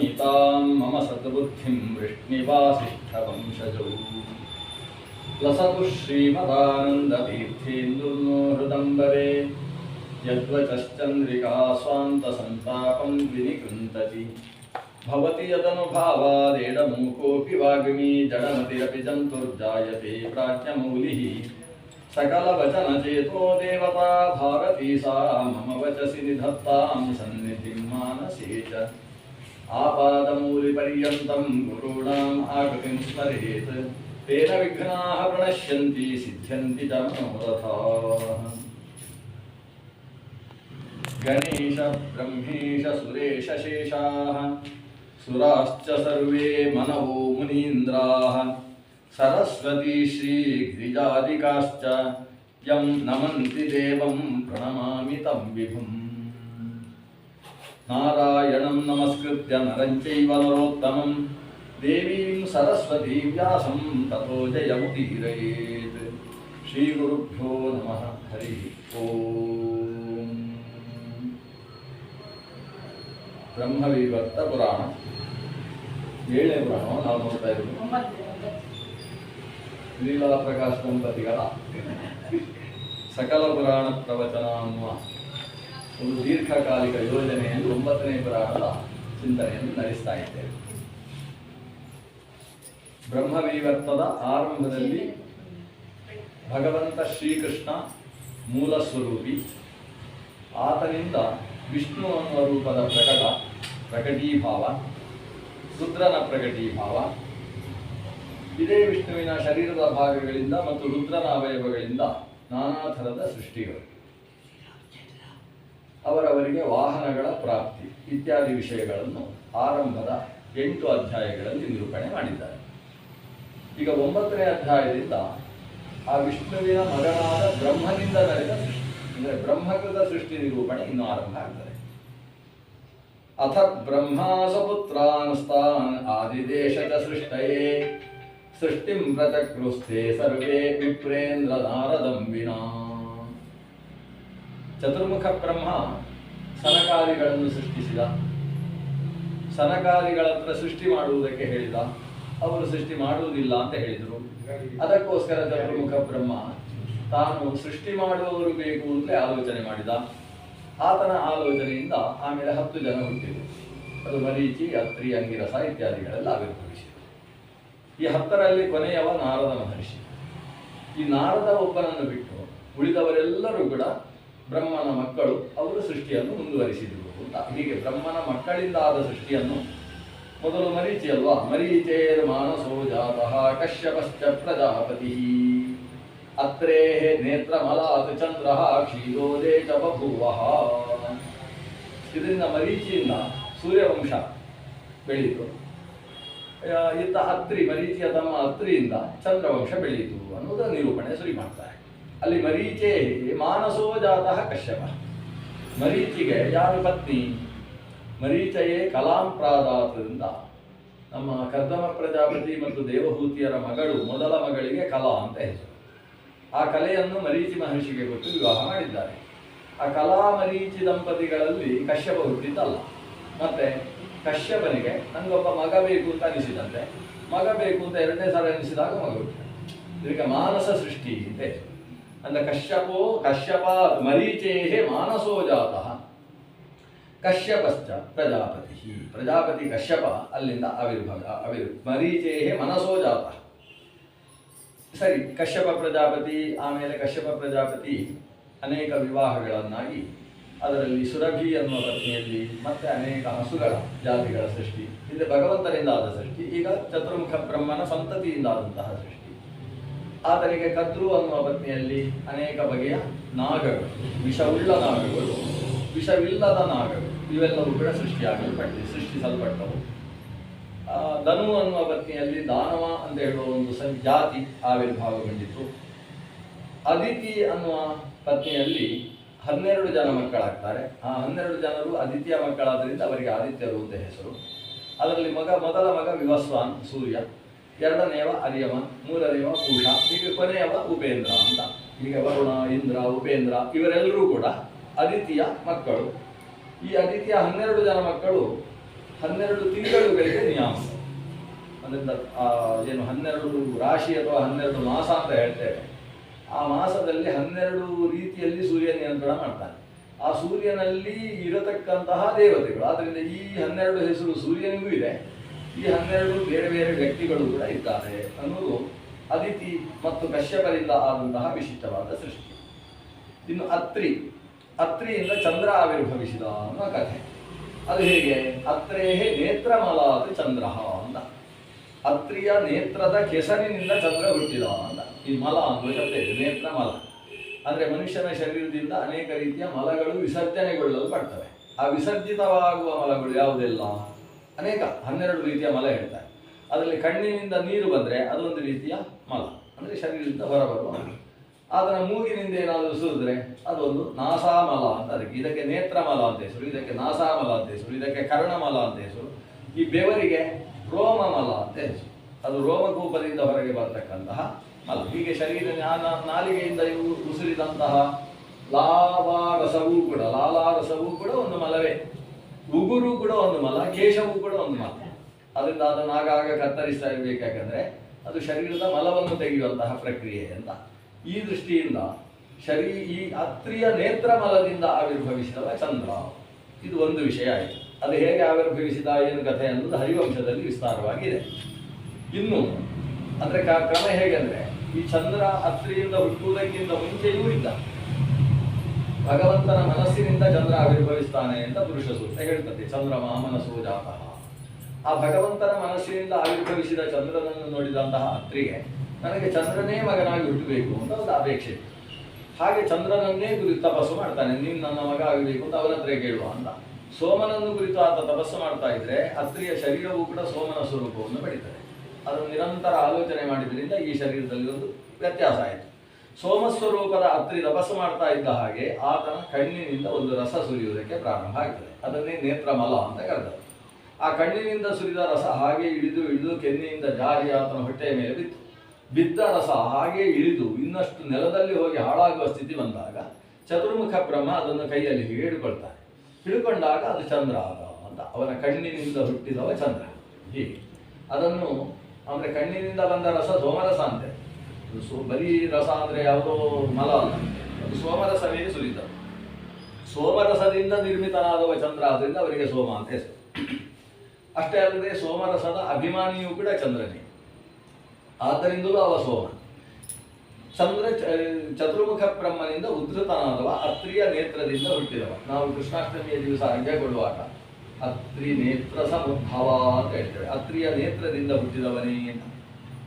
ಪ್ರಣೀತಾಂ ಮಮ ಸದ್ಬುದ್ಧಿಂ ವೃಷ್ಣಿವಾಸಿಷ್ಠವಂಶಜೌ ಲಸತು ಶ್ರೀಮದಾನಂದತೀರ್ಥೇಂದುರ್ನೋ ಹೃದಂಬರೆ ಯದ್ವಚಶ್ಚಂದ್ರಿಕಾ ಸ್ವಾಂತಸಂತಾಪಂ ವಿನಿಕೃಂತತಿ ಭವತಿ ಯದನುಭಾವಾದೇಡಮೂಕೋऽಪಿ ವಾಗ್ಮಿ ಜಡಮತಿರಪಿ ಜಂತುರ್ಜಾಯತೆ ಪ್ರಾಜ್ಞಮೌಲಿಃ सकलवचनचेतो देवता भारती सा मम वचसि निधत्तां सन्निधिं मानसे च आपादमूलिपर्यन्तं गुरूणाम् आकृतिं स्मरेत् तेन विघ्नाः प्रणश्यन्ति सिद्ध्यन्ति च मनोरथाः गणेश ब्रह्मेश सुरेश शेषाः सुराश्च सर्वे मनवो मुनीन्द्राः सरस्वती श्रीगिरिजादिकाश्च यं नमन्ति देवं प्रणमामि तं विभुं नारायणं नमस्कृत्य नरं चैव नरोत्तमं देवीं सरस्वतीं व्यासं ततो जयमुदीरयेत् श्रीगुरुभ्यो नमः हरिः ओम् ಬ್ರಹ್ಮವೈವರ್ತ ಪುರಾಣ 7ನೇ ಪುರಾಣ ನಾವು ನೋಡ್ತಾ ಇದ್ದೀವಿ. ಲೀಲಾ ಪ್ರಕಾಶ್ ದಂಪತಿಗಳ ಸಕಲ ಪುರಾಣ ಪ್ರವಚನ ಅನ್ನುವ ಒಂದು ದೀರ್ಘಕಾಲಿಕ ಯೋಜನೆಯನ್ನು 9ನೇ ಪುರಾಣದ ಚಿಂತನೆಯನ್ನು ನಡೆಸ್ತಾ ಇದ್ದೇವೆ. ಬ್ರಹ್ಮವೈವರ್ತದ ಆರಂಭದಲ್ಲಿ ಭಗವಂತ ಶ್ರೀಕೃಷ್ಣ ಮೂಲ ಸ್ವರೂಪಿ, ಆತನಿಂದ ವಿಷ್ಣು ಅನ್ನುವ ರೂಪದ ಪ್ರಕಟೀಭಾವ, ರುದ್ರನ ಪ್ರಕಟೀಭಾವ, ಇದೇ ವಿಷ್ಣುವಿನ ಶರೀರದ ಭಾಗಗಳಿಂದ ಮತ್ತು ರುದ್ರನ ಅವಯವಗಳಿಂದ ನಾನಾ ಥರದ ಸೃಷ್ಟಿಗಳು, ಅವರವರಿಗೆ ವಾಹನಗಳ ಪ್ರಾಪ್ತಿ ಇತ್ಯಾದಿ ವಿಷಯಗಳನ್ನು ಆರಂಭದ 8 ಅಧ್ಯಾಯಗಳಲ್ಲಿ ನಿರೂಪಣೆ ಮಾಡಿದ್ದಾರೆ. ಈಗ 9ನೇ ಅಧ್ಯಾಯದಿಂದ ಆ ವಿಷ್ಣುವಿನ ಮಗನಾದ ಬ್ರಹ್ಮನಿಂದ ನಡೆದ ಸೃಷ್ಟಿ, ಅಂದರೆ ಬ್ರಹ್ಮಕೃತ ಸೃಷ್ಟಿ ನಿರೂಪಣೆ ಇನ್ನು ಆರಂಭ ಆಗ್ತದೆ. ಅಥ ಬ್ರಹ್ಮಾಸಪುತ್ರಾನ್ಸ್ತಾನ್ ಆದಿದೇಶದ ಸೃಷ್ಟಯೇ ಸೃಷ್ಟಿಂ ಪ್ರಚಕ್ರುಸ್ಥೆ ಸರ್ವೇ ವಿಪ್ರೇಂದ್ರ ನಾರದಂ ವಿನಾ. ಚತುರ್ಮುಖ ಬ್ರಹ್ಮ ಸನಕಾದಿಗಳನ್ನು ಸೃಷ್ಟಿಸಿದ. ಸನಕಾದಿಗಳ ಹತ್ರ ಸೃಷ್ಟಿ ಮಾಡುವುದಕ್ಕೆ ಹೇಳಿದ, ಅವರು ಸೃಷ್ಟಿ ಮಾಡುವುದಿಲ್ಲ ಅಂತ ಹೇಳಿದರು. ಅದಕ್ಕೋಸ್ಕರ ಚತುರ್ಮುಖ ಬ್ರಹ್ಮ ತಾನು ಸೃಷ್ಟಿ ಮಾಡುವವರು ಬೇಕು ಅಂತಲೇ ಆಲೋಚನೆ ಮಾಡಿದ. ಆತನ ಆಲೋಚನೆಯಿಂದ ಆಮೇಲೆ 10 ಜನ ಹುಟ್ಟಿದರು. ಅದು ಮರೀಚಿ, ಅತ್ರಿ, ಅಂಗಿರಸ ಇತ್ಯಾದಿಗಳೆಲ್ಲ ಆವಿರ್ಭವಿಸಿದರು. ಈ 10ರಲ್ಲಿ ಕೊನೆಯವ ನಾರದ ಮಹರ್ಷಿ. ಈ ನಾರದ ಒಬ್ಬನನ್ನು ಬಿಟ್ಟು ಉಳಿದವರೆಲ್ಲರೂ ಕೂಡ ಬ್ರಹ್ಮನ ಮಕ್ಕಳು, ಅವರು ಸೃಷ್ಟಿಯನ್ನು ಮುಂದುವರಿಸಿದರು ಅಂತ. ಹೀಗೆ ಬ್ರಹ್ಮನ ಮಕ್ಕಳಿಂದ ಆದ ಸೃಷ್ಟಿಯನ್ನು ಮೊದಲು ಮರೀಚಿ ಅಲ್ವಾ, ಮರೀಚೇರ್ ಮಾನಸೋ ಜಾತಃ ಕಶ್ಯಪಶ್ಚ ಪ್ರಜಾಪತಿ ಅತ್ರೇಃ ನೇತ್ರಮಲಾತ್ ಚಂದ್ರಃ ಕ್ಷೀರೋದೇ ಚ ಬಭೂವಃ. ಇದರಿಂದ ಮರೀಚಿಯಿಂದ ಸೂರ್ಯವಂಶ ಬೆಳೆಯಿತು. ಇತ್ತ ಅತ್ರಿ, ಮರೀಚಿಯ ತಮ್ಮ ಅತ್ರಿಯಿಂದ ಚಂದ್ರವಂಶ ಬೆಳೆಯಿತು ಅನ್ನುವುದರ ನಿರೂಪಣೆ ಸುರಿ ಮಾಡ್ತಾರೆ. ಅಲ್ಲಿ ಮರೀಚೇ ಮಾನಸೋ ಜಾತಃ ಕಶ್ಯಪ, ಮರೀಚಿಗೆ ಯಾರು ಪತ್ನಿ? ಮರೀಚಯೇ ಕಲಾಂ ಪ್ರಾದಾತದಿಂದ ನಮ್ಮ ಕರ್ದಮ ಪ್ರಜಾಪತಿ ಮತ್ತು ದೇವಹೂತಿಯರ ಮಗಳು, ಮೊದಲ ಮಗಳಿಗೆ ಕಲಾ ಅಂತ ಹೆಸರು. ಆ ಕಲೆಯನ್ನು ಮರೀಚಿ ಮಹರ್ಷಿಗೆ ಕೊಟ್ಟು ವಿವಾಹ ಮಾಡಿದ್ದಾರೆ. ಆ ಕಲಾ ಮರೀಚಿ ದಂಪತಿಗಳಲ್ಲಿ ಕಶ್ಯಪ ಹುಟ್ಟಿದ್ದಲ್ಲ. ಮತ್ತೆ ಕಶ್ಯಪನಿಗೆ ನನಗೊಬ್ಬ ಮಗ ಬೇಕು ಅಂತ ಅನಿಸಿದಂತೆ, ಮಗ ಬೇಕು ಅಂತ 2ನೇ ಸಾರಿ ಅನಿಸಿದಾಗ ಮಗ ಹುಟ್ಟಿದ. ಇದಕ್ಕೆ ಮಾನಸ ಸೃಷ್ಟಿ ಅಂತ ಹೆಸರು. ಅಂದ್ರೆ ಕಶ್ಯಪ ಮರೀಚೇ ಮಾನಸೋ ಜಾತಃ ಕಶ್ಯಪಶ್ಚ ಪ್ರಜಾಪತಿ. ಪ್ರಜಾಪತಿ ಕಶ್ಯಪ ಅಲ್ಲಿಂದ ಮರೀಚೇ ಮನಸೋ ಜಾತಃ. ಸರಿ, ಕಶ್ಯಪ ಪ್ರಜಾಪತಿ, ಆಮೇಲೆ ಕಶ್ಯಪ ಪ್ರಜಾಪತಿ ಅನೇಕ ವಿವಾಹಗಳನ್ನಾಗಿ ಅದರಲ್ಲಿ ಸುರಭಿ ಅನ್ನುವ ಪತ್ನಿಯಲ್ಲಿ ಮತ್ತೆ ಅನೇಕ ಹಸುಗಳ ಜಾತಿಗಳ ಸೃಷ್ಟಿ, ಇದು ಭಗವಂತನಿಂದ ಆದ ಸೃಷ್ಟಿ. ಈಗ ಚತುರ್ಮುಖ ಬ್ರಹ್ಮನ ಸಂತತಿಯಿಂದ ಆದಂತಹ ಸೃಷ್ಟಿ. ಆತನಿಗೆ ಕದ್ರು ಅನ್ನುವ ಪತ್ನಿಯಲ್ಲಿ ಅನೇಕ ಬಗೆಯ ನಾಗಗಳು, ವಿಷವುಳ್ಳ ನಾಗಗಳು, ವಿಷವಿಲ್ಲದ ನಾಗಗಳು, ಇವೆಲ್ಲವೂ ಕೂಡ ಸೃಷ್ಟಿಸಲ್ಪಟ್ಟವು. ಧನು ಅನ್ನುವ ಪತ್ನಿಯಲ್ಲಿ ದಾನವ ಅಂತ ಹೇಳುವ ಒಂದು ಜಾತಿ ಆವಿರ್ಭಾವಗೊಂಡಿತು. ಅದಿತಿ ಅನ್ನುವ ಪತ್ನಿಯಲ್ಲಿ 12 ಜನ ಮಕ್ಕಳಾಗ್ತಾರೆ. ಆ 12 ಜನರು ಅದಿತಿಯ ಮಕ್ಕಳಾದ್ದರಿಂದ ಅವರಿಗೆ ಆದಿತ್ಯರು ಅಂತ ಹೆಸರು. ಅದರಲ್ಲಿ ಮೊದಲ ಮಗ ವಿವಸ್ವಾನ್ ಸೂರ್ಯ, 2ನೇವ ಅರ್ಯಮ, 3ನೇವ ಪೂಷ, ಹೀಗೆ ಕೊನೆಯವ ಉಪೇಂದ್ರ ಅಂತ. ಹೀಗೆ ವರುಣ, ಇಂದ್ರ, ಉಪೇಂದ್ರ ಇವರೆಲ್ಲರೂ ಕೂಡ ಅದಿತಿಯ ಮಕ್ಕಳು. ಈ ಅದಿತಿಯ 12 ಜನ ಮಕ್ಕಳು 12 ತಿಂಗಳುಗಳಿಗೆ ನಿಯಾಮಕ. ಅದರಿಂದ ಏನು 12 ರಾಶಿ ಅಥವಾ 12 ಮಾಸ ಅಂತ ಹೇಳ್ತೇವೆ. ಆ ಮಾಸದಲ್ಲಿ 12 ರೀತಿಯಲ್ಲಿ ಸೂರ್ಯ ನಿಯಂತ್ರಣ ಮಾಡ್ತಾನೆ. ಆ ಸೂರ್ಯನಲ್ಲಿ ಇರತಕ್ಕಂತಹ ದೇವತೆಗಳು, ಆದ್ದರಿಂದ ಈ 12 ಹೆಸರು ಸೂರ್ಯನಿಗೂ ಇದೆ, ಈ 12 ಬೇರೆ ಬೇರೆ ವ್ಯಕ್ತಿಗಳು ಕೂಡ ಇದ್ದಾರೆ ಅನ್ನೋದು ಅದಿತಿ ಮತ್ತು ಕಶ್ಯಪರಿಂದ ಆದಂತಹ ವಿಶಿಷ್ಟವಾದ ಸೃಷ್ಟಿ. ಇನ್ನು ಅತ್ರಿಯಿಂದ ಚಂದ್ರ ಆವಿರ್ಭವಿಸಿದ ಅನ್ನೋ ಕಥೆ. ಅದು ಹೇಗೆ? ಅತ್ರೇಹೇ ನೇತ್ರಮಲಾದ ಚಂದ್ರ ಅಂತ. ಅತ್ರಿಯ ನೇತ್ರದ ಕೆಸರಿನಿಂದ ಚಂದ್ರ ಹುಟ್ಟಿದ ಅಂತ. ಈ ಮಲ ಅಂತ ಶಬ್ದ ಇದೆ, ನೇತ್ರ ಮಲ. ಅಂದರೆ ಮನುಷ್ಯನ ಶರೀರದಿಂದ ಅನೇಕ ರೀತಿಯ ಮಲಗಳು ವಿಸರ್ಜನೆಗೊಳ್ಳಲು ಪಡ್ತವೆ. ಆ ವಿಸರ್ಜಿತವಾಗುವ ಮಲಗಳು ಯಾವುದೆಲ್ಲ? ಅನೇಕ 12 ರೀತಿಯ ಮಲ ಹೇಳ್ತಾರೆ. ಅದರಲ್ಲಿ ಕಣ್ಣಿನಿಂದ ನೀರು ಬಂದರೆ ಅದೊಂದು ರೀತಿಯ ಮಲ, ಅಂದರೆ ಶರೀರದಿಂದ ಹೊರಬರುವ ಮಲ. ಅದರ ಮೂಗಿನಿಂದ ಏನಾದರೂ ಸುರಿದ್ರೆ ಅದೊಂದು ನಾಸಾಮಲ ಅಂತ. ಇದಕ್ಕೆ ನೇತ್ರಮಲ ಅಂತ ಹೆಸರು, ಇದಕ್ಕೆ ನಾಸಾಮಲ ಅಂತ ಹೆಸರು, ಇದಕ್ಕೆ ಕರ್ಣಮಲ ಅಂತ ಹೆಸರು. ಈ ಬೆವರಿಗೆ ರೋಮಮಲ ಅಂತ ಹೆಸರು. ಅದು ರೋಮಕೂಪದಿಂದ ಹೊರಗೆ ಬರತಕ್ಕಂತಹ ಮಲ. ಹೀಗೆ ಶರೀರ ನಾಲಿಗೆಯಿಂದ ಇವು ಉಸಿರಿದಂತಹ ಲಾಲಾರಸವೂ ಕೂಡ ಒಂದು ಮಲವೇ. ಉಗುರು ಕೂಡ ಒಂದು ಮಲ, ಕೇಶವೂ ಕೂಡ ಒಂದು ಮಲ. ಅದರಿಂದ ಅದನ್ನು ಆಗಾಗ ಕತ್ತರಿಸ್ತಾ ಇರಬೇಕಾದ್ರೆ ಅದು ಶರೀರದ ಮಲವನ್ನು ತೆಗೆಯುವಂತಹ ಪ್ರಕ್ರಿಯೆ ಅಂತ. ಈ ದೃಷ್ಟಿಯಿಂದ ಈ ಅತ್ರಿಯ ನೇತ್ರ ಮಲದಿಂದ ಆವಿರ್ಭವಿಸಿದವ ಚಂದ್ರ. ಇದು ಒಂದು ವಿಷಯ ಆಯಿತು. ಅದು ಹೇಗೆ ಆವಿರ್ಭವಿಸಿದ ಏನು ಕಥೆ ಅನ್ನೋದು ಹರಿವಂಶದಲ್ಲಿ ವಿಸ್ತಾರವಾಗಿದೆ. ಇನ್ನು ಅಂದರೆ ಕ್ರಮ ಹೇಗೆಂದರೆ, ಈ ಚಂದ್ರ ಅತ್ರಿಯಿಂದ ಹುಟ್ಟುವುದಕ್ಕಿಂತ ಮುಂಚೆಯೂ ಇದ್ದ. ಭಗವಂತನ ಮನಸ್ಸಿನಿಂದ ಚಂದ್ರ ಆವಿರ್ಭವಿಸ್ತಾನೆ ಅಂತ ಪುರುಷ ಸೂಕ್ತ ಹೇಳ್ತದೆ. ಚಂದ್ರಮ ಮನಸ್ಸು ಜಾತಃ. ಆ ಭಗವಂತನ ಮನಸ್ಸಿನಿಂದ ಆವಿರ್ಭವಿಸಿದ ಚಂದ್ರನನ್ನು ನೋಡಿದಂತಹ ಅತ್ರಿಗೆ ನನಗೆ ಚಂದ್ರನೇ ಮಗನಾಗಿ ಹುಟ್ಟಬೇಕು ಅಂತ ಒಂದು ಅಪೇಕ್ಷೆ ಇತ್ತು. ಹಾಗೆ ಚಂದ್ರನನ್ನೇ ಕುರಿತು ತಪಸ್ಸು ಮಾಡ್ತಾನೆ. ನೀನು ನನ್ನ ಮಗ ಆಗಬೇಕು ಅಂತ ಅವನ ಹತ್ರ ಕೇಳುವ ಅಂತ. ಸೋಮನನ್ನು ಕುರಿತು ಆತ ತಪಸ್ಸು ಮಾಡ್ತಾ ಇದ್ರೆ ಅತ್ರಿಯ ಶರೀರವೂ ಕೂಡ ಸೋಮನ ಸ್ವರೂಪವನ್ನು ಪಡಿತದೆ. ಅದನ್ನು ನಿರಂತರ ಆಲೋಚನೆ ಮಾಡಿದ್ರಿಂದ ಈ ಶರೀರದಲ್ಲಿ ಒಂದು ವ್ಯತ್ಯಾಸ ಆಯಿತು. ಸೋಮಸ್ವರೂಪದ ಅತ್ರಿ ತಪಸ್ಸು ಮಾಡ್ತಾ ಇದ್ದ ಹಾಗೆ ಆತನ ಕಣ್ಣಿನಿಂದ ಒಂದು ರಸ ಸುರಿಯುವುದಕ್ಕೆ ಪ್ರಾರಂಭ ಆಗ್ತದೆ. ಅದನ್ನೇ ನೇತ್ರಮಲ ಅಂತ ಕರೆದರು. ಆ ಕಣ್ಣಿನಿಂದ ಸುರಿದ ರಸ ಹಾಗೆ ಇಳಿದು ಕೆನ್ನೆಯಿಂದ ಜಾರಿ ಆತನ ಹೊಟ್ಟೆಯ ಮೇಲೆ ಬಿತ್ತು. ಬಿದ್ದ ರಸ ಹಾಗೆ ಇಳಿದು ಇನ್ನಷ್ಟು ನೆಲದಲ್ಲಿ ಹೋಗಿ ಹಾಳಾಗುವ ಸ್ಥಿತಿ ಬಂದಾಗ ಚತುರ್ಮುಖ ಬ್ರಹ್ಮ ಅದನ್ನು ಕೈಯಲ್ಲಿ ಹಿಡಿದುಕೊಳ್ತಾನೆ. ಹಿಡ್ಕೊಂಡಾಗ ಅದು ಚಂದ್ರ ಆದ ಅಂತ. ಅವನ ಕಣ್ಣಿನಿಂದ ಹುಟ್ಟಿದವ ಚಂದ್ರ. ಹೀಗೆ ಅದನ್ನು ಅಂದರೆ ಕಣ್ಣಿನಿಂದ ಬಂದ ರಸ ಸೋಮರಸ ಅಂತೆ. ಬರೀ ರಸ ಅಂದರೆ ಯಾವುದೋ ಮಲ ಅಲ್ಲ, ಅದು ಸೋಮರಸವೇ ಸುರಿದ. ಸೋಮರಸದಿಂದ ನಿರ್ಮಿತನಾದವ ಚಂದ್ರ, ಆದ್ದರಿಂದ ಅವರಿಗೆ ಸೋಮ ಅಂತ ಹೆಸರು. ಅಷ್ಟೇ ಅಲ್ಲದೆ ಸೋಮರಸದ ಅಭಿಮಾನಿಯೂ ಕೂಡ ಚಂದ್ರನೇ, ಆದ್ದರಿಂದಲೂ ಅವ ಸೋಮ. ಚಂದ್ರ ಚತುರ್ಮುಖ ಬ್ರಹ್ಮನಿಂದ ಉದ್ಧತನಾದವ, ಅತ್ರಿಯ ನೇತ್ರದಿಂದ ಹುಟ್ಟಿದವ. ನಾವು ಕೃಷ್ಣಾಷ್ಟಮಿಯ ದಿವಸ ಅರ್ಘ್ಯ ಕೊಡುವಾಗ ಅತ್ರಿ ನೇತ್ರ ಸಮುದ್ಭವ ಅಂತ ಹೇಳ್ತೇವೆ. ಅತ್ರಿಯ ನೇತ್ರದಿಂದ ಹುಟ್ಟಿದವನೇ ಅಂತ.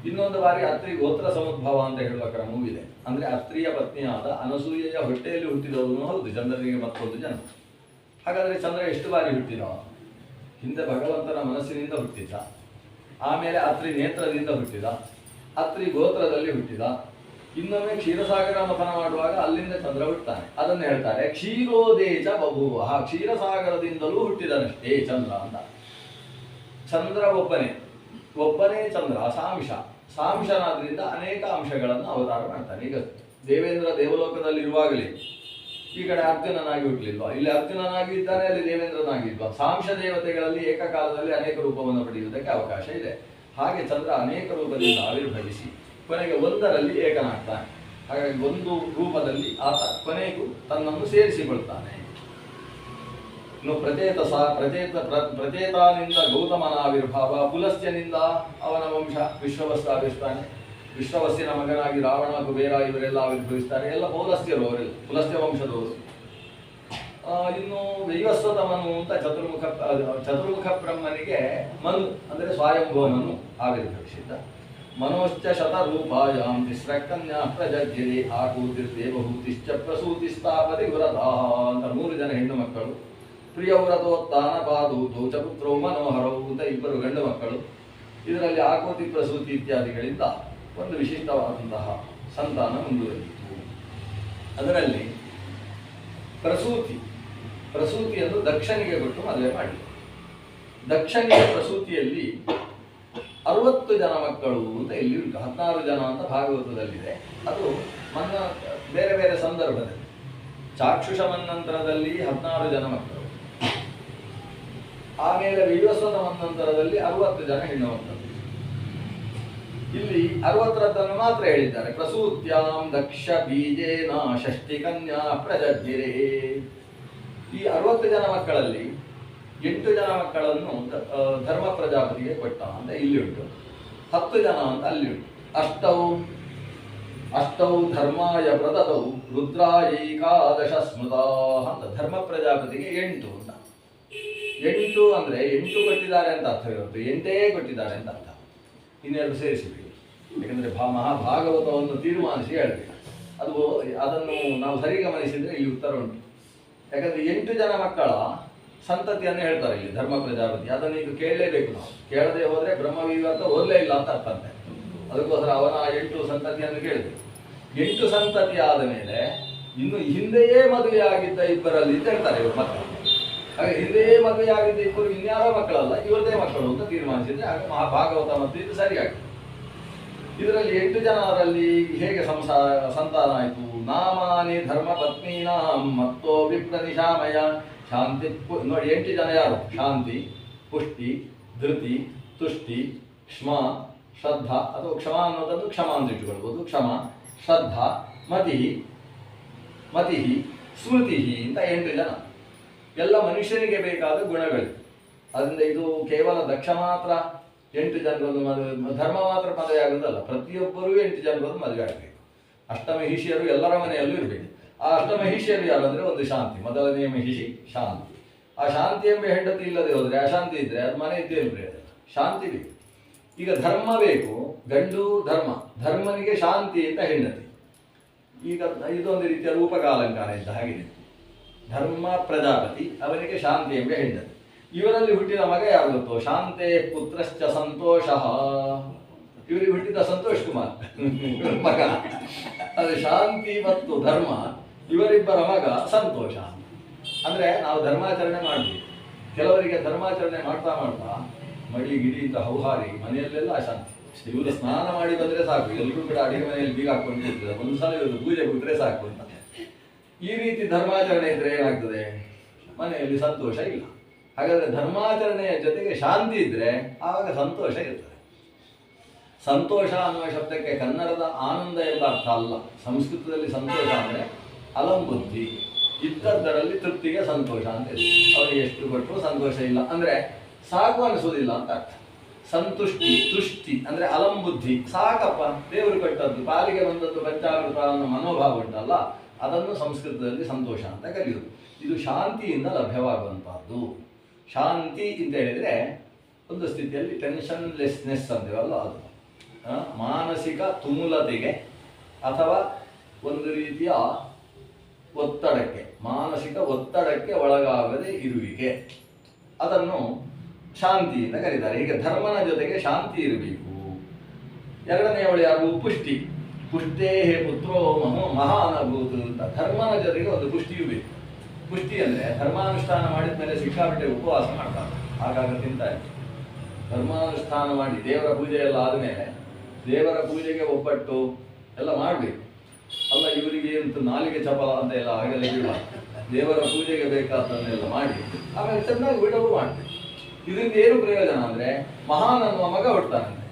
ಇನ್ನೊಂದು ಬಾರಿ ಅತ್ರಿ ಗೋತ್ರ ಸಮುದ್ಭವ ಅಂತ ಹೇಳುವ ಕ್ರಮವೂ ಇದೆ. ಅಂದರೆ ಅತ್ರಿಯ ಪತ್ನಿಯಾದ ಅನಸೂಯೆಯ ಹೊಟ್ಟೆಯಲ್ಲಿ ಹುಟ್ಟಿದವನು ಹೌದು ಚಂದ್ರನಿಗೆ ಮತ್ತೊಂದು ಜನ್ಮ. ಹಾಗಾದರೆ ಚಂದ್ರ ಎಷ್ಟು ಬಾರಿ ಹುಟ್ಟಿದ? ಹಿಂದೆ ಭಗವಂತನ ಮನಸ್ಸಿನಿಂದ ಹುಟ್ಟಿದ, ಆಮೇಲೆ ಅತ್ರಿ ನೇತ್ರದಿಂದ ಹುಟ್ಟಿದ, ಅತ್ರಿ ಗೋತ್ರದಲ್ಲಿ ಹುಟ್ಟಿದ, ಇನ್ನೊಮ್ಮೆ ಕ್ಷೀರಸಾಗರ ಮಥನ ಮಾಡುವಾಗ ಅಲ್ಲಿಂದ ಚಂದ್ರ ಹುಟ್ಟುತ್ತಾನೆ. ಅದನ್ನು ಹೇಳ್ತಾರೆ ಕ್ಷೀರೋದೇಶ ಬಭೂವ. ಕ್ಷೀರಸಾಗರದಿಂದಲೂ ಹುಟ್ಟಿದನಷ್ಟೇ ಚಂದ್ರ ಅಂತ. ಚಂದ್ರ ಒಬ್ಬನೇ ಚಂದ್ರ ಸಾಂಶನಾದ್ರಿಂದ ಅನೇಕ ಅಂಶಗಳನ್ನು ಅವತಾರ ಮಾಡ್ತಾನೆ. ಈಗ ದೇವೇಂದ್ರ ದೇವಲೋಕದಲ್ಲಿರುವಾಗಲೇ ಈ ಕಡೆ ಅರ್ಜುನನಾಗಿ ಹುಟ್ಟಲಿಲ್ವಾ? ಇಲ್ಲಿ ಅರ್ಜುನನಾಗಿ ಇದ್ದಾನೆ, ಅಲ್ಲಿ ದೇವೇಂದ್ರನಾಗಿಲ್ವಾ? ಸಾಂಶ ದೇವತೆಗಳಲ್ಲಿ ಏಕಕಾಲದಲ್ಲಿ ಅನೇಕ ರೂಪವನ್ನು ಪಡೆಯುವುದಕ್ಕೆ ಅವಕಾಶ ಇದೆ. ಹಾಗೆ ಚಂದ್ರ ಅನೇಕ ರೂಪದಿಂದ ಆವಿರ್ಭವಿಸಿ ಕೊನೆಗೆ ಒಂದರಲ್ಲಿ ಏಕನಾಗ್ತಾನೆ. ಹಾಗಾಗಿ ಒಂದು ರೂಪದಲ್ಲಿ ಆತ ಕೊನೆಗೂ ತನ್ನನ್ನು ಸೇರಿಸಿಕೊಳ್ತಾನೆ. ಇನ್ನು ಪ್ರಚೇತಾನಿಂದ ಗೌತಮನ ಆವಿರ್ಭಾವ, ಪುಲಸ್ತ್ಯನಿಂದ ಅವನ ವಂಶ ವಿಶ್ವವಸ್ತು ಆವಿರ್ತಾನೆ. ವಿಶ್ವವಸ್ತಿನ ಮಗನಾಗಿ ರಾವಣ, ಕುಬೇರ ಇವರೆಲ್ಲ ಆವಿರ್ಭವಿಸ್ತಾರೆ. ಎಲ್ಲ ಪೌಲಸ್ತ್ಯರು, ಅವರೆಲ್ಲ ಪುಲಸ್ತ್ಯ ವಂಶದವರು. ಇನ್ನು ವೈವಸ್ವತಮನು ಅಂತ ಚತುರ್ಮುಖ ಬ್ರಹ್ಮನಿಗೆ ಮನು ಅಂದರೆ ಸ್ವಯಂಭವನನ್ನು ಆವಿರ್ಭವಿಸಿದ್ದ. ಮನೋಶ್ಚ ಶತರೂಪಾಯಾಂ ತಿಸ್ರಕನ್ಯಾ ಪ್ರಜಜ್ಯತೆ ಆಕೂತಿರ್ದೇವಹೂತಿಶ್ಚ ಪ್ರಸೂತಿಸ್ತಾಪತಿ ಗುರದಾಹ ಅಂತ 3 ಜನ ಹೆಣ್ಣು ಮಕ್ಕಳು. ಪ್ರಿಯವ್ರತೋತ್ಥಾನ ಪಾದೂತೌ ಚ ಪುತ್ರೌ ಮನೋಹರೌ ಅಂತ 2 ಗಂಡು ಮಕ್ಕಳು. ಇದರಲ್ಲಿ ಆಕೂತಿ ಪ್ರಸೂತಿ ಇತ್ಯಾದಿಗಳಿಂದ ಒಂದು ವಿಶಿಷ್ಟವಾದಂತಹ ಸಂತಾನ ಮುಂದುವರಿಯಿತು. ಅದರಲ್ಲಿ ಪ್ರಸೂತಿಯನ್ನು ದಕ್ಷನಿಗೆ ಕೊಟ್ಟು ಮದುವೆ ಮಾಡಿದರು. ದಕ್ಷನಿಗೆ ಪ್ರಸೂತಿಯಲ್ಲಿ 60 ಜನ ಮಕ್ಕಳು ಅಂತ ಇಲ್ಲಿ ಉಂಟು. 16 ಜನ ಅಂತ ಭಾಗವತದಲ್ಲಿದೆ. ಅದು ಬೇರೆ ಬೇರೆ ಸಂದರ್ಭದಲ್ಲಿ ಚಾಕ್ಷುಷ ಮನ್ವಂತರದಲ್ಲಿ 16 ಜನ ಮಕ್ಕಳು, ಆಮೇಲೆ ವಿವಸ್ವತ ಮನ್ವಂತರದಲ್ಲಿ 60 ಜನ ಹೆಣ್ಣು ಮಕ್ಕಳು. ಇಲ್ಲಿ 60ರದ್ದನ್ನು ಮಾತ್ರ ಹೇಳಿದ್ದಾರೆ. ಪ್ರಸೂತ್ಯಾಂ ದಕ್ಷ ಬೀಜೇನ ಷಷ್ಠಿ ಕನ್ಯಾ ಪ್ರಜಜ್ಞಿರೇ. ಈ 60 ಜನ ಮಕ್ಕಳಲ್ಲಿ 8 ಜನ ಮಕ್ಕಳನ್ನು ಧರ್ಮ ಪ್ರಜಾಪತಿಗೆ ಕೊಟ್ಟ ಅಂತ ಇಲ್ಲಿ ಉಂಟು, 10 ಜನ ಅಂತ ಅಲ್ಲಿ ಉಂಟು. ಅಷ್ಟೌ ಧರ್ಮಾಯ ಪ್ರದತೌ ರುದ್ರಾಯೈಕಾದಶ ಸ್ಮೃತಾ ಅಂತ ಧರ್ಮ ಪ್ರಜಾಪತಿಗೆ 8 ಅಂತ. 8 ಅಂದರೆ 8 ಕೊಟ್ಟಿದ್ದಾರೆ ಅಂತ ಅರ್ಥವಿರುತ್ತೆ, 8 ಕೊಟ್ಟಿದ್ದಾರೆ ಅಂತ ಅರ್ಥ. ಇನ್ನೆರಡು ಸೇರಿಸಬೇಕು, ಯಾಕಂದರೆ ಮಹಾಭಾಗವತವನ್ನು ತೀರ್ಮಾನಿಸಿ ಹೇಳಬೇಕು. ಅದನ್ನು ನಾವು ಸರಿ ಗಮನಿಸಿದರೆ ಇಲ್ಲಿ ಉತ್ತರ ಉಂಟು. ಯಾಕಂದರೆ 8 ಜನ ಮಕ್ಕಳ ಸಂತತಿಯನ್ನು ಹೇಳ್ತಾರೆ ಇಲ್ಲಿ ಧರ್ಮ ಪ್ರಜಾಪತಿ. ಅದನ್ನು ಈಗ ಕೇಳಲೇಬೇಕು. ನಾವು ಕೇಳದೆ ಹೋದರೆ ಬ್ರಹ್ಮವಿವರ್ತ ಓದಲೇ ಇಲ್ಲ ಅಂತ ಅರ್ಥ ಅಂತೆ. ಅದಕ್ಕೋಸ್ಕರ ಅವನ 8 ಸಂತತಿಯನ್ನು ಕೇಳಬೇಕು. 8 ಸಂತತಿ ಆದ ಮೇಲೆ ಇನ್ನು ಹಿಂದೆಯೇ ಮದುವೆಯಾಗಿದ್ದ ಇಬ್ಬರಲ್ಲಿ ಅಂತ ಹೇಳ್ತಾರೆ ಇವರು ಮಕ್ಕಳು. ಹಾಗೆ ಹಿಂದೆಯೇ ಮದುವೆಯಾಗಿದ್ದ ಇಬ್ಬರು ಇನ್ಯಾರೋ ಮಕ್ಕಳಲ್ಲ, ಇವರದೇ ಮಕ್ಕಳು ಅಂತ ತೀರ್ಮಾನಿಸಿದ್ರೆ ಆಗ ಮಹಾಭಾಗವತ ಮತ್ತು ಇದು ಸರಿಯಾಗಿದೆ. ಇದರಲ್ಲಿ 8 ಜನರಲ್ಲಿ ಹೇಗೆ ಸಂತಾನ ಆಯಿತು? ನಾಮಾನಿ ಧರ್ಮ ಪತ್ನೀನಾಂ ಮತ್ತೋ ವಿಪ್ರ ನಿಶಾಮಯ ಶಾಂತಿ. ನೋಡಿ 8 ಜನ ಯಾರು? ಶಾಂತಿ, ಪುಷ್ಟಿ, ಧೃತಿ, ತುಷ್ಟಿ, ಕ್ಷಮ, ಶ್ರದ್ಧಾ, ಅಥವಾ ಕ್ಷಮ ಅನ್ನೋದನ್ನು ಕ್ಷಮ ಅಂತ ಇಟ್ಟುಕೊಳ್ಬೋದು. ಕ್ಷಮ, ಶ್ರದ್ಧಾ, ಮತಿ, ಸ್ಮೃತಿ ಅಂತ 8 ಜನ. ಎಲ್ಲ ಮನುಷ್ಯನಿಗೆ ಬೇಕಾದ ಗುಣಗಳು. ಅದರಿಂದ ಇದು ಕೇವಲ ದಕ್ಷ ಮಾತ್ರ 8 ಜನರದ್ದು ಧರ್ಮ ಮಾತ್ರ ಮದುವೆ ಆಗೋದಲ್ಲ, ಪ್ರತಿಯೊಬ್ಬರೂ 8 ಜನರದ್ದು ಮದುವೆ ಆಗಬೇಕು. ಅಷ್ಟಮಹಿಷಿಯರು ಎಲ್ಲರ ಮನೆಯಲ್ಲೂ ಇರಬೇಕು. ಆ ಅಷ್ಟಮಹಿಷಿಯರು ಯಾರಂದರೆ ಒಂದು ಶಾಂತಿ, ಮೊದಲನೆಯ ಮಹಿಷಿ ಶಾಂತಿ. ಆ ಶಾಂತಿ ಎಂಬ ಹೆಂಡತಿ ಇಲ್ಲದೆ ಹೋದರೆ, ಅಶಾಂತಿ ಇದ್ದರೆ ಅದು ಮನೆ ಇದ್ದೇ ಇರಬೇಕು. ಶಾಂತಿ ಬೇಕು. ಈಗ ಧರ್ಮ ಬೇಕು, ಗಂಡು ಧರ್ಮ, ಧರ್ಮನಿಗೆ ಶಾಂತಿ ಅಂತ ಹೆಂಡತಿ. ಈಗ ಇದೊಂದು ರೀತಿಯ ರೂಪಕಾಲಂಕಾರ ಇದ್ದ ಹಾಗಿದೆ. ಧರ್ಮ ಪ್ರಜಾಪತಿ, ಅವನಿಗೆ ಶಾಂತಿ ಎಂಬ ಹೆಂಡತಿ. ಇವರಲ್ಲಿ ಹುಟ್ಟಿದ ಮಗ ಯಾರು ಗೊತ್ತೋ? ಶಾಂತೆ ಪುತ್ರಶ್ಚ ಸಂತೋಷ. ಇವರಿಗೆ ಹುಟ್ಟಿದ ಸಂತೋಷ್ ಕುಮಾರ್ ಮಗ. ಅದು ಶಾಂತಿ ಮತ್ತು ಧರ್ಮ, ಇವರಿಬ್ಬರ ಮಗ ಸಂತೋಷ. ಅಂದರೆ ನಾವು ಧರ್ಮಾಚರಣೆ ಮಾಡ್ತೀವಿ. ಕೆಲವರಿಗೆ ಧರ್ಮಾಚರಣೆ ಮಾಡ್ತಾ ಮಾಡ್ತಾ ಮಡಿ ಗಿಡಿ ಅಂತ ಹೌಹಾರಿ ಮನೆಯಲ್ಲೆಲ್ಲ ಅಶಾಂತಿ. ಇವರು ಸ್ನಾನ ಮಾಡಿ ಬಂದರೆ ಸಾಕು, ಎಲ್ಲರೂ ಕೂಡ ಅಡಿಗೆ ಮನೆಯಲ್ಲಿ ಬೀಗ ಹಾಕೊಂಡಿರ್ತಾರೆ. ಒಂದು ಸಲ ಇವರು ಪೂಜೆ ಬಿಟ್ಟರೆ ಸಾಕು ಅಂತ. ಈ ರೀತಿ ಧರ್ಮಾಚರಣೆ ಇದ್ರೆ ಏನಾಗ್ತದೆ? ಮನೆಯಲ್ಲಿ ಸಂತೋಷ ಇಲ್ಲ. ಹಾಗಾದರೆ ಧರ್ಮಾಚರಣೆಯ ಜೊತೆಗೆ ಶಾಂತಿ ಇದ್ದರೆ ಆವಾಗ ಸಂತೋಷ ಇರ್ತದೆ. ಸಂತೋಷ ಅನ್ನುವ ಶಬ್ದಕ್ಕೆ ಕನ್ನಡದ ಆನಂದ ಎಂಬ ಅರ್ಥ ಅಲ್ಲ. ಸಂಸ್ಕೃತದಲ್ಲಿ ಸಂತೋಷ ಅಂದರೆ ಅಲಂಬುದ್ಧಿ, ಇದ್ದದ್ದರಲ್ಲಿ ತೃಪ್ತಿಗೆ ಸಂತೋಷ ಅಂತ ಇದೆ. ಅವರಿಗೆ ಎಷ್ಟು ಕೊಟ್ಟರು ಸಂತೋಷ ಇಲ್ಲ ಅಂದರೆ ಸಾಕು ಅನಿಸೋದಿಲ್ಲ ಅಂತ ಅರ್ಥ. ಸಂತುಷ್ಟಿ, ತುಷ್ಟಿ ಅಂದರೆ ಅಲಂಬುದ್ಧಿ, ಸಾಕಪ್ಪ ದೇವರು ಕೊಟ್ಟದ್ದು, ಪಾಲಿಗೆ ಬಂದದ್ದು ಪಂಚಾಮೃತ ಅನ್ನೋ ಮನೋಭಾವ ಉಂಟಲ್ಲ, ಅದನ್ನು ಸಂಸ್ಕೃತದಲ್ಲಿ ಸಂತೋಷ ಅಂತ ಕರೆಯುವುದು. ಇದು ಶಾಂತಿಯಿಂದ ಲಭ್ಯವಾಗುವಂಥದ್ದು. ಶಾಂತಿ ಅಂತ ಹೇಳಿದರೆ ಒಂದು ಸ್ಥಿತಿಯಲ್ಲಿ ಟೆನ್ಷನ್ಲೆಸ್ನೆಸ್ ಅಂತೀವಲ್ಲ, ಅದು ಮಾನಸಿಕ ತುಮುಲತೆಗೆ ಅಥವಾ ಒಂದು ರೀತಿಯ ಒತ್ತಡಕ್ಕೆ, ಮಾನಸಿಕ ಒತ್ತಡಕ್ಕೆ ಒಳಗಾಗದೆ ಇರುವಿಕೆ, ಅದನ್ನು ಶಾಂತಿ ಅಂತ ಕರೀತಾರೆ. ಹೀಗೆ ಧರ್ಮನ ಜೊತೆಗೆ ಶಾಂತಿ ಇರಬೇಕು. ಎರಡನೆಯವಳು ಯಾರು? ಪುಷ್ಟಿ. ಪುಷ್ಟೇ ಪುತ್ರೋ ಮಹಾನಭೂತ ಅಂತ. ಧರ್ಮನ ಜೊತೆಗೆ ಒಂದು ಪುಷ್ಟಿಯೂ ಬೇಕು. ಪುಷ್ಟಿ ಅಂದರೆ ಧರ್ಮಾನುಷ್ಠಾನ ಮಾಡಿದ ಮೇಲೆ ಸಿಕ್ಕಾಪಟ್ಟೆ ಉಪವಾಸ ಮಾಡ್ತಾರೆ, ಆಗಾಗ ತಿಂತಾರೆ. ಧರ್ಮಾನುಷ್ಠಾನ ಮಾಡಿ ದೇವರ ಪೂಜೆ ಎಲ್ಲ ಆದಮೇಲೆ ದೇವರ ಪೂಜೆಗೆ ಒಬ್ಬಟ್ಟು ಎಲ್ಲ ಮಾಡಬೇಕು. ಅಲ್ಲ ಇವರಿಗೆ ಅಂತ ನಾಲಿಗೆ ಚಪಲ ಅಂತ ಎಲ್ಲ ಹಾಗೆಲ್ಲ ಬಿಡುವ, ದೇವರ ಪೂಜೆಗೆ ಬೇಕಾದನ್ನೆಲ್ಲ ಮಾಡಿ ಆಮೇಲೆ ಚೆನ್ನಾಗಿ ಬಿಡವು ಮಾಡಬೇಕು. ಇದರಿಂದ ಏನು ಪ್ರಯೋಜನ ಅಂದರೆ ಮಹಾನ್ ಅನ್ನುವ ಮಗ ಹುಡ್ತಾನಂತೆ.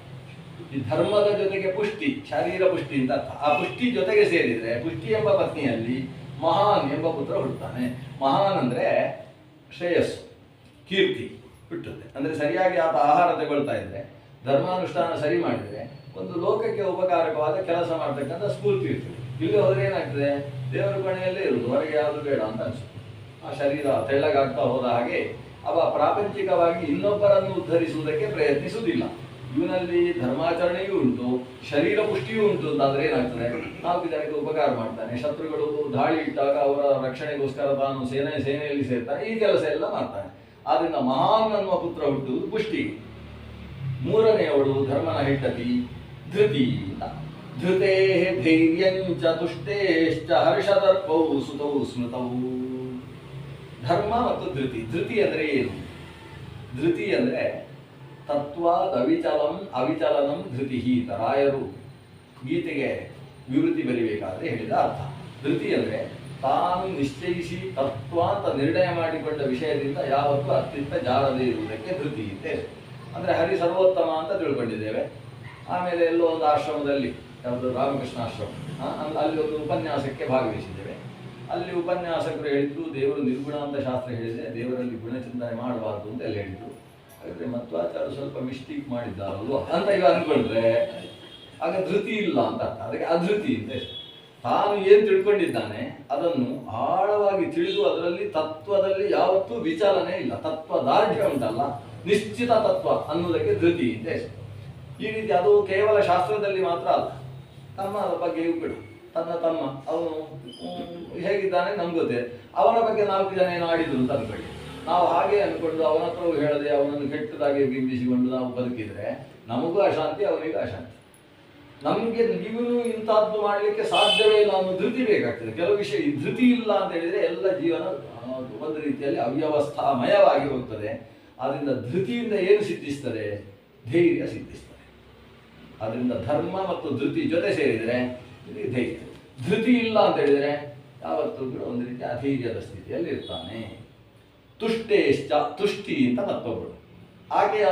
ಈ ಧರ್ಮದ ಜೊತೆಗೆ ಪುಷ್ಟಿ, ಶರೀರ ಪುಷ್ಟಿ ಅಂತ ಅರ್ಥ. ಆ ಪುಷ್ಟಿ ಜೊತೆಗೆ ಸೇರಿದರೆ ಪುಷ್ಟಿ ಎಂಬ ಪತ್ನಿಯಲ್ಲಿ ಮಹಾನ್ ಎಂಬ ಪುತ್ರ ಹುಡ್ತಾನೆ. ಮಹಾನ್ ಅಂದರೆ ಶ್ರೇಯಸ್ಸು, ಕೀರ್ತಿ ಹುಟ್ಟುತ್ತೆ. ಅಂದರೆ ಸರಿಯಾಗಿ ಆತ ಆಹಾರ ತಗೊಳ್ತಾ ಇದ್ದರೆ, ಧರ್ಮಾನುಷ್ಠಾನ ಸರಿ ಮಾಡಿದರೆ ಒಂದು ಲೋಕಕ್ಕೆ ಉಪಕಾರಕವಾದ ಕೆಲಸ ಮಾಡ್ತಕ್ಕಂಥ ಸ್ಫೂರ್ತಿ ಇರ್ತದೆ. ಇಲ್ಲಿ ಹೋದರೆ ಏನಾಗ್ತದೆ? ದೇವರ ಕೊನೆಯಲ್ಲೇ ಇರುವುದು, ಹೊರಗೆ ಯಾವುದು ಬೇಡ ಅಂತ ಅನಿಸುತ್ತೆ. ಆ ಶರೀರ ತೆಳ್ಳಗಾಗ್ತಾ ಹೋದ ಹಾಗೆ ಅವ ಪ್ರಾಪಂಚಿಕವಾಗಿ ಇನ್ನೊಬ್ಬರನ್ನು ಉದ್ಧರಿಸುವುದಕ್ಕೆ ಪ್ರಯತ್ನಿಸುವುದಿಲ್ಲ. ಇವನಲ್ಲಿ ಧರ್ಮಾಚರಣೆಯೂ ಉಂಟು, ಶರೀರ ಪುಷ್ಟಿಯೂ ಉಂಟು ಅಂತಾದರೆ ಏನಾಗ್ತದೆ? 4 ಜನಕ್ಕೆ ಉಪಕಾರ ಮಾಡ್ತಾನೆ. ಶತ್ರುಗಳು ದಾಳಿ ಇಟ್ಟಾಗ ಅವರ ರಕ್ಷಣೆಗೋಸ್ಕರ ತಾನು ಸೇನೆಯಲ್ಲಿ ಸೇರ್ತಾನೆ. ಈ ಕೆಲಸ ಎಲ್ಲ ಮಾಡ್ತಾನೆ. ಆದ್ದರಿಂದ ಮಹಾನ್ ಅನ್ನುವ ಪುತ್ರ ಹುಟ್ಟುವುದು ಪುಷ್ಟಿ. ಮೂರನೆಯವಳು ಧರ್ಮನ ಹೆಂಡತಿ ಧೃತಿ. ಧೃತೇ ಧೈರ್ಯಂಚ ತುಷ್ಟೇಶ್ಚ ಹರ್ಷದರ್ಪೌ ಸುತೌ ಸ್ಮೃತೌ. ಧರ್ಮ ಮತ್ತು ಧೃತಿ. ಧೃತಿ ಅಂದರೆ ಏನು? ಧೃತಿ ಅಂದರೆ ತತ್ವಾದ್ ಅವಿಚಲನಂ ಧೃತಿ. ರಾಯರು ಗೀತೆಗೆ ವಿವೃತಿ ಬರಿಬೇಕಾದ್ರೆ ಹೇಳಿದ ಅರ್ಥ. ಧೃತಿ ಅಂದರೆ ತಾನು ನಿಶ್ಚಯಿಸಿ ತತ್ವ ಅಂತ ನಿರ್ಣಯ ಮಾಡಿಕೊಂಡ ವಿಷಯದಿಂದ ಯಾವತ್ತೂ ಅತ್ಯಂತ ಜಾರದೇ ಇರುವುದಕ್ಕೆ ಧೃತಿ ಇದೆ. ಅಂದರೆ ಹರಿ ಸರ್ವೋತ್ತಮ ಅಂತ ತಿಳ್ಕೊಂಡಿದ್ದೇವೆ. ಆಮೇಲೆ ಎಲ್ಲೋ ಒಂದು ಆಶ್ರಮದಲ್ಲಿ, ಯಾವುದು ರಾಮಕೃಷ್ಣ ಆಶ್ರಮ, ಅಲ್ಲಿ ಒಂದು ಉಪನ್ಯಾಸಕ್ಕೆ ಭಾಗವಹಿಸಿದ್ದೇವೆ. ಅಲ್ಲಿ ಉಪನ್ಯಾಸಕರು ಹೇಳಿದ್ರು, ದೇವರು ನಿರ್ಗುಣ ಅಂತ ಶಾಸ್ತ್ರ ಹೇಳಿದೆ, ದೇವರಲ್ಲಿ ಗುಣಚಿಂತನೆ ಮಾಡಬಾರ್ದು ಅಂತ ಎಲ್ಲ ಹೇಳಿದ್ರು. ಹಾಗಾದರೆ ಮಧ್ವಾಚಾರ್ಯ ಸ್ವಲ್ಪ ಮಿಸ್ಟೇಕ್ ಮಾಡಿದ್ದಾರಲ್ವ ಅಂತ ಈಗ ಅಂದ್ಕೊಂಡ್ರೆ ಆಗ ಧೃತಿ ಇಲ್ಲ ಅಂತ ಅರ್ಥ. ಅದಕ್ಕೆ ಅಧೃತಿ ಅಂತ ಹೆಸರು. ತಾನು ಏನು ತಿಳ್ಕೊಂಡಿದ್ದಾನೆ ಅದನ್ನು ಆಳವಾಗಿ ತಿಳಿದು ಅದರಲ್ಲಿ ತತ್ವದಲ್ಲಿ ಯಾವತ್ತೂ ವಿಚಾರಣೆ ಇಲ್ಲ, ತತ್ವ ದಾರ್ಢ್ಯ ಉಂಟಲ್ಲ, ನಿಶ್ಚಿತ ತತ್ವ ಅನ್ನುವುದಕ್ಕೆ ಧೃತಿ ಅಂತ ಹೆಸರು. ಈ ರೀತಿ ಅದು ಕೇವಲ ಶಾಸ್ತ್ರದಲ್ಲಿ ಮಾತ್ರ ಅಲ್ಲ, ತಮ್ಮ ಬಗ್ಗೆಯೂ ಬಿಡು. ತನ್ನ ತಮ್ಮ ಅವನು ಹೇಗಿದ್ದಾನೆ ನಮ್ಗೆ ಗೊತ್ತಿದೆ, ಅವನ ಬಗ್ಗೆ 4 ಜನ ಏನು ಆಡಿದ್ರು ಅಂತ ಅನ್ಕೊಳ್ಳಿ. ನಾವು ಹಾಗೆ ಅಂದ್ಕೊಂಡು ಅವನ ಹತ್ರ ಹೇಳದೆ ಅವನನ್ನು ಕೆಟ್ಟದಾಗಿ ಬಿಂಬಿಸಿಕೊಂಡು ನಾವು ಬದುಕಿದ್ರೆ ನಮಗೂ ಅಶಾಂತಿ, ಅವನಿಗೂ ಅಶಾಂತಿ. ನಮಗೆ ಇವನು ಇಂಥದ್ದು ಮಾಡಲಿಕ್ಕೆ ಸಾಧ್ಯವೇ ಇಲ್ಲ ಅನ್ನೋ ಧೃತಿ ಬೇಕಾಗ್ತದೆ. ಕೆಲವು ವಿಷಯ ಈ ಧೃತಿ ಇಲ್ಲ ಅಂತ ಹೇಳಿದರೆ ಎಲ್ಲ ಜೀವನ ಒಂದು ರೀತಿಯಲ್ಲಿ ಅವ್ಯವಸ್ಥಾಮಯವಾಗಿ ಹೋಗ್ತದೆ. ಆದ್ದರಿಂದ ಧೃತಿಯಿಂದ ಏನು ಸಿದ್ಧಿಸ್ತದೆ? ಧೈರ್ಯ ಸಿದ್ಧಿಸ್ತದೆ. ಅದರಿಂದ ಧರ್ಮ ಮತ್ತು ಧೃತಿ ಜೊತೆ ಸೇರಿದರೆ ಇದು ಧೈರ್ಯ. ಧೃತಿ ಇಲ್ಲ ಅಂತ ಹೇಳಿದರೆ ಯಾವತ್ತೂ ಕೂಡ ಒಂದು ರೀತಿ ಅಧೈರ್ಯದ ಸ್ಥಿತಿಯಲ್ಲಿ ಇರ್ತಾನೆ. ತುಷ್ಟೇಶ್ಚ, ತುಷ್ಟಿ ಅಂತ ಮತ್ತೊಬ್ಬಳು. ಆಕೆಯ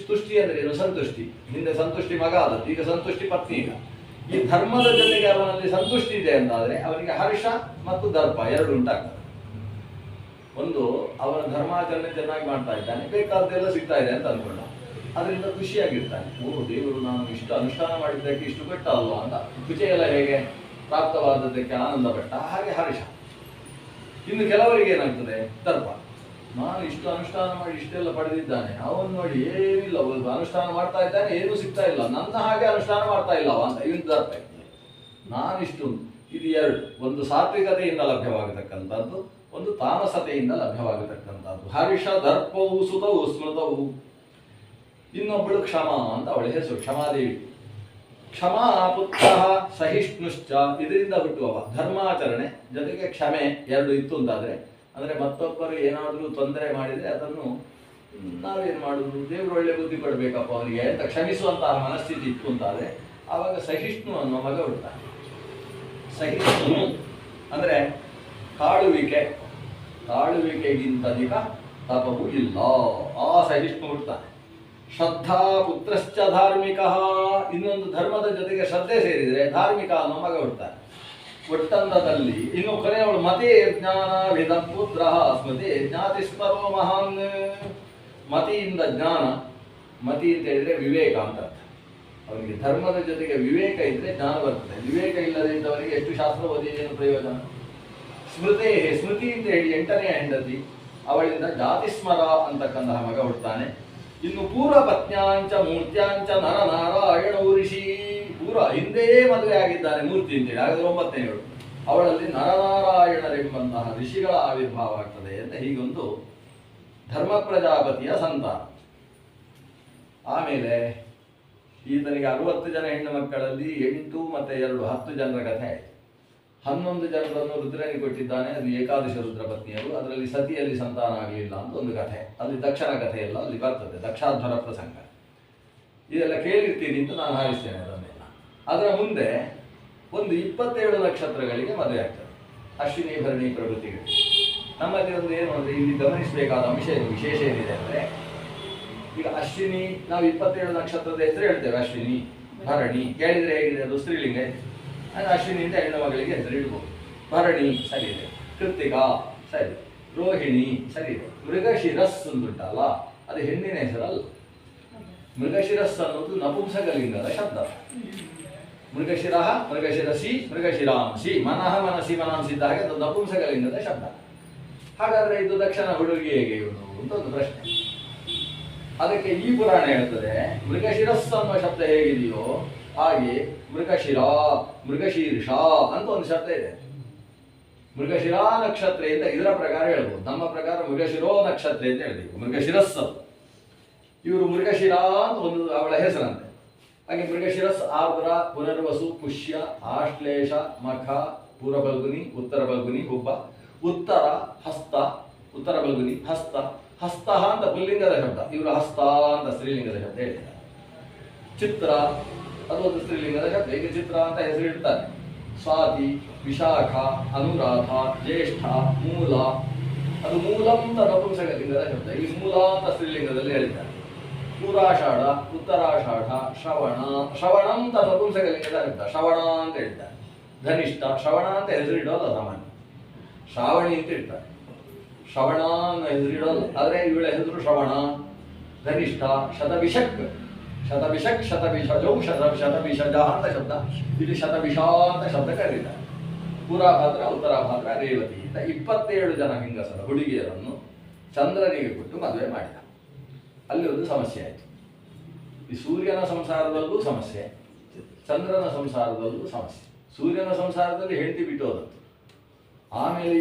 ತುಷ್ಟಿ ಅಂದರೆ ಏನು? ಸಂತುಷ್ಟಿ. ಹಿಂದೆ ಸಂತುಷ್ಟಿ ಮಗ ಆದದ್ದು, ಈಗ ಸಂತುಷ್ಟಿ ಪತ್ನಿ. ಈಗ ಈ ಧರ್ಮದ ಜೊತೆಗೆ ಅವನಲ್ಲಿ ಸಂತುಷ್ಟಿ ಇದೆ ಅಂತಾದರೆ ಅವನಿಗೆ ಹರ್ಷ ಮತ್ತು ದರ್ಪ ಎರಡು ಉಂಟಾಗ್ತದೆ. ಒಂದು, ಅವನ ಧರ್ಮಾಚರಣೆ ಚೆನ್ನಾಗಿ ಮಾಡ್ತಾ ಇದ್ದಾನೆ, ಬೇಕಾದ್ದೆಲ್ಲ ಸಿಗ್ತಾ ಇದೆ ಅಂತ ಅಂದ್ಕೊಂಡ, ಅದರಿಂದ ಖುಷಿಯಾಗಿರ್ತಾನೆ. ಓ ದೇವರು ನಾನು ಇಷ್ಟು ಅನುಷ್ಠಾನ ಮಾಡಿದ್ದಕ್ಕೆ ಇಷ್ಟು ಕೊಟ್ಟ ಅಲ್ವಾ ಅಂತ. ಖುಷಿ ಎಲ್ಲ ಹೇಗೆ ಪ್ರಾಪ್ತವಾದದ್ದಕ್ಕೆ ಆನಂದ ಪಟ್ಟ ಹಾಗೆ ಹರ್ಷ. ಇನ್ನು ಕೆಲವರಿಗೆ ಏನಾಗ್ತದೆ? ದರ್ಪ. ನಾನು ಇಷ್ಟು ಅನುಷ್ಠಾನ ಮಾಡಿ ಇಷ್ಟೆಲ್ಲ ಪಡೆದಿದ್ದಾನೆ, ಅವನು ನೋಡಿ ಏನಿಲ್ಲ, ಅನುಷ್ಠಾನ ಮಾಡ್ತಾ ಇದ್ದಾನೆ, ಏನೂ ಸಿಗ್ತಾ ಇಲ್ಲ, ನನ್ನ ಹಾಗೆ ಅನುಷ್ಠಾನ ಮಾಡ್ತಾ ಇಲ್ಲವ ಅಂತ ಇವನು ದರ್ಪ ಇರ್ತದೆ. ನಾನಿಷ್ಟು. ಇದು ಎರಡು, ಒಂದು ಸಾತ್ವಿಕತೆಯಿಂದ ಲಭ್ಯವಾಗತಕ್ಕಂಥದ್ದು, ಒಂದು ತಾಮಸತೆಯಿಂದ ಲಭ್ಯವಾಗತಕ್ಕಂಥದ್ದು. ಹರ್ಷ ದರ್ಪವು ಸುತವು ಸ್ಮೃತವು. ಇನ್ನೊಬ್ಬಳು ಕ್ಷಮ ಅಂತ ಅವಳ ಹೆಸರು, ಕ್ಷಮಾದೇವಿ. ಕ್ಷಮಾ ಪುತ್ರ ಸಹಿಷ್ಣುಶ್ಚ, ಇದರಿಂದ ಹುಟ್ಟುವವ. ಧರ್ಮಾಚರಣೆ ಜೊತೆಗೆ ಕ್ಷಮೆ ಎರಡು ಇತ್ತು ಅಂತಾದರೆ, ಅಂದರೆ ಮತ್ತೊಬ್ಬರು ಏನಾದರೂ ತೊಂದರೆ ಮಾಡಿದರೆ ಅದನ್ನು ನಾವೇನು ಮಾಡೋದು? ದೇವರು ಒಳ್ಳೆ ಬುದ್ಧಿ ಕೊಡಬೇಕಪ್ಪ ಅವನಿಗೆ ಅಂತ ಕ್ಷಮಿಸುವಂತಹ ಮನಸ್ಥಿತಿ ಇತ್ತು ಅಂತಾದರೆ ಆವಾಗ ಸಹಿಷ್ಣು ಅನ್ನೋ ಮಗ ಹುಡ್ತಾನೆ. ಸಹಿಷ್ಣು ಅಂದರೆ ತಾಳುವಿಕೆಗಿಂತ ಅಧಿಕ ತಪವು ಇಲ್ಲ, ಆ ಸಹಿಷ್ಣು ಹುಡ್ತಾನೆ. ಶ್ರದ್ಧಾ ಪುತ್ರಶ್ಚ ಧಾರ್ಮಿಕ, ಇನ್ನೊಂದು ಧರ್ಮದ ಜೊತೆಗೆ ಶ್ರದ್ಧೆ ಸೇರಿದರೆ ಧಾರ್ಮಿಕ ಅನ್ನೋ ಮಗ ಹುಡ್ತಾನೆ. ಒಟ್ಟಂದದಲ್ಲಿ ಇನ್ನು ಕೊನೆಯವಳು ಮತೇ ಜ್ಞಾನ ವಿಧ ಪುತ್ರ ಸ್ಮೃತಿ ಜ್ಞಾತಿ ಸ್ಮರೋ ಮಹಾನ್. ಮತಿಯಿಂದ ಜ್ಞಾನ, ಮತಿ ಅಂತ ಹೇಳಿದ್ರೆ ವಿವೇಕ ಅಂತ ಅರ್ಥ. ಅವನಿಗೆ ಧರ್ಮದ ಜೊತೆಗೆ ವಿವೇಕ ಇದ್ರೆ ಜ್ಞಾನ ಬರ್ತದೆ. ವಿವೇಕ ಇಲ್ಲದೆ ಇದ್ದವನಿಗೆ ಎಷ್ಟು ಶಾಸ್ತ್ರ ಓದಿ ಏನು ಪ್ರಯೋಜನ? ಸ್ಮೃತಿ ಅಂತ ಹೇಳಿ 8ನೇ ಹೆಂಡತಿ, ಅವಳಿಂದ ಜಾತಿಸ್ಮರ ಅಂತಕ್ಕಂತಹ ಮಗ ಹುಡ್ತಾನೆ. ಇನ್ನು ಪೂರ್ವ ಪತ್ನ್ಯಾಂಚ ಮೂರ್ತ್ಯಾಂಚ ನರ ನಾರಾಯಣ ಋಷಿ. ಪೂರ್ವ ಹಿಂದೆ ಮದುವೆ ಆಗಿದ್ದಾನೆ ಮೂರ್ತಿ ಅಂತೇಳಿ, ಹಾಗಾದ್ರೆ 9ನೇಳು. ಅವಳಲ್ಲಿ ನರನಾರಾಯಣರೆಂಬಂತಹ ಋಷಿಗಳ ಆವಿರ್ಭಾವ ಆಗ್ತದೆ ಅಂತ ಹೀಗೊಂದು ಧರ್ಮ ಪ್ರಜಾಪತಿಯ ಸಂತಾನ. ಆಮೇಲೆ ಈತನಿಗೆ 60 ಜನ ಹೆಣ್ಣು ಮಕ್ಕಳಲ್ಲಿ 8 ಮತ್ತು 2 10 ಜನರ ಕಥೆ ಆಯಿತು. 11 ಜನರನ್ನು ರುದ್ರನಿಗೆ ಕೊಟ್ಟಿದ್ದಾನೆ, ಅದು ಏಕಾದಶ ರುದ್ರ ಪತ್ನಿಯರು. ಅದರಲ್ಲಿ ಸತಿಯಲ್ಲಿ ಸಂತಾನ ಆಗಲಿಲ್ಲ ಅಂತ ಒಂದು ಕಥೆ, ಅಲ್ಲಿ ದಕ್ಷನ ಕಥೆ ಎಲ್ಲ ಅಲ್ಲಿ ಬರ್ತದೆ, ದಕ್ಷಾಧ್ವರ ಪ್ರಸಂಗ. ಇದೆಲ್ಲ ಕೇಳಿರ್ತೀನಿ ಅಂತ ನಾನು ಹಾರಿಸ್ತೇನೆ ಅದನ್ನೆಲ್ಲ. ಅದರ ಮುಂದೆ ಒಂದು 27 ನಕ್ಷತ್ರಗಳಿಗೆ ಮದುವೆ ಆಗ್ತದೆ, ಅಶ್ವಿನಿ ಭರಣಿ ಪ್ರಭೃತಿಗಳು. ನಮ್ಮಲ್ಲಿ ಒಂದು ಏನು ಅಂದರೆ ಇಲ್ಲಿ ಗಮನಿಸಬೇಕಾದ ಅಂಶ ವಿಶೇಷ ಏನಿದೆ ಅಂದರೆ, ಈಗ ಅಶ್ವಿನಿ ನಾವು 27 ನಕ್ಷತ್ರದ ಹೆಸರು ಹೇಳ್ತೇವೆ, ಅಶ್ವಿನಿ ಭರಣಿ. ಕೇಳಿದರೆ ಹೇಗಿದೆ? ಅದು ಸ್ತ್ರೀಲಿಂಗ ಇದೆ. ಅದು ಅಶ್ವಿನಿಯಿಂದ ಹೆಣ್ಣು ಮಗಳಿಗೆ ಹೆಸರು ಇಡ್ಬೋದು. ಭರಣಿ ಸರಿ ಇದೆ, ಕೃತಿಕಾ ಸರಿ, ರೋಹಿಣಿ ಸರಿ ಇದೆ. ಮೃಗಶಿರಸ್ ಅಂತುಂಟಲ್ಲ, ಅದು ಹೆಣ್ಣಿನ ಹೆಸರಲ್ಲ. ಮೃಗಶಿರಸ್ ಅನ್ನೋದು ನಪುಂಸಕಲಿಂಗದ ಶಬ್ದ. ಮೃಗಶಿರ, ಮೃಗಶಿರಸಿ, ಮೃಗಶಿರಾಂಸಿ, ಮನಃ ಮನಸಿ ಮನಾಂಸಿದ್ದ ಹಾಗೆ ಅದು ನಪುಂಸಕಲಿಂಗದ ಶಬ್ದ. ಹಾಗಾದ್ರೆ ಇದು ದಕ್ಷಿಣ ಹುಡುಗಿ ಹೇಗೆ ಇವನು ಅಂತ ಒಂದು ಪ್ರಶ್ನೆ. ಅದಕ್ಕೆ ಈ ಪುರಾಣ ಹೇಳ್ತದೆ, ಮೃಗಶಿರಸ್ ಅನ್ನೋ ಶಬ್ದ ಹೇಗಿದೆಯೋ ಹಾಗೆ ಮೃಗಶಿರ, ಮೃಗಶೀರ್ಷ ಅಂತ ಒಂದು ಶಬ್ದ ಇದೆ. ಮೃಗಶಿರಾ ನಕ್ಷತ್ರ ಅಂತ ಇದರ ಪ್ರಕಾರ ಹೇಳ್ಬೋದು. ನಮ್ಮ ಪ್ರಕಾರ ಮೃಗಶಿರೋ ನಕ್ಷತ್ರ ಅಂತ ಹೇಳ್ಬೇಕು, ಮೃಗಶಿರಸ್. ಇವರು ಮೃಗಶಿರ ಅಂತ ಒಂದು ಅವಳ ಹೆಸರಂತೆ. ಹಾಗೆ ಮೃಗಶಿರಸ್, ಆರ್ದ್ರ, ಪುನರ್ವಸು, ಪುಷ್ಯ, ಆಶ್ಲೇಷ, ಮಖ, ಪೂರ್ವ ಫಲ್ಗುನಿ, ಉತ್ತರ ಫಲ್ಗುನಿ, ಹುಬ್ಬ, ಉತ್ತರ, ಹಸ್ತ, ಉತ್ತರ ಫಲ್ಗುನಿ, ಹಸ್ತ. ಹಸ್ತ ಅಂತ ಪುಲ್ಲಿಂಗದ ಶಬ್ದ, ಇವರು ಹಸ್ತ ಅಂತ ಸ್ತ್ರೀಲಿಂಗದ ಶಬ್ದ ಹೇಳ್ತಾರೆ. ಚಿತ್ರ ಅದು ಒಂದು ಸ್ತ್ರೀಲಿಂಗದ ಶಬ್ದ, ಈಗ ಚಿತ್ರ ಅಂತ ಹೆಸರು ಇಡ್ತಾರೆ. ಸ್ವಾತಿ, ವಿಶಾಖ, ಅನುರಾಧ, ಜ್ಯೇಷ್ಠ, ಮೂಲ. ಅದು ಮೂಲಂ ಅಂತ ನಪುಂಸಕಲಿಂಗದ ಶಬ್ದ. ಈ ಮೂಲ ಅಂತ ಸ್ತ್ರೀಲಿಂಗದಲ್ಲಿ ಹೇಳಿದ್ದಾರೆ. ಪೂರಾಷಾಢ, ಉತ್ತರಾಷಾಢ, ಶ್ರವಣ. ಶ್ರವಣಂ ಅಂತ ನಪುಂಸಕಲಿಂಗದ ಶಬ್ದ. ಶ್ರವಣ ಅಂತ ಹೇಳ್ತಾರೆ. ಧನಿಷ್ಠ. ಶ್ರವಣ ಅಂತ ಹೆಸರಿಡೋಲ್ಲ ಸಾಮಾನ್ಯ. ಶ್ರಾವಣಿ ಅಂತ ಇರ್ತಾರೆ. ಶ್ರವಣ ಅನ್ನೋ ಹೆಸರಿಡೋಲ್ಲ. ಆದರೆ ಇವಳ ಹೆಸರು ಶ್ರವಣ. ಧನಿಷ್ಠ. ಶತಭಿಷಕ್. ಶತಭಿಷಕ್, ಶತಭಿಷಜೌ, ಶತಭಿಷಜ ಅಂತ ಶಬ್ದ. ಇಲ್ಲಿ ಶತಭಿಷ ಅಂತ ಶಬ್ದ ಕರೀತಾರೆ. ಪೂರಾಭಾದ್ರ, ಉತ್ತರಾಭಾದ್ರ, ರೇವತಿ ಅಂತ 27 ಜನ ಹೆಂಗಸರ ಹುಡುಗಿಯರನ್ನು ಚಂದ್ರನಿಗೆ ಕೊಟ್ಟು ಮದುವೆ ಮಾಡಿದ. ಅಲ್ಲಿ ಒಂದು ಸಮಸ್ಯೆ ಆಯಿತು. ಈ ಸೂರ್ಯನ ಸಂಸಾರದಲ್ಲೂ ಸಮಸ್ಯೆ, ಚಂದ್ರನ ಸಂಸಾರದಲ್ಲೂ ಸಮಸ್ಯೆ. ಸೂರ್ಯನ ಸಂಸಾರದಲ್ಲಿ ಹೆಂಡತಿ ಬಿಟ್ಟೋದತ್ತು. ಆಮೇಲೆ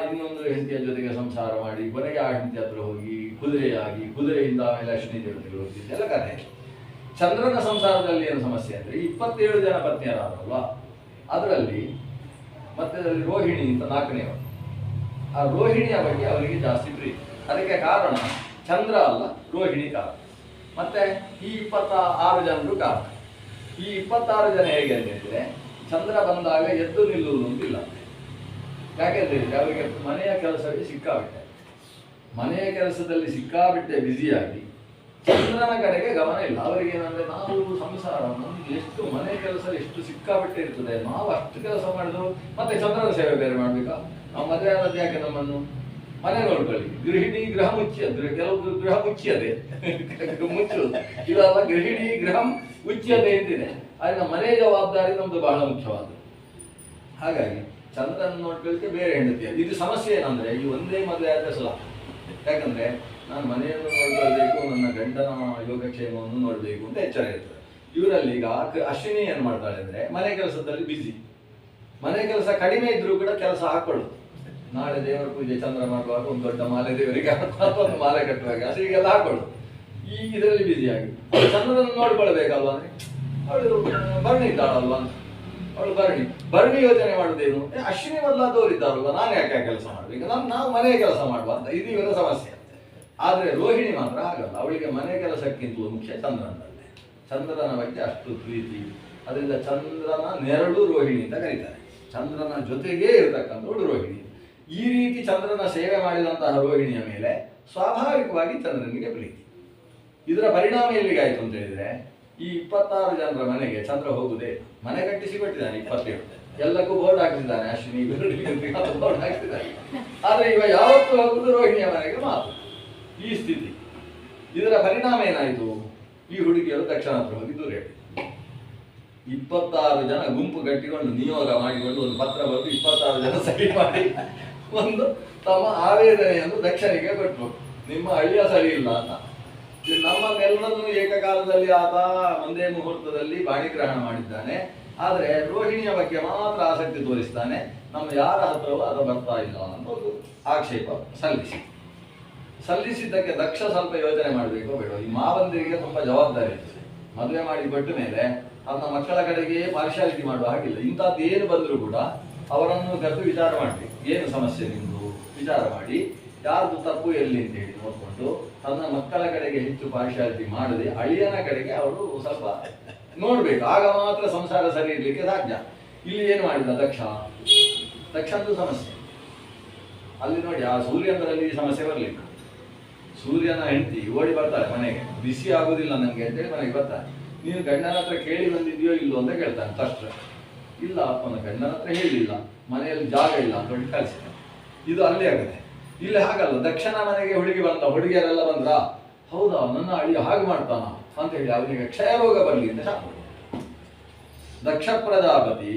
ಇನ್ನೊಂದು ಹೆಂಡತಿಯ ಜೊತೆಗೆ ಸಂಸಾರ ಮಾಡಿ ಕೊನೆಗೆ ಆ ಹೆಂಡತಿ ಹತ್ರ ಹೋಗಿ ಕುದುರೆಯಾಗಿ, ಕುದುರೆಯಿಂದ ಆಮೇಲೆ ಅಶ್ವಿನಿ ದೇವತೆಗಳು ಹೋಗ್ತಿದ್ದೆಲ್ಲ ಕಥೆ. ಚಂದ್ರನ ಸಂಸಾರದಲ್ಲಿ ಏನು ಸಮಸ್ಯೆ ಅಂದರೆ 27 ಜನ ಪತ್ನಿಯರಾದರಲ್ವ, ಅದರಲ್ಲಿ ಮತ್ತೆ ಅದರಲ್ಲಿ ರೋಹಿಣಿ ಅಂತ 4ನೇವರು. ಆ ರೋಹಿಣಿಯ ಬಗ್ಗೆ ಅವರಿಗೆ ಜಾಸ್ತಿ ಪ್ರೀತಿ. ಅದಕ್ಕೆ ಕಾರಣ ಚಂದ್ರ ಅಲ್ಲ, ರೋಹಿಣಿ ಕಾರಣ. ಮತ್ತೆ ಈ 26 ಜನರು ಕಾರಣ. ಈ 26 ಜನ ಹೇಗೆ ಅಂತ ಹೇಳಿದ್ರೆ, ಚಂದ್ರ ಬಂದಾಗ ಎದ್ದು ನಿಲ್ಲುವುದು ಅಂತಿಲ್ಲ. ಯಾಕೆಂದ್ರೆ ಅವರಿಗೆ ಮನೆಯ ಕೆಲಸವೇ ಸಿಕ್ಕಾಬಿಟ್ಟೆ. ಮನೆಯ ಕೆಲಸದಲ್ಲಿ ಸಿಕ್ಕಾಬಿಟ್ಟೆ ಬ್ಯುಸಿಯಾಗಿ ಚಂದ್ರನ ಕಡೆಗೆ ಗಮನ ಇಲ್ಲ. ಅವರಿಗೆ ಏನಂದ್ರೆ, ನಾವು ಸಂಸಾರ, ನಮ್ಗೆ ಎಷ್ಟು ಮನೆ ಕೆಲಸ ಎಷ್ಟು ಸಿಕ್ಕಾಬಿಟ್ಟೆ ಇರ್ತದೆ, ನಾವು ಅಷ್ಟು ಕೆಲಸ ಮಾಡಿದ್ರು ಮತ್ತೆ ಚಂದ್ರನ ಸೇವೆ ಬೇರೆ ಮಾಡ್ಬೇಕಾ? ನಾವು ಮದುವೆ ಆದದ್ದು ಯಾಕೆ? ನಮ್ಮನ್ನು ಮನೆ ನೋಡ್ಕೊಳ್ಳಿ. ಗೃಹಿಣಿ ಗೃಹ ಮುಚ್ಚಿಯದ್ರೆ, ಕೆಲವು ಗೃಹ ಮುಚ್ಚಿಯದೆ ಮುಚ್ಚುವುದು ಇದಲ್ಲ. ಗೃಹಿಣಿ ಗೃಹ ಮುಚ್ಚಿಯದೆ ಎಂದಿದೆ. ಆದರೆ ನಮ್ಮ ಮನೆ ಜವಾಬ್ದಾರಿ ನಮ್ದು ಬಹಳ ಮುಖ್ಯವಾದದ್ದು. ಹಾಗಾಗಿ ಚಂದ್ರನ ನೋಡ್ಕೊಳ್ಳಿಕ್ಕೆ ಬೇರೆ ಹೆಂಡತಿ. ಇದು ಸಮಸ್ಯೆ ಏನಂದ್ರೆ, ಈ ಒಂದೇ ಮದುವೆ ಆದ್ರೆ ಸಲ. ಯಾಕಂದ್ರೆ ನಾನು ಮನೆಯನ್ನು ನೋಡ್ಕೊಳ್ಬೇಕು, ನನ್ನ ಗಂಡನ ಯೋಗಕ್ಷೇಮವನ್ನು ನೋಡಬೇಕು ಅಂತ ಎಚ್ಚರ ಇರ್ತದೆ. ಇವರಲ್ಲಿ ಈಗ ಅಶ್ವಿನಿ ಏನು ಮಾಡ್ತಾಳೆ ಅಂದರೆ, ಮನೆ ಕೆಲಸದಲ್ಲಿ ಬ್ಯುಸಿ. ಮನೆ ಕೆಲಸ ಕಡಿಮೆ ಇದ್ರೂ ಕೂಡ ಕೆಲಸ ಹಾಕೊಳ್ಳೋದು. ನಾಳೆ ದೇವರ ಪೂಜೆ ಚಂದ್ರ ಮಾಡುವಾಗ ಒಂದು ದೊಡ್ಡ ಮಾಲೆ ದೇವರಿಗೆ ಅಥವಾ ಒಂದು ಮಾಲೆ ಕಟ್ಟುವಾಗ ಅದು ಹೀಗೆಲ್ಲ ಹಾಕೊಳ್ಳೋದು. ಈ ಇದರಲ್ಲಿ ಬ್ಯುಸಿಯಾಗಿ ಚಂದ್ರನ ನೋಡ್ಕೊಳ್ಬೇಕಲ್ವ ಅಂದರೆ, ಅವಳು ಭರಣಿ ಇದ್ದಾಳಲ್ವ ಅಂತ ಅವಳು ಭರಣಿ ಯೋಚನೆ ಮಾಡುವುದೇನು? ಅಶ್ವಿನಿ ಮೊದಲಾದವರು ಇದ್ದಾರಲ್ವ, ನಾನು ಯಾಕೆ ಕೆಲಸ ಮಾಡಬೇಕು? ನಾವು ಮನೆ ಕೆಲಸ ಮಾಡುವ ಅಂತ. ಇದು ಇವರ ಸಮಸ್ಯೆ. ಆದರೆ ರೋಹಿಣಿ ಮಾತ್ರ ಆಗಲ್ಲ. ಅವಳಿಗೆ ಮನೆ ಕೆಲಸಕ್ಕಿಂತಲೂ ಮುಖ್ಯ ಚಂದ್ರನಲ್ಲೇ. ಚಂದ್ರನ ಬಗ್ಗೆ ಅಷ್ಟು ಪ್ರೀತಿ. ಅದರಿಂದ ಚಂದ್ರನ ನೆರಳು ರೋಹಿಣಿ ಅಂತ ಕರೀತಾರೆ. ಚಂದ್ರನ ಜೊತೆಗೇ ಇರತಕ್ಕಂಥವಳು ರೋಹಿಣಿ. ಈ ರೀತಿ ಚಂದ್ರನ ಸೇವೆ ಮಾಡಿದಂತಹ ರೋಹಿಣಿಯ ಮೇಲೆ ಸ್ವಾಭಾವಿಕವಾಗಿ ಚಂದ್ರನಿಗೆ ಪ್ರೀತಿ. ಇದರ ಪರಿಣಾಮ ಎಲ್ಲಿಗಾಯಿತು ಅಂತ ಹೇಳಿದ್ರೆ, ಈ 26 ಜನರ ಮನೆಗೆ ಚಂದ್ರ ಹೋಗುದೇ. ಮನೆ ಕಟ್ಟಿಸಿ ಕೊಟ್ಟಿದ್ದಾನೆ 27. ಎಲ್ಲಕ್ಕೂ ಬೋರ್ಡ್ ಹಾಕಿಸಿದ್ದಾನೆ, ಅಶ್ವಿನಿ ಬೋರ್ಡ್ ಹಾಕಿಸಿದ್ದಾನೆ. ಆದರೆ ಇವ ಯಾವತ್ತೂ ಹೋಗುದು ರೋಹಿಣಿಯ ಮನೆಗೆ ಮಾತ್ರ. ಈ ಸ್ಥಿತಿ. ಇದರ ಪರಿಣಾಮ ಏನಾಯಿತು? ಈ ಹುಡುಗಿಯರು ದಕ್ಷಿಣ ಹತ್ರ ಹೋಗಿ ದೂರ ಹೇಳಿ 26 ಜನ ಗುಂಪು ಕಟ್ಟಿಕೊಂಡು ನಿಯೋಗ ಮಾಡಿಕೊಂಡು ಒಂದು ಪತ್ರ ಬರೆದು 26 ಜನ ಸಹಿ ಮಾಡಿ ಒಂದು ತಮ್ಮ ಆವೇದನೆಯನ್ನು ದಕ್ಷಿಣಿಗೆ ಕೊಟ್ಟರು. ನಿಮ್ಮ ಅಳಿಯ ಸರಿ ಇಲ್ಲ ಅಂತ. ನಮ್ಮನ್ನೆಲ್ಲರನ್ನು ಏಕಕಾಲದಲ್ಲಿ ಆತ ಒಂದೇ ಮುಹೂರ್ತದಲ್ಲಿ ಬಾಣಿಗ್ರಹಣ ಮಾಡಿದ್ದಾನೆ. ಆದರೆ ರೋಹಿಣಿಯ ಬಗ್ಗೆ ಮಾತ್ರ ಆಸಕ್ತಿ ತೋರಿಸ್ತಾನೆ. ನಮ್ಮ ಯಾರ ಹತ್ರವೂ ಅದು ಬರ್ತಾ ಇಲ್ಲ ಅನ್ನೋದು ಆಕ್ಷೇಪ ಸಲ್ಲಿಸಿದ್ದಕ್ಕೆ ದಕ್ಷ ಸ್ವಲ್ಪ ಯೋಚನೆ ಮಾಡಬೇಕು ಬೇಡ. ಈ ಮಾವಂದಿರಿಗೆ ತುಂಬ ಜವಾಬ್ದಾರಿ ಇರ್ತದೆ. ಮದುವೆ ಮಾಡಿ ಕೊಟ್ಟ ಮೇಲೆ ತನ್ನ ಮಕ್ಕಳ ಕಡೆಗೆ ಪಾರ್ಶಾಲಿಟಿ ಮಾಡುವ ಹಾಗಿಲ್ಲ. ಇಂಥದ್ದು ಏನು ಬಂದರೂ ಕೂಡ ಅವರನ್ನು ಕರೆದು ವಿಚಾರ ಮಾಡಬೇಕು. ಏನು ಸಮಸ್ಯೆ ನಿಮ್ಮದು ವಿಚಾರ ಮಾಡಿ, ಯಾರ್ದು ತಪ್ಪು ಎಲ್ಲಿ ಅಂತ ಹೇಳಿ ನೋಡಿಕೊಂಡು ತನ್ನ ಮಕ್ಕಳ ಕಡೆಗೆ ಹೆಚ್ಚು ಪಾರ್ಶಾಲಿಟಿ ಮಾಡದೆ ಅಳಿಯನ ಕಡೆಗೆ ಅವರು ಸ್ವಲ್ಪ ನೋಡ್ಬೇಕು. ಆಗ ಮಾತ್ರ ಸಂಸಾರ ಸರಿ ಇರ್ಲಿಕ್ಕೆ ಸಾಧ್ಯ. ಇಲ್ಲಿ ಏನು ಮಾಡಿದ ದಕ್ಷಂದು ಸಮಸ್ಯೆ. ಅಲ್ಲಿ ನೋಡಿ, ಆ ಸೂರ್ಯನರಲ್ಲಿ ಸಮಸ್ಯೆ ಬರಲಿಲ್ಲ. ಸೂರ್ಯನ ಹೆಂಡತಿ ಓಡಿ ಬರ್ತಾಳೆ ಮನೆಗೆ. ಬಿಸಿ ಆಗುದಿಲ್ಲ ನನಗೆ ಅಂತೇಳಿ ಮನೆಗೆ ಬರ್ತಾನೆ. ನೀನು ಗಂಡನ ಹತ್ರ ಕೇಳಿ ಬಂದಿದ್ಯೋ ಇಲ್ಲೋ ಅಂತ ಕೇಳ್ತಾನೆ. ತಕ್ಷಣ ಇಲ್ಲ, ಅಪ್ಪನ ಗಂಡನ ಹತ್ರ ಹೇಳಿಲ್ಲ, ಮನೆಯಲ್ಲಿ ಜಾಗ ಇಲ್ಲ ಅಂತ ಹೇಳಿ ಕಳಿಸಿದ. ಇದು ಅಲ್ಲೇ ಆಗುತ್ತೆ. ಇಲ್ಲಿ ಹಾಗಲ್ಲ. ದಕ್ಷಿಣ ಮನೆಗೆ ಹುಡುಗಿಯರೆಲ್ಲ ಬಂದ್ರ, ಹೌದಾ ನನ್ನ ಅಳಿಯ ಹಾಗೆ ಮಾಡ್ತಾನ ಅಂತ ಹೇಳಿ ಅವನಿಗೆ ಕ್ಷಯರೋಗ ಬರಲಿ ಅಂತ ಶಾಪ. ದಕ್ಷ ಪ್ರಜಾಪತಿ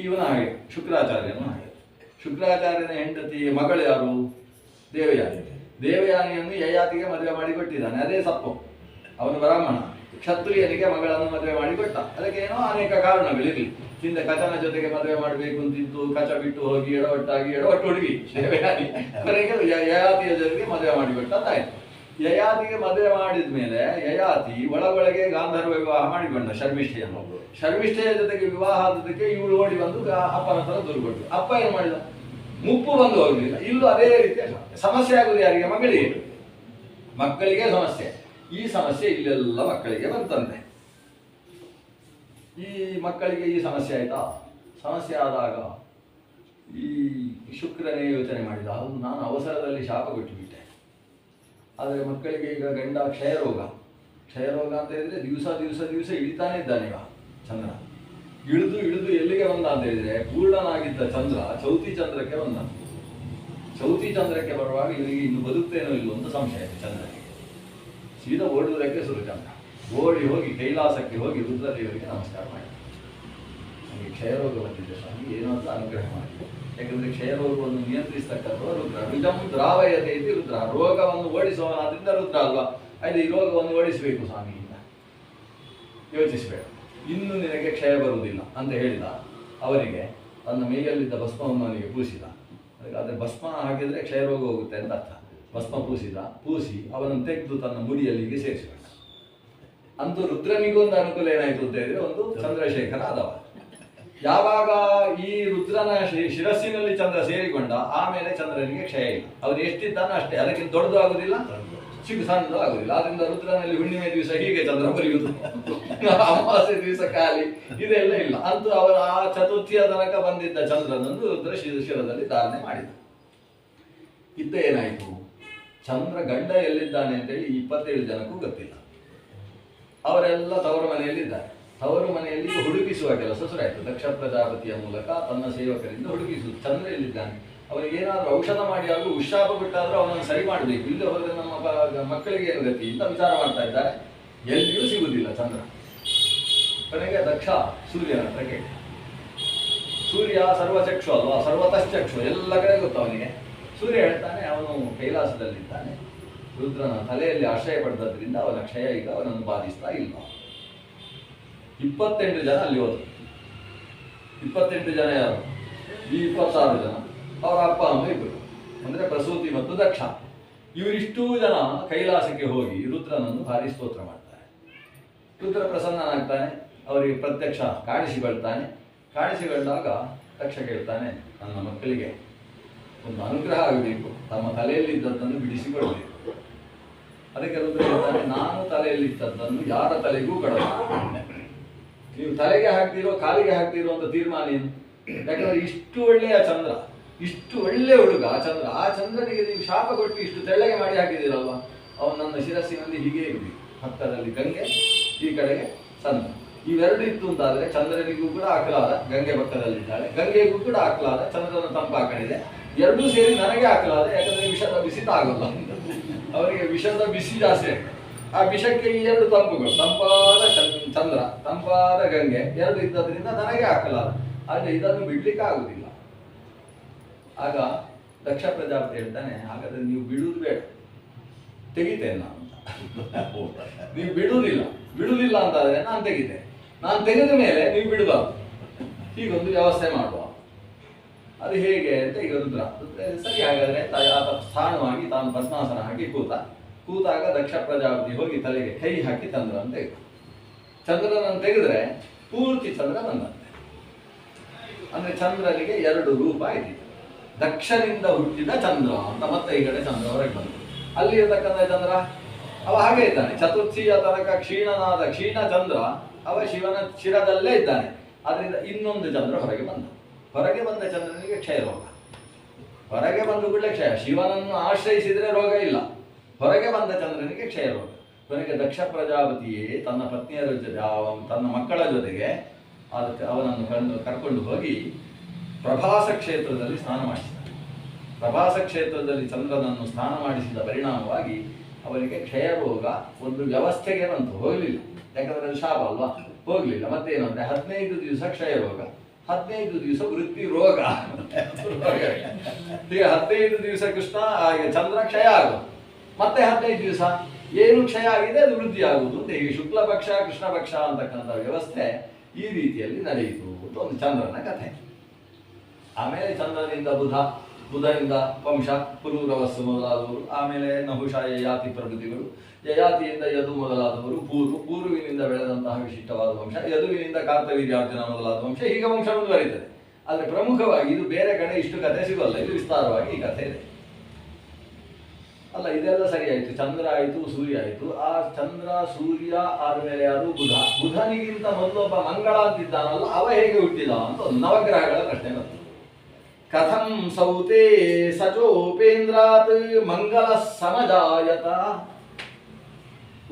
ಇವನ ಹಾಗೆ, ಶುಕ್ರಾಚಾರ್ಯನ ಹಾಗೆ. ಶುಕ್ರಾಚಾರ್ಯನ ಹೆಂಡತಿ ಮಗಳು ಯಾರು? ದೇವಯಾನಿ. ದೇವಯಾನಿಯನ್ನು ಯಯಾತಿಗೆ ಮದುವೆ ಮಾಡಿ ಕೊಟ್ಟಿದ್ದಾನೆ. ಅದೇ ಸಪ್ಪು. ಅವನು ಬ್ರಾಹ್ಮಣ. ಕ್ಷತ್ರಿಯನಿಗೆ ಮಗಳನ್ನು ಮದುವೆ ಮಾಡಿ ಕೊಟ್ಟ. ಅದಕ್ಕೆ ಏನೋ ಅನೇಕ ಕಾರಣಗಳಿರಲಿ. ಹಿಂದೆ ಕಚನ ಜೊತೆಗೆ ಮದುವೆ ಮಾಡಬೇಕು ಅಂತಿದ್ದು, ಕಚ ಬಿಟ್ಟು ಹೋಗಿ ಎಡವಟ್ಟು ಹುಡುಗಿ ದೇವಯಾನಿ ಕೊನೆಗೆ ಯಯಾತಿಯ ಜೊತೆಗೆ ಮದುವೆ ಮಾಡಿಕೊಟ್ಟ ಅಂತಾಯ್ತು. ಯಯಾತಿಗೆ ಮದುವೆ ಮಾಡಿದ ಮೇಲೆ ಯಯಾತಿ ಒಳಗೊಳಗೆ ಗಾಂಧರ್ವ ವಿವಾಹ ಮಾಡಿಕೊಂಡ ಶರ್ಮಿಷ್ಠೆಯನ್ನು. ಶರ್ಮಿಷ್ಠೆಯ ಜೊತೆಗೆ ವಿವಾಹ ಆದದಕ್ಕೆ ಇವಳು ಓಡಿ ಬಂದು ಅಪ್ಪನ ಹತ್ರ ದೂರು ಕೊಟ್ಟು. ಅಪ್ಪ ಏನು ಮಾಡಿದ? ಮುಪ್ಪು ಬಂದು ಹೋಗಲಿಲ್ಲ. ಇಲ್ಲೂ ಅದೇ ರೀತಿಯ ಸಮಸ್ಯೆ ಆಗುವುದು ಯಾರಿಗೆ? ಮಕ್ಕಳಿಗೆ ಸಮಸ್ಯೆ. ಈ ಸಮಸ್ಯೆ ಇಲ್ಲೆಲ್ಲ ಮಕ್ಕಳಿಗೆ ಬಂತಂತೆ. ಈ ಮಕ್ಕಳಿಗೆ ಈ ಸಮಸ್ಯೆ ಆಯ್ತಾ? ಸಮಸ್ಯೆ ಆದಾಗ ಈ ಶುಕ್ರನೇ ಯೋಚನೆ ಮಾಡಿದ, ಅದು ನಾನು ಅವಸರದಲ್ಲಿ ಶಾಪ ಕೊಟ್ಟುಬಿಟ್ಟೆ. ಆದರೆ ಮಕ್ಕಳಿಗೆ ಈಗ ಗಂಡ ಕ್ಷಯರೋಗ ಅಂತ ಹೇಳಿದರೆ ದಿವಸ ದಿವಸ ದಿವಸ ಇಳಿತಾನೆ ಇದ್ದಾನೆ. ಈಗ ಚಂದ್ರ ಇಳಿದು ಇಳಿದು ಎಲ್ಲಿಗೆ ಬಂದ ಅಂತ ಹೇಳಿದರೆ, ಪೂರ್ಣನಾಗಿದ್ದ ಚಂದ್ರ ಚೌತಿ ಚಂದ್ರಕ್ಕೆ ಬಂದ. ಚೌತಿ ಚಂದ್ರಕ್ಕೆ ಬರುವಾಗ ಇವರಿಗೆ ಇನ್ನು ಬದುಕ್ತೇನೋ ಇಲ್ಲೋ ಅಂತ ಸಂಶಯ ಇದೆ ಚಂದ್ರನಿಗೆ. ಸೀದಾ ಓಡುವುದಕ್ಕೆ ಶುರು ಚಂದ್ರ. ಓಡಿ ಹೋಗಿ ಕೈಲಾಸಕ್ಕೆ ಹೋಗಿ ರುದ್ರದೇವರಿಗೆ ನಮಸ್ಕಾರ ಮಾಡಿ, ನನಗೆ ಕ್ಷಯರೋಗ ಬಂದಿದೆ ಸ್ವಾಮಿ, ಏನೋ ಅಂತ ಅನುಗ್ರಹ ಮಾಡಿ. ಯಾಕಂದರೆ ಕ್ಷಯರೋಗವನ್ನು ನಿಯಂತ್ರಿಸ್ತಕ್ಕಂಥ ರುದ್ರ. ರುಜಂ ದ್ರಾವಯತೆ ಇತಿ ರುದ್ರ, ರೋಗವನ್ನು ಓಡಿಸುವನಾದ್ರಿಂದ ರುದ್ರ ಅಲ್ವಾ. ಆಯ್ತು, ಈ ರೋಗವನ್ನು ಓಡಿಸಬೇಕು ಸ್ವಾಮಿ ಅಂತ ಯೋಚಿಸಬೇಡ, ಇನ್ನು ನಿನಗೆ ಕ್ಷಯ ಬರುವುದಿಲ್ಲ ಅಂತ ಹೇಳಿದ. ಅವರಿಗೆ ತನ್ನ ಮೈಯಲ್ಲಿದ್ದ ಭಸ್ಮವನ್ನು ಅವನಿಗೆ ಪೂಸಿದ. ಆದರೆ ಭಸ್ಮ ಹಾಕಿದರೆ ಕ್ಷಯರೋಗ ಹೋಗುತ್ತೆ ಅಂತ ಅರ್ಥ. ಭಸ್ಮ ಪೂಸಿ ಅವನನ್ನು ತೆಗೆದು ತನ್ನ ಮುಡಿಯಲ್ಲಿಗೆ ಸೇರಿಸಿಕೊಂಡ. ಅಂತೂ ರುದ್ರನಿಗೂ ಒಂದು ಅನುಕೂಲ ಏನಾಯಿತು ಅಂತ ಹೇಳಿದ್ರೆ, ಒಂದು ಚಂದ್ರಶೇಖರ ಆದವ. ಯಾವಾಗ ಈ ರುದ್ರನ ಶಿರಸ್ಸಿನಲ್ಲಿ ಚಂದ್ರ ಸೇರಿಕೊಂಡ, ಆಮೇಲೆ ಚಂದ್ರನಿಗೆ ಕ್ಷಯ ಇಲ್ಲ. ಅವನು ಎಷ್ಟಿದ್ದಾನೋ ಅಷ್ಟೇ, ಅದಕ್ಕಿಂತ ದೊಡ್ಡದು ಆಗುದಿಲ್ಲ, ಸಣ್ಣದು ಆಗುದಿಲ್ಲ. ಆದ್ರಿಂದ ರುದ್ರನಲ್ಲಿ ಹುಣ್ಣಿಮೆ ದಿವಸ ಹೀಗೆ ಚಂದ್ರ ಬರೆಯುವುದು, ಅಮಾವಾಸ್ಯೆ ದಿವಸ ಖಾಲಿ, ಇದೆಲ್ಲ ಇಲ್ಲ. ಅಂತೂ ಅವರ ಆ ಚತುರ್ಥಿಯ ತನಕ ಬಂದಿದ್ದ ಚಂದ್ರನನ್ನು ರುದ್ರ ಶಿರದಲ್ಲಿ ಧಾರಣೆ ಮಾಡಿದ. ಇದ್ದ ಏನಾಯಿತು, ಚಂದ್ರ ಗಂಡ ಎಲ್ಲಿದ್ದಾನೆ ಅಂತೇಳಿ 27 ಜನಕ್ಕೂ ಗೊತ್ತಿಲ್ಲ. ಅವರೆಲ್ಲ ತವರು ಮನೆಯಲ್ಲಿದ್ದಾರೆ. ತವರು ಮನೆಯಲ್ಲಿ ಹುಡುಕಿಸುವ ಕೆಲಸ ಶುರುವಾಯಿತು. ದಕ್ಷ ಪ್ರಜಾಪತಿಯ ಮೂಲಕ ತನ್ನ ಸೇವಕರಿಂದ ಹುಡುಕಿಸುವುದು, ಚಂದ್ರ ಎಲ್ಲಿದ್ದಾನೆ. ಅವನಿಗೆ ಏನಾದರೂ ಔಷಧ ಮಾಡಿ ಆದರೂ ಉಶಾಪ ಬಿಟ್ಟಾದರೂ ಅವನನ್ನು ಸರಿ ಮಾಡಬೇಕು, ಇಲ್ಲದೆ ಹೋದರೆ ನಮ್ಮ ಮಕ್ಕಳಿಗೆ ಏನು ಗತಿ ಅಂತ ವಿಚಾರ ಮಾಡ್ತಾ ಇದ್ದಾರೆ. ಎಲ್ಲಿಯೂ ಸಿಗುವುದಿಲ್ಲ ಚಂದ್ರ. ಕೊನೆಗೆ ದಕ್ಷ ಸೂರ್ಯನ ಹತ್ರ ಕೇಳಿ. ಸೂರ್ಯ ಸರ್ವಚಕ್ಷು ಅಲ್ವಾ, ಸರ್ವತಶ್ಚಕ್ಷು, ಎಲ್ಲ ಕಡೆ ಗೊತ್ತು ಅವನಿಗೆ. ಸೂರ್ಯ ಹೇಳ್ತಾನೆ, ಅವನು ಕೈಲಾಸದಲ್ಲಿದ್ದಾನೆ, ರುದ್ರನ ತಲೆಯಲ್ಲಿ ಆಶ್ರಯ ಪಡೆದದ್ರಿಂದ ಅವನ ಕ್ಷಯ ಈಗ ಅವನನ್ನು ಬಾಧಿಸ್ತಾ ಇಲ್ಲ. 28 ಜನ ಅಲ್ಲಿ ಹೋದರು. 28 ಜನ ಯಾರು? ಈ 26 ಜನ ಅವರ ಅಪ್ಪ ಅಮ್ಮ ಇಬ್ಬರು, ಅಂದರೆ ಪ್ರಸೂತಿ ಮತ್ತು ದಕ್ಷ. ಇವರಿಷ್ಟೂ ಜನ ಕೈಲಾಸಕ್ಕೆ ಹೋಗಿ ರುದ್ರನನ್ನು ಭಾರಿ ಸ್ತೋತ್ರ ಮಾಡ್ತಾರೆ. ರುದ್ರ ಪ್ರಸನ್ನನಾಗ್ತಾನೆ, ಅವರಿಗೆ ಪ್ರತ್ಯಕ್ಷ ಕಾಣಿಸಿಕೊಳ್ತಾನೆ. ಕಾಣಿಸಿಕೊಂಡಾಗ ದಕ್ಷ ಕೇಳ್ತಾನೆ, ನನ್ನ ಮಕ್ಕಳಿಗೆ ಒಂದು ಅನುಗ್ರಹ ಆಗಬೇಕು, ತಮ್ಮ ತಲೆಯಲ್ಲಿದ್ದದ್ದನ್ನು ಬಿಡಿಸಿಕೊಳ್ಬೇಕು. ಅದಕ್ಕೆ ರುದ್ರ ಹೇಳ್ತಾನೆ, ನಾನು ತಲೆಯಲ್ಲಿದ್ದದ್ದನ್ನು ಯಾರ ತಲೆಗೂ ಕೊಡಬೇಕು. ನೀವು ತಲೆಗೆ ಹಾಕ್ತಿರೋ ಕಾಲಿಗೆ ಹಾಕ್ತಿರೋ ಅಂತ ತೀರ್ಮಾನ ಏನು? ಯಾಕಂದ್ರೆ ಇಷ್ಟು ಒಳ್ಳೆಯ ಚಂದ್ರ, ಇಷ್ಟು ಒಳ್ಳೆ ಹುಡುಗ ಚಂದ್ರ, ಆ ಚಂದ್ರನಿಗೆ ನೀವು ಶಾಪ ಕೊಟ್ಟು ಇಷ್ಟು ತೆಳ್ಳಗೆ ಮಾಡಿ ಹಾಕಿದ್ದೀರಲ್ವ. ಅವನು ನನ್ನ ಶಿರಸ್ಸಿನಲ್ಲಿ ಹೀಗೆ ಇರಬೇಕು, ಪಕ್ಕದಲ್ಲಿ ಗಂಗೆ, ಈ ಕಡೆಗೆ ಚಂದ್ರ. ಇವೆರಡು ಇತ್ತು ಅಂತಾದರೆ ಚಂದ್ರನಿಗೂ ಕೂಡ ಹಾಕಲಾದ, ಗಂಗೆ ಪಕ್ಕದಲ್ಲಿದ್ದಾಳೆ, ಗಂಗೆಗೂ ಕೂಡ ಹಾಕಲಾದ, ಚಂದ್ರನ ತಂಪು ಹಾಕಲಿದೆ. ಎರಡೂ ಸೇರಿ ನನಗೆ ಹಾಕಲಾದ, ಯಾಕಂದರೆ ವಿಷದ ಬಿಸಿತ ಆಗೋಲ್ಲ. ಅವರಿಗೆ ವಿಷದ ಬಿಸಿ ಜಾಸ್ತಿ ಆಗ್ತದೆ. ಆ ವಿಷಕ್ಕೆ ಈ ಎರಡು ತಂಪುಗಳು, ತಂಪಾದ ಚಂದ್ರ, ತಂಪಾದ ಗಂಗೆ ಎರಡು ಇದ್ದದ್ರಿಂದ ನನಗೆ ಹಾಕಲಾದ. ಆದರೆ ಇದನ್ನು ಬಿಡ್ಲಿಕ್ಕೆ ಆಗುದಿಲ್ಲ. ಆಗ ದಕ್ಷ ಪ್ರಜಾಪತಿ ಹೇಳ್ತಾನೆ, ಹಾಗಾದ್ರೆ ನೀವು ಬಿಡುವುದು ಬೇಡ, ತೆಗಿತೇನೆ ನಾನು. ನೀವು ಬಿಡುವುದಿಲ್ಲ ಅಂತಾದರೆ ನಾನು ತೆಗಿತೇನೆ. ನಾನು ತೆಗೆದ ಮೇಲೆ ನೀವು ಬಿಡಬಾರ್ದು, ಹೀಗೊಂದು ವ್ಯವಸ್ಥೆ ಮಾಡುವ. ಅದು ಹೇಗೆ ಅಂತ ಈಗ ರುದ್ರ ಸರಿ ಹಾಗಾದ್ರೆ ಆತ ಸ್ಥಾನವಾಗಿ ತಾನು ಪದ್ಮಾಸನ ಹಾಕಿ ಕೂತಾಗ ದಕ್ಷ ಪ್ರಜಾಪತಿ ಹೋಗಿ ತಲೆಗೆ ಕೈ ಹಾಕಿ ಚಂದ್ರನ ತೆಗೆದ. ಚಂದ್ರನನ್ನು ತೆಗೆದ್ರೆ ಪೂರ್ತಿ ಚಂದ್ರ ಬಂದಂತೆ. ಅಂದ್ರೆ ಚಂದ್ರನಿಗೆ 2 ರೂಪ ಇದ್ದಿದೆ. ದಕ್ಷನಿಂದ ಹುಟ್ಟಿದ ಚಂದ್ರ ಅಂತ ಮತ್ತೆ ಈ ಕಡೆ ಚಂದ್ರ ಹೊರಗೆ ಬಂತು. ಅಲ್ಲಿ ಇರತಕ್ಕಂಥ ಚಂದ್ರ ಅವ ಹಾಗೆ ಇದ್ದಾನೆ, ಚತುರ್ಥಿಯ ತನಕ ಕ್ಷೀಣನಾದ ಕ್ಷೀಣ ಚಂದ್ರ ಅವ ಶಿವನ ಶಿರದಲ್ಲೇ ಇದ್ದಾನೆ. ಆದ್ರಿಂದ ಇನ್ನೊಂದು ಚಂದ್ರ ಹೊರಗೆ ಬಂದ ಚಂದ್ರನಿಗೆ ಕ್ಷಯ ರೋಗ. ಹೊರಗೆ ಬಂದು ಕೂಡಲೇ ಕ್ಷಯ. ಶಿವನನ್ನು ಆಶ್ರಯಿಸಿದರೆ ರೋಗ ಇಲ್ಲ, ಹೊರಗೆ ಬಂದ ಚಂದ್ರನಿಗೆ ಕ್ಷಯ ರೋಗ. ಕೊನೆಗೆ ದಕ್ಷ ಪ್ರಜಾಪತಿಯೇ ತನ್ನ ಪತ್ನಿಯರ ಜೊತೆ, ತನ್ನ ಮಕ್ಕಳ ಜೊತೆಗೆ ಅವನನ್ನು ಕರ್ಕೊಂಡು ಹೋಗಿ ಪ್ರಭಾಸ ಕ್ಷೇತ್ರದಲ್ಲಿ ಸ್ನಾನ ಮಾಡಿಸಿದ. ಪ್ರಭಾಸ ಕ್ಷೇತ್ರದಲ್ಲಿ ಚಂದ್ರನನ್ನು ಸ್ನಾನ ಮಾಡಿಸಿದ ಪರಿಣಾಮವಾಗಿ ಅವರಿಗೆ ಕ್ಷಯ ರೋಗ ಒಂದು ವ್ಯವಸ್ಥೆಗೆ ಬಂತು, ಹೋಗಲಿಲ್ಲ. ಯಾಕಂದ್ರೆ ಅದು ಶಾಪ ಅಲ್ವಾ, ಹೋಗಲಿಲ್ಲ. ಮತ್ತೇನು ಅಂದರೆ 15 ದಿವಸ ಕ್ಷಯ ರೋಗ, 15 ದಿವಸ ವೃತ್ತಿ ರೋಗ. ಈಗ 15 ದಿವಸ ಕೃಷ್ಣ ಚಂದ್ರ ಕ್ಷಯ ಆಗೋದು, ಮತ್ತೆ 15 ದಿವಸ ಏನು ಕ್ಷಯ ಆಗಿದೆ ಅದು ವೃದ್ಧಿ ಆಗುವುದು ಅಂತ. ಈಗ ಶುಕ್ಲ ಪಕ್ಷ ಕೃಷ್ಣ ಪಕ್ಷ ಅಂತಕ್ಕಂಥ ವ್ಯವಸ್ಥೆ ಈ ರೀತಿಯಲ್ಲಿ ನಡೆಯಿತು ಅಂತ ಒಂದು ಚಂದ್ರನ ಕಥೆ. ಆಮೇಲೆ ಚಂದ್ರನಿಂದ ಬುಧನಿಂದ ವಂಶ ಪುರೂರವಸ್ಸು ಮೊದಲಾದವರು, ಆಮೇಲೆ ನಹುಷ ಯಯಾತಿ ಪ್ರಭೃತಿಗಳು, ಯಯಾತಿಯಿಂದ ಯದು ಮೊದಲಾದವರು, ಪೂರ್ವಿನಿಂದ ಬೆಳೆದಂತಹ ವಿಶಿಷ್ಟವಾದ ವಂಶ, ಯದುವಿನಿಂದ ಕಾರ್ತವೀರ್ಯಾರ್ಜುನ ಮೊದಲಾದ ವಂಶ, ಹೀಗೆ ವಂಶ ಮುಂದುವರಿತದೆ. ಆದರೆ ಪ್ರಮುಖವಾಗಿ ಇದು ಬೇರೆ ಕಡೆ ಇಷ್ಟು ಕಥೆ ಸಿಗೋಲ್ಲ, ಇದು ವಿಸ್ತಾರವಾಗಿ ಈ ಕಥೆ ಇದೆ. ಅಲ್ಲ, ಇದೆಲ್ಲ ಸರಿ ಆಯಿತು, ಚಂದ್ರ ಆಯಿತು, ಸೂರ್ಯ ಆಯಿತು. ಆ ಚಂದ್ರ ಸೂರ್ಯ ಆದಮೇಲೆ ಯಾರು ಬುಧ. ಬುಧನಿಗಿಂತ ಮೊದಲೊಬ್ಬ ಮಂಗಳ ಅಂತಿದ್ದಾನಲ್ಲ, ಅವ ಹೇಗೆ ಹುಟ್ಟಿದ ಅಂತ ಒಂದು ನವಗ್ರಹಗಳ ಪ್ರಶ್ನೆ ಬಂತು. ಕಥಂ ಸೌತೆ ಸಚೋಪೇಂದ್ರಾತ್ ಮಂಗಲ ಸಮಜಾಯತ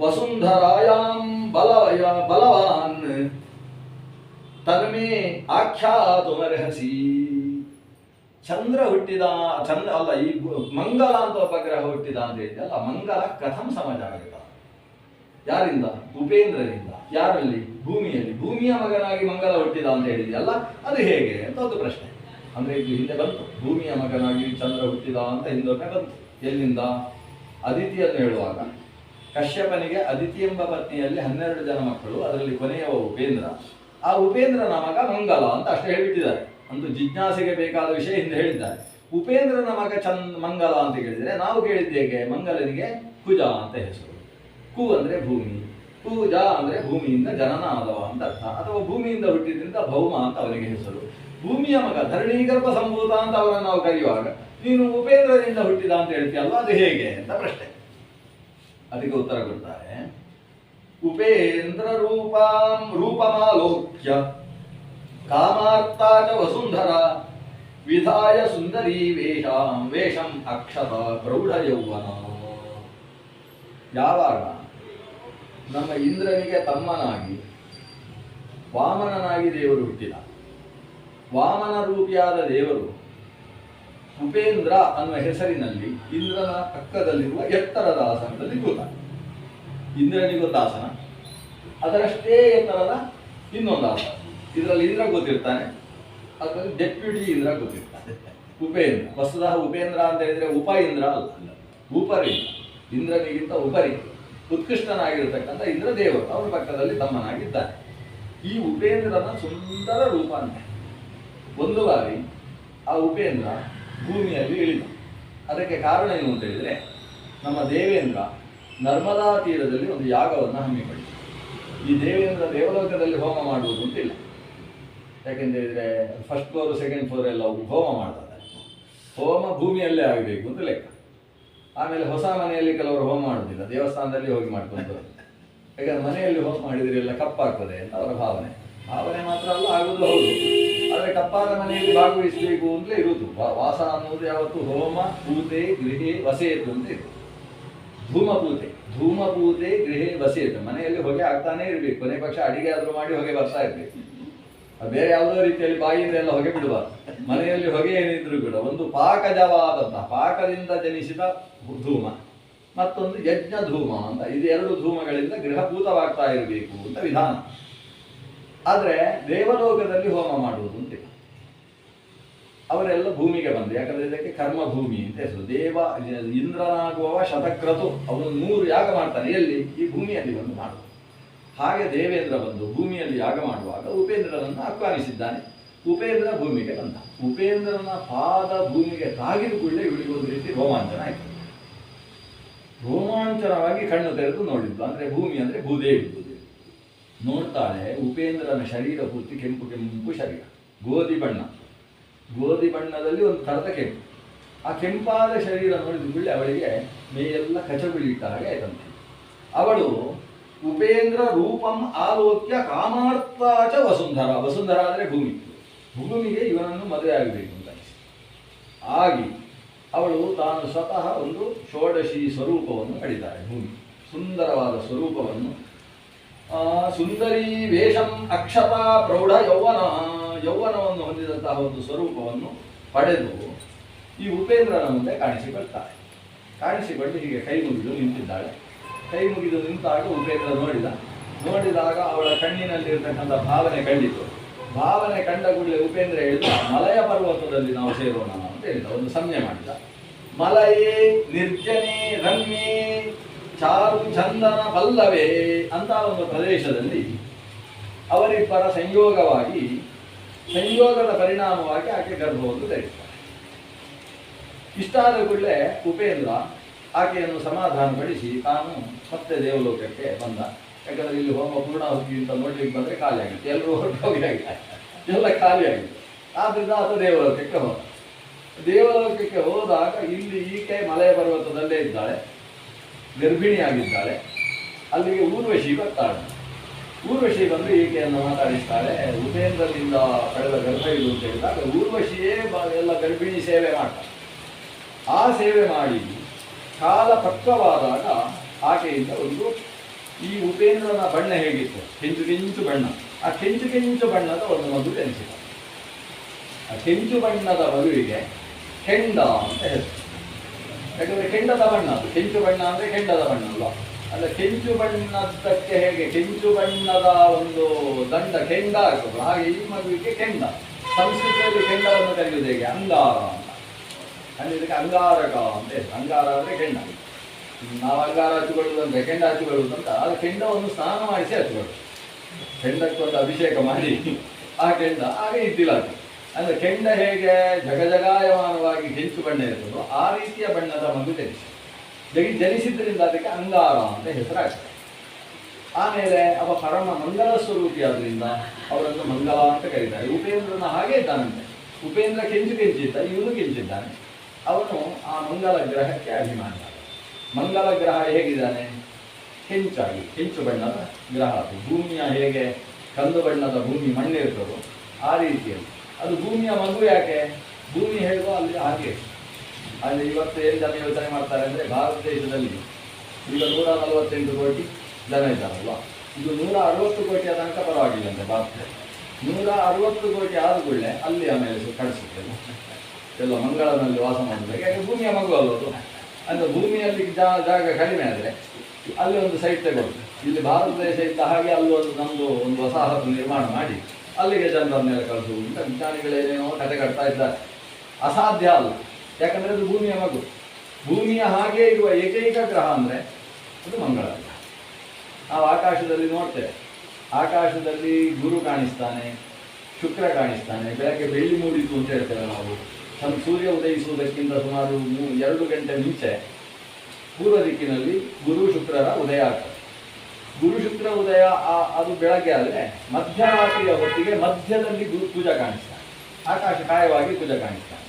ವಸುಂಧರಾಯಾಂ ಬಲವಾನ್ ತನ್ಮೇ ಆಖ್ಯಾತುಮರ್ಹಸಿ. ಚಂದ್ರ ಹುಟ್ಟಿದ, ಚಂದ್ರ ಅಲ್ಲ, ಈ ಮಂಗಲ ಅಂತ ಒಬ್ಬ ಗ್ರಹ ಹುಟ್ಟಿದ ಅಂತ ಹೇಳಿದಲ್ಲ, ಮಂಗಲ ಕಥಂ ಸಮಜಾಯತ, ಯಾರಿಂದ? ಉಪೇಂದ್ರರಿಂದ. ಯಾರಲ್ಲಿ? ಭೂಮಿಯಲ್ಲಿ. ಭೂಮಿಯ ಮಗನಾಗಿ ಮಂಗಲ ಹುಟ್ಟಿದ ಅಂತ ಹೇಳಿದೆಯಲ್ಲ, ಅದು ಹೇಗೆ ಅಂತ ಒಂದು ಪ್ರಶ್ನೆ. ಅಂದ್ರೆ ಇದು ಹಿಂದೆ ಬಂತು, ಭೂಮಿಯ ಮಗನಾಗಿ ಚಂದ್ರ ಹುಟ್ಟಿದ ಅಂತ ಹಿಂದೊಮ್ಮೆ ಬಂತು. ಎಲ್ಲಿಂದ? ಅದಿತಿಯನ್ನು ಹೇಳುವಾಗ ಕಶ್ಯಪನಿಗೆ ಅದಿತಿ ಎಂಬ ಪತ್ನಿಯಲ್ಲಿ 12 ಜನ ಮಕ್ಕಳು, ಅದರಲ್ಲಿ ಕೊನೆಯವ ಉಪೇಂದ್ರ. ಆ ಉಪೇಂದ್ರನ ಮಗ ಮಂಗಲ ಅಂತ ಅಷ್ಟೇ ಹೇಳಿಬಿಟ್ಟಿದ್ದಾರೆ. ಅಂತೂ ಜಿಜ್ಞಾಸೆಗೆ ಬೇಕಾದ ವಿಷಯ ಹಿಂದೆ ಹೇಳಿದ್ದಾರೆ. ಉಪೇಂದ್ರನ ಮಗ ಮಂಗಲ ಅಂತ ಕೇಳಿದರೆ ನಾವು ಕೇಳಿದ್ದೇಗೆ, ಮಂಗಲನಿಗೆ ಕುಜ ಅಂತ ಹೆಸರು. ಕು ಅಂದ್ರೆ ಭೂಮಿ, ಪೂಜ ಅಂದ್ರೆ ಭೂಮಿಯಿಂದ ಜನನ ಆದವ ಅಂತ ಅರ್ಥ, ಅಥವಾ ಭೂಮಿಯಿಂದ ಹುಟ್ಟಿದ್ರಿಂದ ಭೌಮ ಅಂತ ಅವನಿಗೆ ಹೆಸರು. ಭೂಮಿಯ ಮಗ ಧರಣೀಗರ್ಭ ಸಂಭೂತ ಅಂತ ಅವರನ್ನು ನಾವು ಕರೆಯುವಾಗ ನೀನು ಉಪೇಂದ್ರದಿಂದ ಹುಟ್ಟಿದ ಅಂತ ಹೇಳ್ತೀಯಲ್ವ, ಅದು ಹೇಗೆ ಅಂತ ಪ್ರಶ್ನೆ. ಅದಕ್ಕೆ ಉತ್ತರ ಕೊಡ್ತಾರೆ, ಉಪೇಂದ್ರ ರೂಪಮಾಲೋಕ್ಯ ಕಾಮಾರ್ತಾ ಚ ವಸುಂಧರ ವಿಧಾಯ ಸುಂದರಿ ವೇಷಂ ಅಕ್ಷತ ಪ್ರೌಢ ಯೌವನ. ಯಾವಾಗ ನಮ್ಮ ಇಂದ್ರನಿಗೆ ತಮ್ಮನಾಗಿ ವಾಮನನಾಗಿ ದೇವರು ಹುಟ್ಟಿದ, ವಾಮನ ರೂಪಿಯಾದ ದೇವರು ಉಪೇಂದ್ರ ಅನ್ನುವ ಹೆಸರಿನಲ್ಲಿ ಇಂದ್ರನ ಪಕ್ಕದಲ್ಲಿರುವ ಎತ್ತರದ ಆಸನದಲ್ಲಿ ಕೂತ. ಇಂದ್ರನಿಗೊಂದು ಆಸನ, ಅದರಷ್ಟೇ ಎತ್ತರದ ಇನ್ನೊಂದು ಆಸನ. ಇದರಲ್ಲಿ ಇಂದ್ರ ಕೂತಿರ್ತಾನೆ, ಅದರಲ್ಲಿ ಡೆಪ್ಯೂಟಿ ಇಂದ್ರ ಕೂತಿರ್ತಾನೆ, ಉಪೇಂದ್ರ. ವಸ್ತುತಃ ಉಪೇಂದ್ರ ಅಂತ ಹೇಳಿದ್ರೆ ಉಪ ಇಂದ್ರ ಅಲ್ಲ, ಉಪರಿ, ಇಂದ್ರನಿಗಿಂತ ಉಪರಿ ಉತ್ಕೃಷ್ಟನಾಗಿರತಕ್ಕಂಥ ಇಂದ್ರ ದೇವರು ಅವರ ಪಕ್ಕದಲ್ಲಿ ತಮ್ಮನಾಗಿದ್ದಾನೆ. ಈ ಉಪೇಂದ್ರನ ಸುಂದರ ರೂಪ ಅಂತ. ಒಂದು ಬಾರಿ ಆ ಉಪೇಂದ್ರ ಭೂಮಿಯಲ್ಲಿ ಇಳಿದ. ಅದಕ್ಕೆ ಕಾರಣ ಏನು ಅಂತ ಹೇಳಿದರೆ, ನಮ್ಮ ದೇವೇಂದ್ರ ನರ್ಮದಾ ತೀರದಲ್ಲಿ ಒಂದು ಯಾಗವನ್ನು ಹಮ್ಮಿಕೊಂಡಿದ್ದ. ಈ ದೇವೇಂದ್ರ ದೇವಲೋಕದಲ್ಲಿ ಹೋಮ ಮಾಡುವುದು ಅಂತಿಲ್ಲ. ಯಾಕೆಂತೇಳಿದರೆ ಫಸ್ಟ್ ಫ್ಲೋರು ಸೆಕೆಂಡ್ ಫ್ಲೋರ್ ಎಲ್ಲ ಹೋಮ ಮಾಡ್ತಾರೆ. ಹೋಮ ಭೂಮಿಯಲ್ಲೇ ಆಗಬೇಕು ಅಂತ ಲೆಕ್ಕ. ಆಮೇಲೆ ಹೊಸ ಮನೆಯಲ್ಲಿ ಕೆಲವರು ಹೋಮ ಮಾಡೋದಿಲ್ಲ, ದೇವಸ್ಥಾನದಲ್ಲಿ ಹೋಗಿ ಮಾಡ್ಕೊಂಡು. ಯಾಕಂದ್ರೆ ಮನೆಯಲ್ಲಿ ಹೋಮ ಮಾಡಿದರೆ ಎಲ್ಲ ಕಪ್ಪಾಗ್ತದೆ ಅಂತ ಅವರ ಭಾವನೆ. ಭಾವನೆ ಮಾತ್ರ ಅಲ್ಲ, ಆಗೋದು ಹೌದು. ಆದರೆ ಕಪ್ಪಾದ ಮನೆಯಲ್ಲಿ ಭಾಗವಹಿಸಬೇಕು ಅಂತಲೇ ಇರುವುದು. ವಾಸ ಅನ್ನೋದು ಯಾವತ್ತು ಹೋಮ ಪೂತೆ ಗೃಹೇ ವಸೇತು ಅಂತ ಇರುತ್ತೆ. ಧೂಮಪೂತೆ ಗೃಹೇ ವಸೇತು, ಮನೆಯಲ್ಲಿ ಹೊಗೆ ಆಗ್ತಾನೆ ಇರಬೇಕು. ಕೊನೆ ಪಕ್ಷ ಅಡಿಗೆ ಆದರೂ ಮಾಡಿ ಹೊಗೆ ಬರ್ತಾ ಇರಬೇಕು. ಬೇರೆ ಯಾವುದೋ ರೀತಿಯಲ್ಲಿ ಬಾಯಿಯಿಂದ ಎಲ್ಲ ಹೊಗೆ ಬಿಡಬಾರ್ದು. ಮನೆಯಲ್ಲಿ ಹೊಗೆ ಏನಿದ್ರು ಕೂಡ ಒಂದು ಪಾಕಜವಾದಂತಹ ಪಾಕದಿಂದ ಜನಿಸಿದ ಧೂಮ, ಮತ್ತೊಂದು ಯಜ್ಞ ಧೂಮ ಅಂತ, ಇದು 2 ಧೂಮಗಳಿಂದ ಗೃಹಪೂತವಾಗ್ತಾ ಇರಬೇಕು ಅಂತ ವಿಧಾನ. ಆದರೆ ದೇವಲೋಕದಲ್ಲಿ ಹೋಮ ಮಾಡುವುದು ಅಂತಿಲ್ಲ. ಅವರೆಲ್ಲ ಭೂಮಿಗೆ ಬಂದು, ಯಾಕಂದ್ರೆ ಇದಕ್ಕೆ ಕರ್ಮಭೂಮಿ ಅಂತ ಹೆಸರು. ಇಂದ್ರನಾಗುವವ ಶತಕ್ರತು, ಅವನು 100 ಯಾಗ ಮಾಡ್ತಾನೆ. ಎಲ್ಲಿ? ಈ ಭೂಮಿಯಲ್ಲಿ ಬಂದು ಮಾಡುವುದು. ಹಾಗೆ ದೇವೇಂದ್ರ ಬಂದು ಭೂಮಿಯಲ್ಲಿ ಯಾಗ ಮಾಡುವಾಗ ಉಪೇಂದ್ರನನ್ನು ಆಹ್ವಾನಿಸಿದ್ದಾನೆ. ಉಪೇಂದ್ರ ಭೂಮಿಗೆ ಬಂದ. ಉಪೇಂದ್ರನ ಪಾದ ಭೂಮಿಗೆ ತಾಗಿದ ಕೂಡಲೇ ಇವಳಿಗೊಂದು ರೀತಿ ರೋಮಾಂಚನ ಆಯಿತು. ರೋಮಾಂಚನವಾಗಿ ಕಣ್ಣು ತೆರೆದು ನೋಡಿದ್ದು. ಅಂದರೆ ಭೂಮಿ ಅಂದರೆ ಭೂದೇವಿ. ನೋಡ್ತಾಳೆ, ಉಪೇಂದ್ರನ ಶರೀರ ಪೂರ್ತಿ ಕೆಂಪು ಕೆಂಪು ಶರೀರ, ಗೋಧಿ ಬಣ್ಣದಲ್ಲಿ ಒಂದು ಥರದ ಕೆಂಪು. ಆ ಕೆಂಪಾದ ಶರೀರ ನೋಡಿದ ಕೂಡಲೇ ಅವಳಿಗೆ ಮೇಯೆಲ್ಲ ಕಚಗುಳಿಟ್ಟ ಹಾಗೆ ಆಯ್ತಂತೆ. ಅವಳು ಉಪೇಂದ್ರ ರೂಪಂ ಆಲೋಕ್ಯ ಕಾಮಾರ್ಥಾಚ ವಸುಂಧರ. ವಸುಂಧರ ಅಂದರೆ ಭೂಮಿಗೆ ಇವನನ್ನು ಮದುವೆ ಆಗಬೇಕು ಅಂತ ಆಗಿ ಅವಳು ತಾನು ಸ್ವತಃ ಒಂದು ಷೋಡಶಿ ಸ್ವರೂಪವನ್ನು ಪಡಿತಾಳೆ. ಭೂಮಿ ಸುಂದರವಾದ ಸ್ವರೂಪವನ್ನು, ಸುಂದರಿ ವೇಷಂ ಅಕ್ಷತಾ ಪ್ರೌಢ ಯೌವನವನ್ನು ಹೊಂದಿದಂತಹ ಒಂದು ಸ್ವರೂಪವನ್ನು ಪಡೆದು ಈ ಉಪೇಂದ್ರನ ಮುಂದೆ ಕಾಣಿಸಿಕೊಳ್ತಾಳೆ. ಕಾಣಿಸಿಕೊಂಡು ಹೀಗೆ ಕೈ ಮುಗಿದು ನಿಂತಿದ್ದಾಳೆ. ಕೈ ಮುಗಿದು ನಿಂತಾಗ ಉಪೇಂದ್ರ ನೋಡಿದಾಗ ಅವಳ ಕಣ್ಣಿನಲ್ಲಿರ್ತಕ್ಕಂಥ ಭಾವನೆ ಕಂಡಿತು. ಭಾವನೆ ಕಂಡ ಕೂಡಲೇ ಉಪೇಂದ್ರ ಹೇಳಿದ, ಮಲಯ ಪರ್ವತದಲ್ಲಿ ನಾವು ಸೇರೋಣ ಅಂತ ಹೇಳಿದ. ಒಂದು ಸಂಜ್ಞೆ ಮಾಡಿದ. ಮಲಯೇ ನಿರ್ಜನೆ ರಮ್ಯೆ ಚಾರು ಚಂದನ ಪಲ್ಲವೇ ಅಂತ ಒಂದು ಪ್ರದೇಶದಲ್ಲಿ ಅವರಿಬ್ಬರ ಸಂಯೋಗದ ಪರಿಣಾಮವಾಗಿ ಆಕೆ ಗರ್ಭವನ್ನು ಧರಿಸ್ತಾರೆ. ಇಷ್ಟಾದ ಕೂಡಲೇ ಉಪೇಂದ್ರ ಆಕೆಯನ್ನು ಸಮಾಧಾನಪಡಿಸಿ ತಾನು ಮತ್ತೆ ದೇವಲೋಕಕ್ಕೆ ಬಂದ. ಯಾಕಂದರೆ ಇಲ್ಲಿ ಹೋಮ ಪೂರ್ಣಾಹುತಿ ಅಂತ ನೋಡ್ಲಿಕ್ಕೆ ಬಂದರೆ ಖಾಲಿ ಆಗಿತ್ತು, ಎಲ್ಲರೂ ಹೊರಟೋಗಿಯಾಗಿದೆ, ಎಲ್ಲ ಖಾಲಿ ಆಗಿತ್ತು. ಆದ್ದರಿಂದ ಆತ ದೇವಲೋಕಕ್ಕೆ ಹೋದಾಗ ಇಲ್ಲಿ ಈಕೆ ಮಲಯ ಪರ್ವತದಲ್ಲೇ ಇದ್ದಾಳೆ, ಗರ್ಭಿಣಿಯಾಗಿದ್ದಾಳೆ. ಅಲ್ಲಿಗೆ ಊರ್ವಶಿ ಬರ್ತಾಳೆ. ಊರ್ವಶಿ ಬಂದು ಈಕೆಯನ್ನು ಮಾತಾಡಿಸ್ತಾಳೆ. ಉಪೇಂದ್ರದಿಂದ ಪಡೆದ ಗರ್ಭ ಇದು ಅಂತ ಹೇಳಿದಾಗ ಊರ್ವಶಿಯೇ ಎಲ್ಲ ಗರ್ಭಿಣಿ ಸೇವೆ ಮಾಡ್ತಾಳೆ. ಆ ಸೇವೆ ಮಾಡಿ ಕಾಲ ಪಕ್ವವಾದಾಗ ಆಕೆಯಿಂದ ಒಂದು ಈ ಉಪೇಂದ್ರನ ಬಣ್ಣ ಹೇಗಿತ್ತು, ಕೆಂಚು ಕೆಂಚು ಬಣ್ಣ, ಆ ಕೆಂಚು ಕೆಂಚು ಬಣ್ಣದ ಒಂದು ಮಗು ಜನಿಸಿದ. ಆ ಕೆಂಚು ಬಣ್ಣದ ಮಗುವಿಗೆ ಕೆಂಡ ಅಂತ ಹೆಸರು. ಯಾಕಂದರೆ ಕೆಂಡದ ಬಣ್ಣ ಅದು. ಕೆಂಚು ಬಣ್ಣ ಅಂದರೆ ಕೆಂಡದ ಬಣ್ಣ ಅಲ್ವಾ? ಅಲ್ಲ, ಕೆಂಚು ಬಣ್ಣದಕ್ಕೆ ಹೇಗೆ ಕೆಂಚು ಬಣ್ಣದ ಒಂದು ದಂಡ ಕೆಂಡ ಆಗ್ತದೆ, ಹಾಗೆ ಈ ಮಗುವಿಗೆ ಕೆಂಡ. ಸಂಸ್ಕೃತದಲ್ಲಿ ಕೆಂಡವನ್ನು ಕರೆಯುವುದು ಹೇಗೆ? ಅಂಗಾರ ಅಂತ. ಅಂದರೆ ಇದಕ್ಕೆ ಅಂಗಾರಕ ಅಂತ ಹೇಳಿ. ಅಂಗಾರ ಅಂದರೆ ಕೆಂಡ. ನಾವು ಅಂಗಾರ ಹಚ್ಚಿಕೊಳ್ಳುವುದಂದ್ರೆ ಕೆಂಡ ಹಚ್ಚಿಕೊಳ್ಳುವುದು ಅಂತ. ಆ ಕೆಂಡವನ್ನು ಸ್ನಾನ ಮಾಡಿಸಿ ಹಚ್ಚಿಕೊಳ್ಳುದು. ಕೆಂಡಕ್ಕೊಂದು ಅಭಿಷೇಕ ಮಾಡಿ ಆ ಕೆಂಡ ಹಾಗೆ ಇದ್ದಿಲ್ಲ. ಅಂದರೆ ಕೆಂಡ ಹೇಗೆ ಜಗಜಗಾಯಮಾನವಾಗಿ ಕೆಂಚು ಬಣ್ಣ ಇರ್ತದೋ ಆ ರೀತಿಯ ಬಣ್ಣದ ಮಗು ಜನಿಸಿದ್ರಿಂದ ಅದಕ್ಕೆ ಅಂಗಾರ ಅಂತ ಹೆಸರಾಗ್ತದೆ. ಆಮೇಲೆ ಅವ ಪರಮ ಮಂಗಲ ಸ್ವರೂಪಿಯಾದ್ರಿಂದ ಅವರನ್ನು ಮಂಗಲ ಅಂತ ಕರೀತಾರೆ. ಉಪೇಂದ್ರನ ಹಾಗೆ ಇದ್ದಾನಂತೆ. ಉಪೇಂದ್ರ ಕೆಂಚು ಕೆಂಚಿದ್ದ, ಇವನು ಕೆಂಚಿದ್ದಾನೆ. ಅವನು ಆ ಮಂಗಲ ಗ್ರಹಕ್ಕೆ ಅಭಿಮಾನಿ. ಮಂಗಲ ಗ್ರಹ ಹೇಗಿದ್ದಾನೆ? ಕೆಂಚಾಗಿ, ಕೆಂಚು ಬಣ್ಣದ ಗ್ರಹ. ಅದು ಭೂಮಿಯ ಹೇಗೆ ಕಂದು ಬಣ್ಣದ ಭೂಮಿ ಮಣ್ಣಿರ್ತದೋ ಆ ರೀತಿಯಲ್ಲಿ ಅದು ಭೂಮಿಯ ಮಗು. ಯಾಕೆ ಭೂಮಿ ಹೇಳುವ ಅಲ್ಲಿ ಹಾಗೆ. ಅಲ್ಲಿ ಇವತ್ತು ಏನು ಜನ ಯೋಚನೆ ಮಾಡ್ತಾರೆ ಅಂದರೆ, ಭಾರತ ದೇಶದಲ್ಲಿ ಈಗ 148 ಕೋಟಿ ಜನ ಇದ್ದಾರಲ್ವ, ಇದು 160 ಕೋಟಿಯ ತನಕ ಪರವಾಗಿಲ್ಲ ಅಂತೆ ಭಾರತದಲ್ಲಿ. 160 ಕೋಟಿ ಆದ ಕೂಡಲೇ ಅಲ್ಲಿ ಆಮೇಲೆ ಕಳಿಸುತ್ತೆ ಎಲ್ಲ ಮಂಗಳನಲ್ಲಿ ವಾಸ ಮಾಡಬೇಕು. ಯಾಕೆ ಭೂಮಿಯ ಮಗು ಅಲ್ಲದು. ಅಂದರೆ ಭೂಮಿಯಲ್ಲಿ ಜಾಗ ಕಡಿಮೆ ಆದರೆ ಅಲ್ಲಿ ಒಂದು ಸೈಟ್ ತಗೊಳ್ಳಿ. ಇಲ್ಲಿ ಭಾರತ ದೇಶ ಇದ್ದ ಹಾಗೆ ಅಲ್ಲಿ ಒಂದು ನಮ್ಮದು ಒಂದು ವಸಾಹತು ನಿರ್ಮಾಣ ಮಾಡಿ ಅಲ್ಲಿಗೆ ಜನರನ್ನೆಲ್ಲ ಕಳಿಸುವುದು ಅಂತ ವಿಜ್ಞಾನಿಗಳೇನೇನೋ ಕತೆ ಕಟ್ತಾ ಇದ್ದಾರೆ. ಅಸಾಧ್ಯ ಅಲ್ಲ. ಯಾಕಂದರೆ ಅದು ಭೂಮಿಯ ಮಗು. ಭೂಮಿಯ ಹಾಗೆ ಇರುವ ಏಕೈಕ ಗ್ರಹ ಅಂದರೆ ಅದು ಮಂಗಳ ಗ್ರಹ. ನಾವು ಆಕಾಶದಲ್ಲಿ ನೋಡ್ತೇವೆ. ಆಕಾಶದಲ್ಲಿ ಗುರು ಕಾಣಿಸ್ತಾನೆ, ಶುಕ್ರ ಕಾಣಿಸ್ತಾನೆ. ಬೆಳಗ್ಗೆ ಬೆಳ್ಳಿ ಮೂಡಿತು ಅಂತ ಹೇಳ್ತೇವೆ ನಾವು. ಸೂರ್ಯ ಉದಯಿಸುವುದಕ್ಕಿಂತ ಸುಮಾರು 2 ಗಂಟೆ ಮುಂಚೆ ಪೂರ್ವ ದಿಕ್ಕಿನಲ್ಲಿ ಗುರು ಶುಕ್ರರ ಉದಯ ಆಗ್ತದೆ. ಗುರು ಶುಕ್ರ ಉದಯ ಅದು ಬೆಳಗ್ಗೆ ಆದರೆ ಮಧ್ಯರಾತ್ರಿಯ ಹೊತ್ತಿಗೆ ಮಧ್ಯದಲ್ಲಿ ಕುಜ ಕಾಣಿಸ್ತಾನೆ. ಆಕಾಶ ಕಾಯವಾಗಿ ಕುಜ ಕಾಣಿಸ್ತಾನೆ.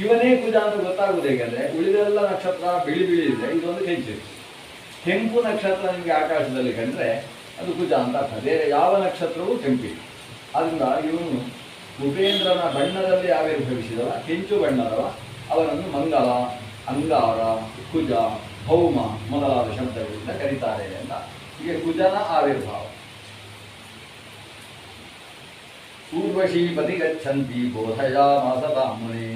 ಇವನೇ ಕುಜ ಅಂತ ಗೊತ್ತಾಗುವುದು ಹೇಗೆಂದರೆ, ಉಳಿದೆಲ್ಲ ನಕ್ಷತ್ರ ಬಿಳಿ ಬಿಳಿ ಇದ್ರೆ ಇದೊಂದು ಕೆಂಚಿತ್ತು. ಕೆಂಪು ನಕ್ಷತ್ರ ನಿಮಗೆ ಆಕಾಶದಲ್ಲಿ ಕಂಡ್ರೆ ಅದು ಕುಜ ಅಂತ ಅರ್ಥ. ಬೇರೆ ಯಾವ ನಕ್ಷತ್ರವೂ ಕೆಂಪಿಲ್ಲ. ಆದ್ದರಿಂದ ಇವನು ಉಪೇಂದ್ರನ ಬಣ್ಣದಲ್ಲಿ ಆವಿರ್ಭವಿಸಿದವ, ಕೆಂಚು ಬಣ್ಣದವ. ಅವನನ್ನು ಮಂಗಲ, ಅಂಗಾರ, ಕುಜ, ಭೌಮ ಮೊದಲಾದ ಶಬ್ದಗಳಿಂದ ಕರೀತಾರೆ ಅಂತ. ಹೀಗೆ ಕುಜನ ಆವಿರ್ಭಾವ. ಊರ್ವಶೀಪತಿ ಗಚ್ಚಂತಿ ಬೋಧಯಾಮಾಸತಾಮುನೇ.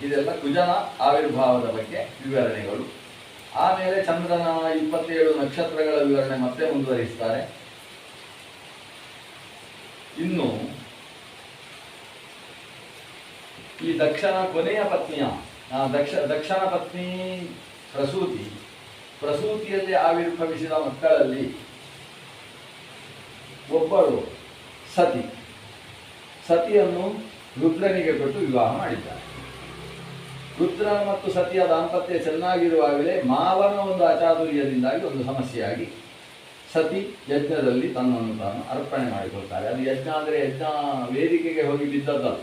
ಇದೆಲ್ಲ ಕುಜನ ಆವಿರ್ಭಾವದ ಬಗ್ಗೆ ವಿವರಣೆಗಳು. ಆಮೇಲೆ ಚಂದ್ರನ 27 ನಕ್ಷತ್ರಗಳ ವಿವರಣೆ ಮತ್ತೆ ಮುಂದುವರಿಸ್ತಾರೆ. ಇನ್ನು ಈ ದಕ್ಷನ ಕೊನೆಯ ಪತ್ನಿಯ ದಕ್ಷನ ಪತ್ನಿ ಪ್ರಸೂತಿಯಲ್ಲಿ ಆವಿರ್ಭವಿಸಿದ ಮಕ್ಕಳಲ್ಲಿ ಒಬ್ಬಳು ಸತಿಯನ್ನು ರುದ್ರನಿಗೆ ಕೊಟ್ಟು ವಿವಾಹ ಮಾಡಿದ್ದಾರೆ. ರುದ್ರ ಮತ್ತು ಸತಿಯ ದಾಂಪತ್ಯ ಚೆನ್ನಾಗಿರುವಾಗಲೇ ಮಾವನ ಒಂದು ಅಚಾತುರ್ಯದಿಂದಾಗಿ ಒಂದು ಸಮಸ್ಯೆಯಾಗಿ ಸತಿ ಯಜ್ಞದಲ್ಲಿ ತನ್ನನ್ನು ತಾನು ಅರ್ಪಣೆ ಮಾಡಿಕೊಳ್ತಾರೆ. ಅದು ಯಜ್ಞ ಅಂದರೆ ಯಜ್ಞ ವೇದಿಕೆಗೆ ಹೋಗಿ ಬಿದ್ದದ್ದಲ್ಲ.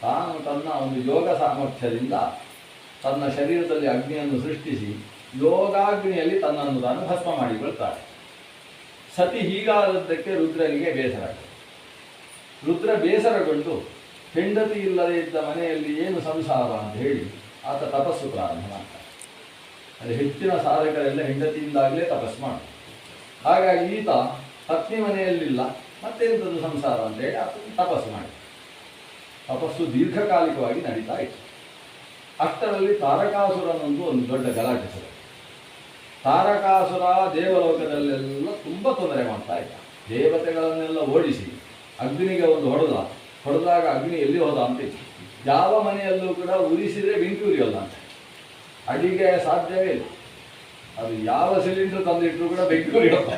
ತಾನು ತನ್ನ ಒಂದು ಯೋಗ ಸಾಮರ್ಥ್ಯದಿಂದ ತನ್ನ ಶರೀರದಲ್ಲಿ ಅಗ್ನಿಯನ್ನು ಸೃಷ್ಟಿಸಿ ಯೋಗಾಗ್ನಿಯಲ್ಲಿ ತನ್ನನ್ನು ತಾನು ಭಸ್ಮ ಮಾಡಿಕೊಳ್ತಾಳೆ. ಸತಿ ಹೀಗಾದದ್ದಕ್ಕೆ ರುದ್ರನಿಗೆ ಬೇಸರ. ರುದ್ರ ಬೇಸರಗೊಂಡು ಹೆಂಡತಿ ಇಲ್ಲದೆ ಇದ್ದ ಮನೆಯಲ್ಲಿ ಏನು ಸಂಸಾರ ಅಂತ ಹೇಳಿ ಆತ ತಪಸ್ಸು ಪ್ರಾರಂಭ ಮಾಡ್ತಾನೆ. ಅಲ್ಲಿ ಹೆಚ್ಚಿನ ಸಾಧಕರೆಲ್ಲ ಹೆಂಡತಿಯಿಂದಾಗಲೇ ತಪಸ್ಸು ಮಾಡ್ತಾರೆ. ಹಾಗಾಗಿ ಈತ ಪತ್ನಿ ಮನೆಯಲ್ಲಿಲ್ಲ, ಮತ್ತೆಂಥದ್ದು ಸಂಸಾರ ಅಂತೇಳಿ ಆತ ತಪಸ್ಸು ಮಾಡಿ ತಪಸ್ಸು ದೀರ್ಘಕಾಲಿಕವಾಗಿ ನಡೀತಾ ಇತ್ತು. ಅಷ್ಟರಲ್ಲಿ ತಾರಕಾಸುರನೊಂದು ಒಂದು ದೊಡ್ಡ ಗಲಾಟೆ ಸರ. ತಾರಕಾಸುರ ದೇವಲೋಕದಲ್ಲೆಲ್ಲ ತುಂಬ ತೊಂದರೆ ಮಾಡ್ತಾ ಇದ್ದ. ದೇವತೆಗಳನ್ನೆಲ್ಲ ಓಡಿಸಿ ಅಗ್ನಿಗೆ ಒಂದು ಹೊಡೆದಾಗ ಅಗ್ನಿ ಎಲ್ಲಿ ಹೋದ ಅಂತಿತ್ತು. ಯಾವ ಮನೆಯಲ್ಲೂ ಕೂಡ ಉರಿಸಿದರೆ ಬೆಂಕಿ ಉರಿಯೋಲ್ಲ ಅಂತ. ಅಡಿಗೆ ಸಾಧ್ಯವೇ ಇಲ್ಲ. ಅದು ಯಾವ ಸಿಲಿಂಡರ್ ತಂದಿಟ್ಟರು ಕೂಡ ಬೆಂಕಿ ಉರಿಯೋಲ್ಲ.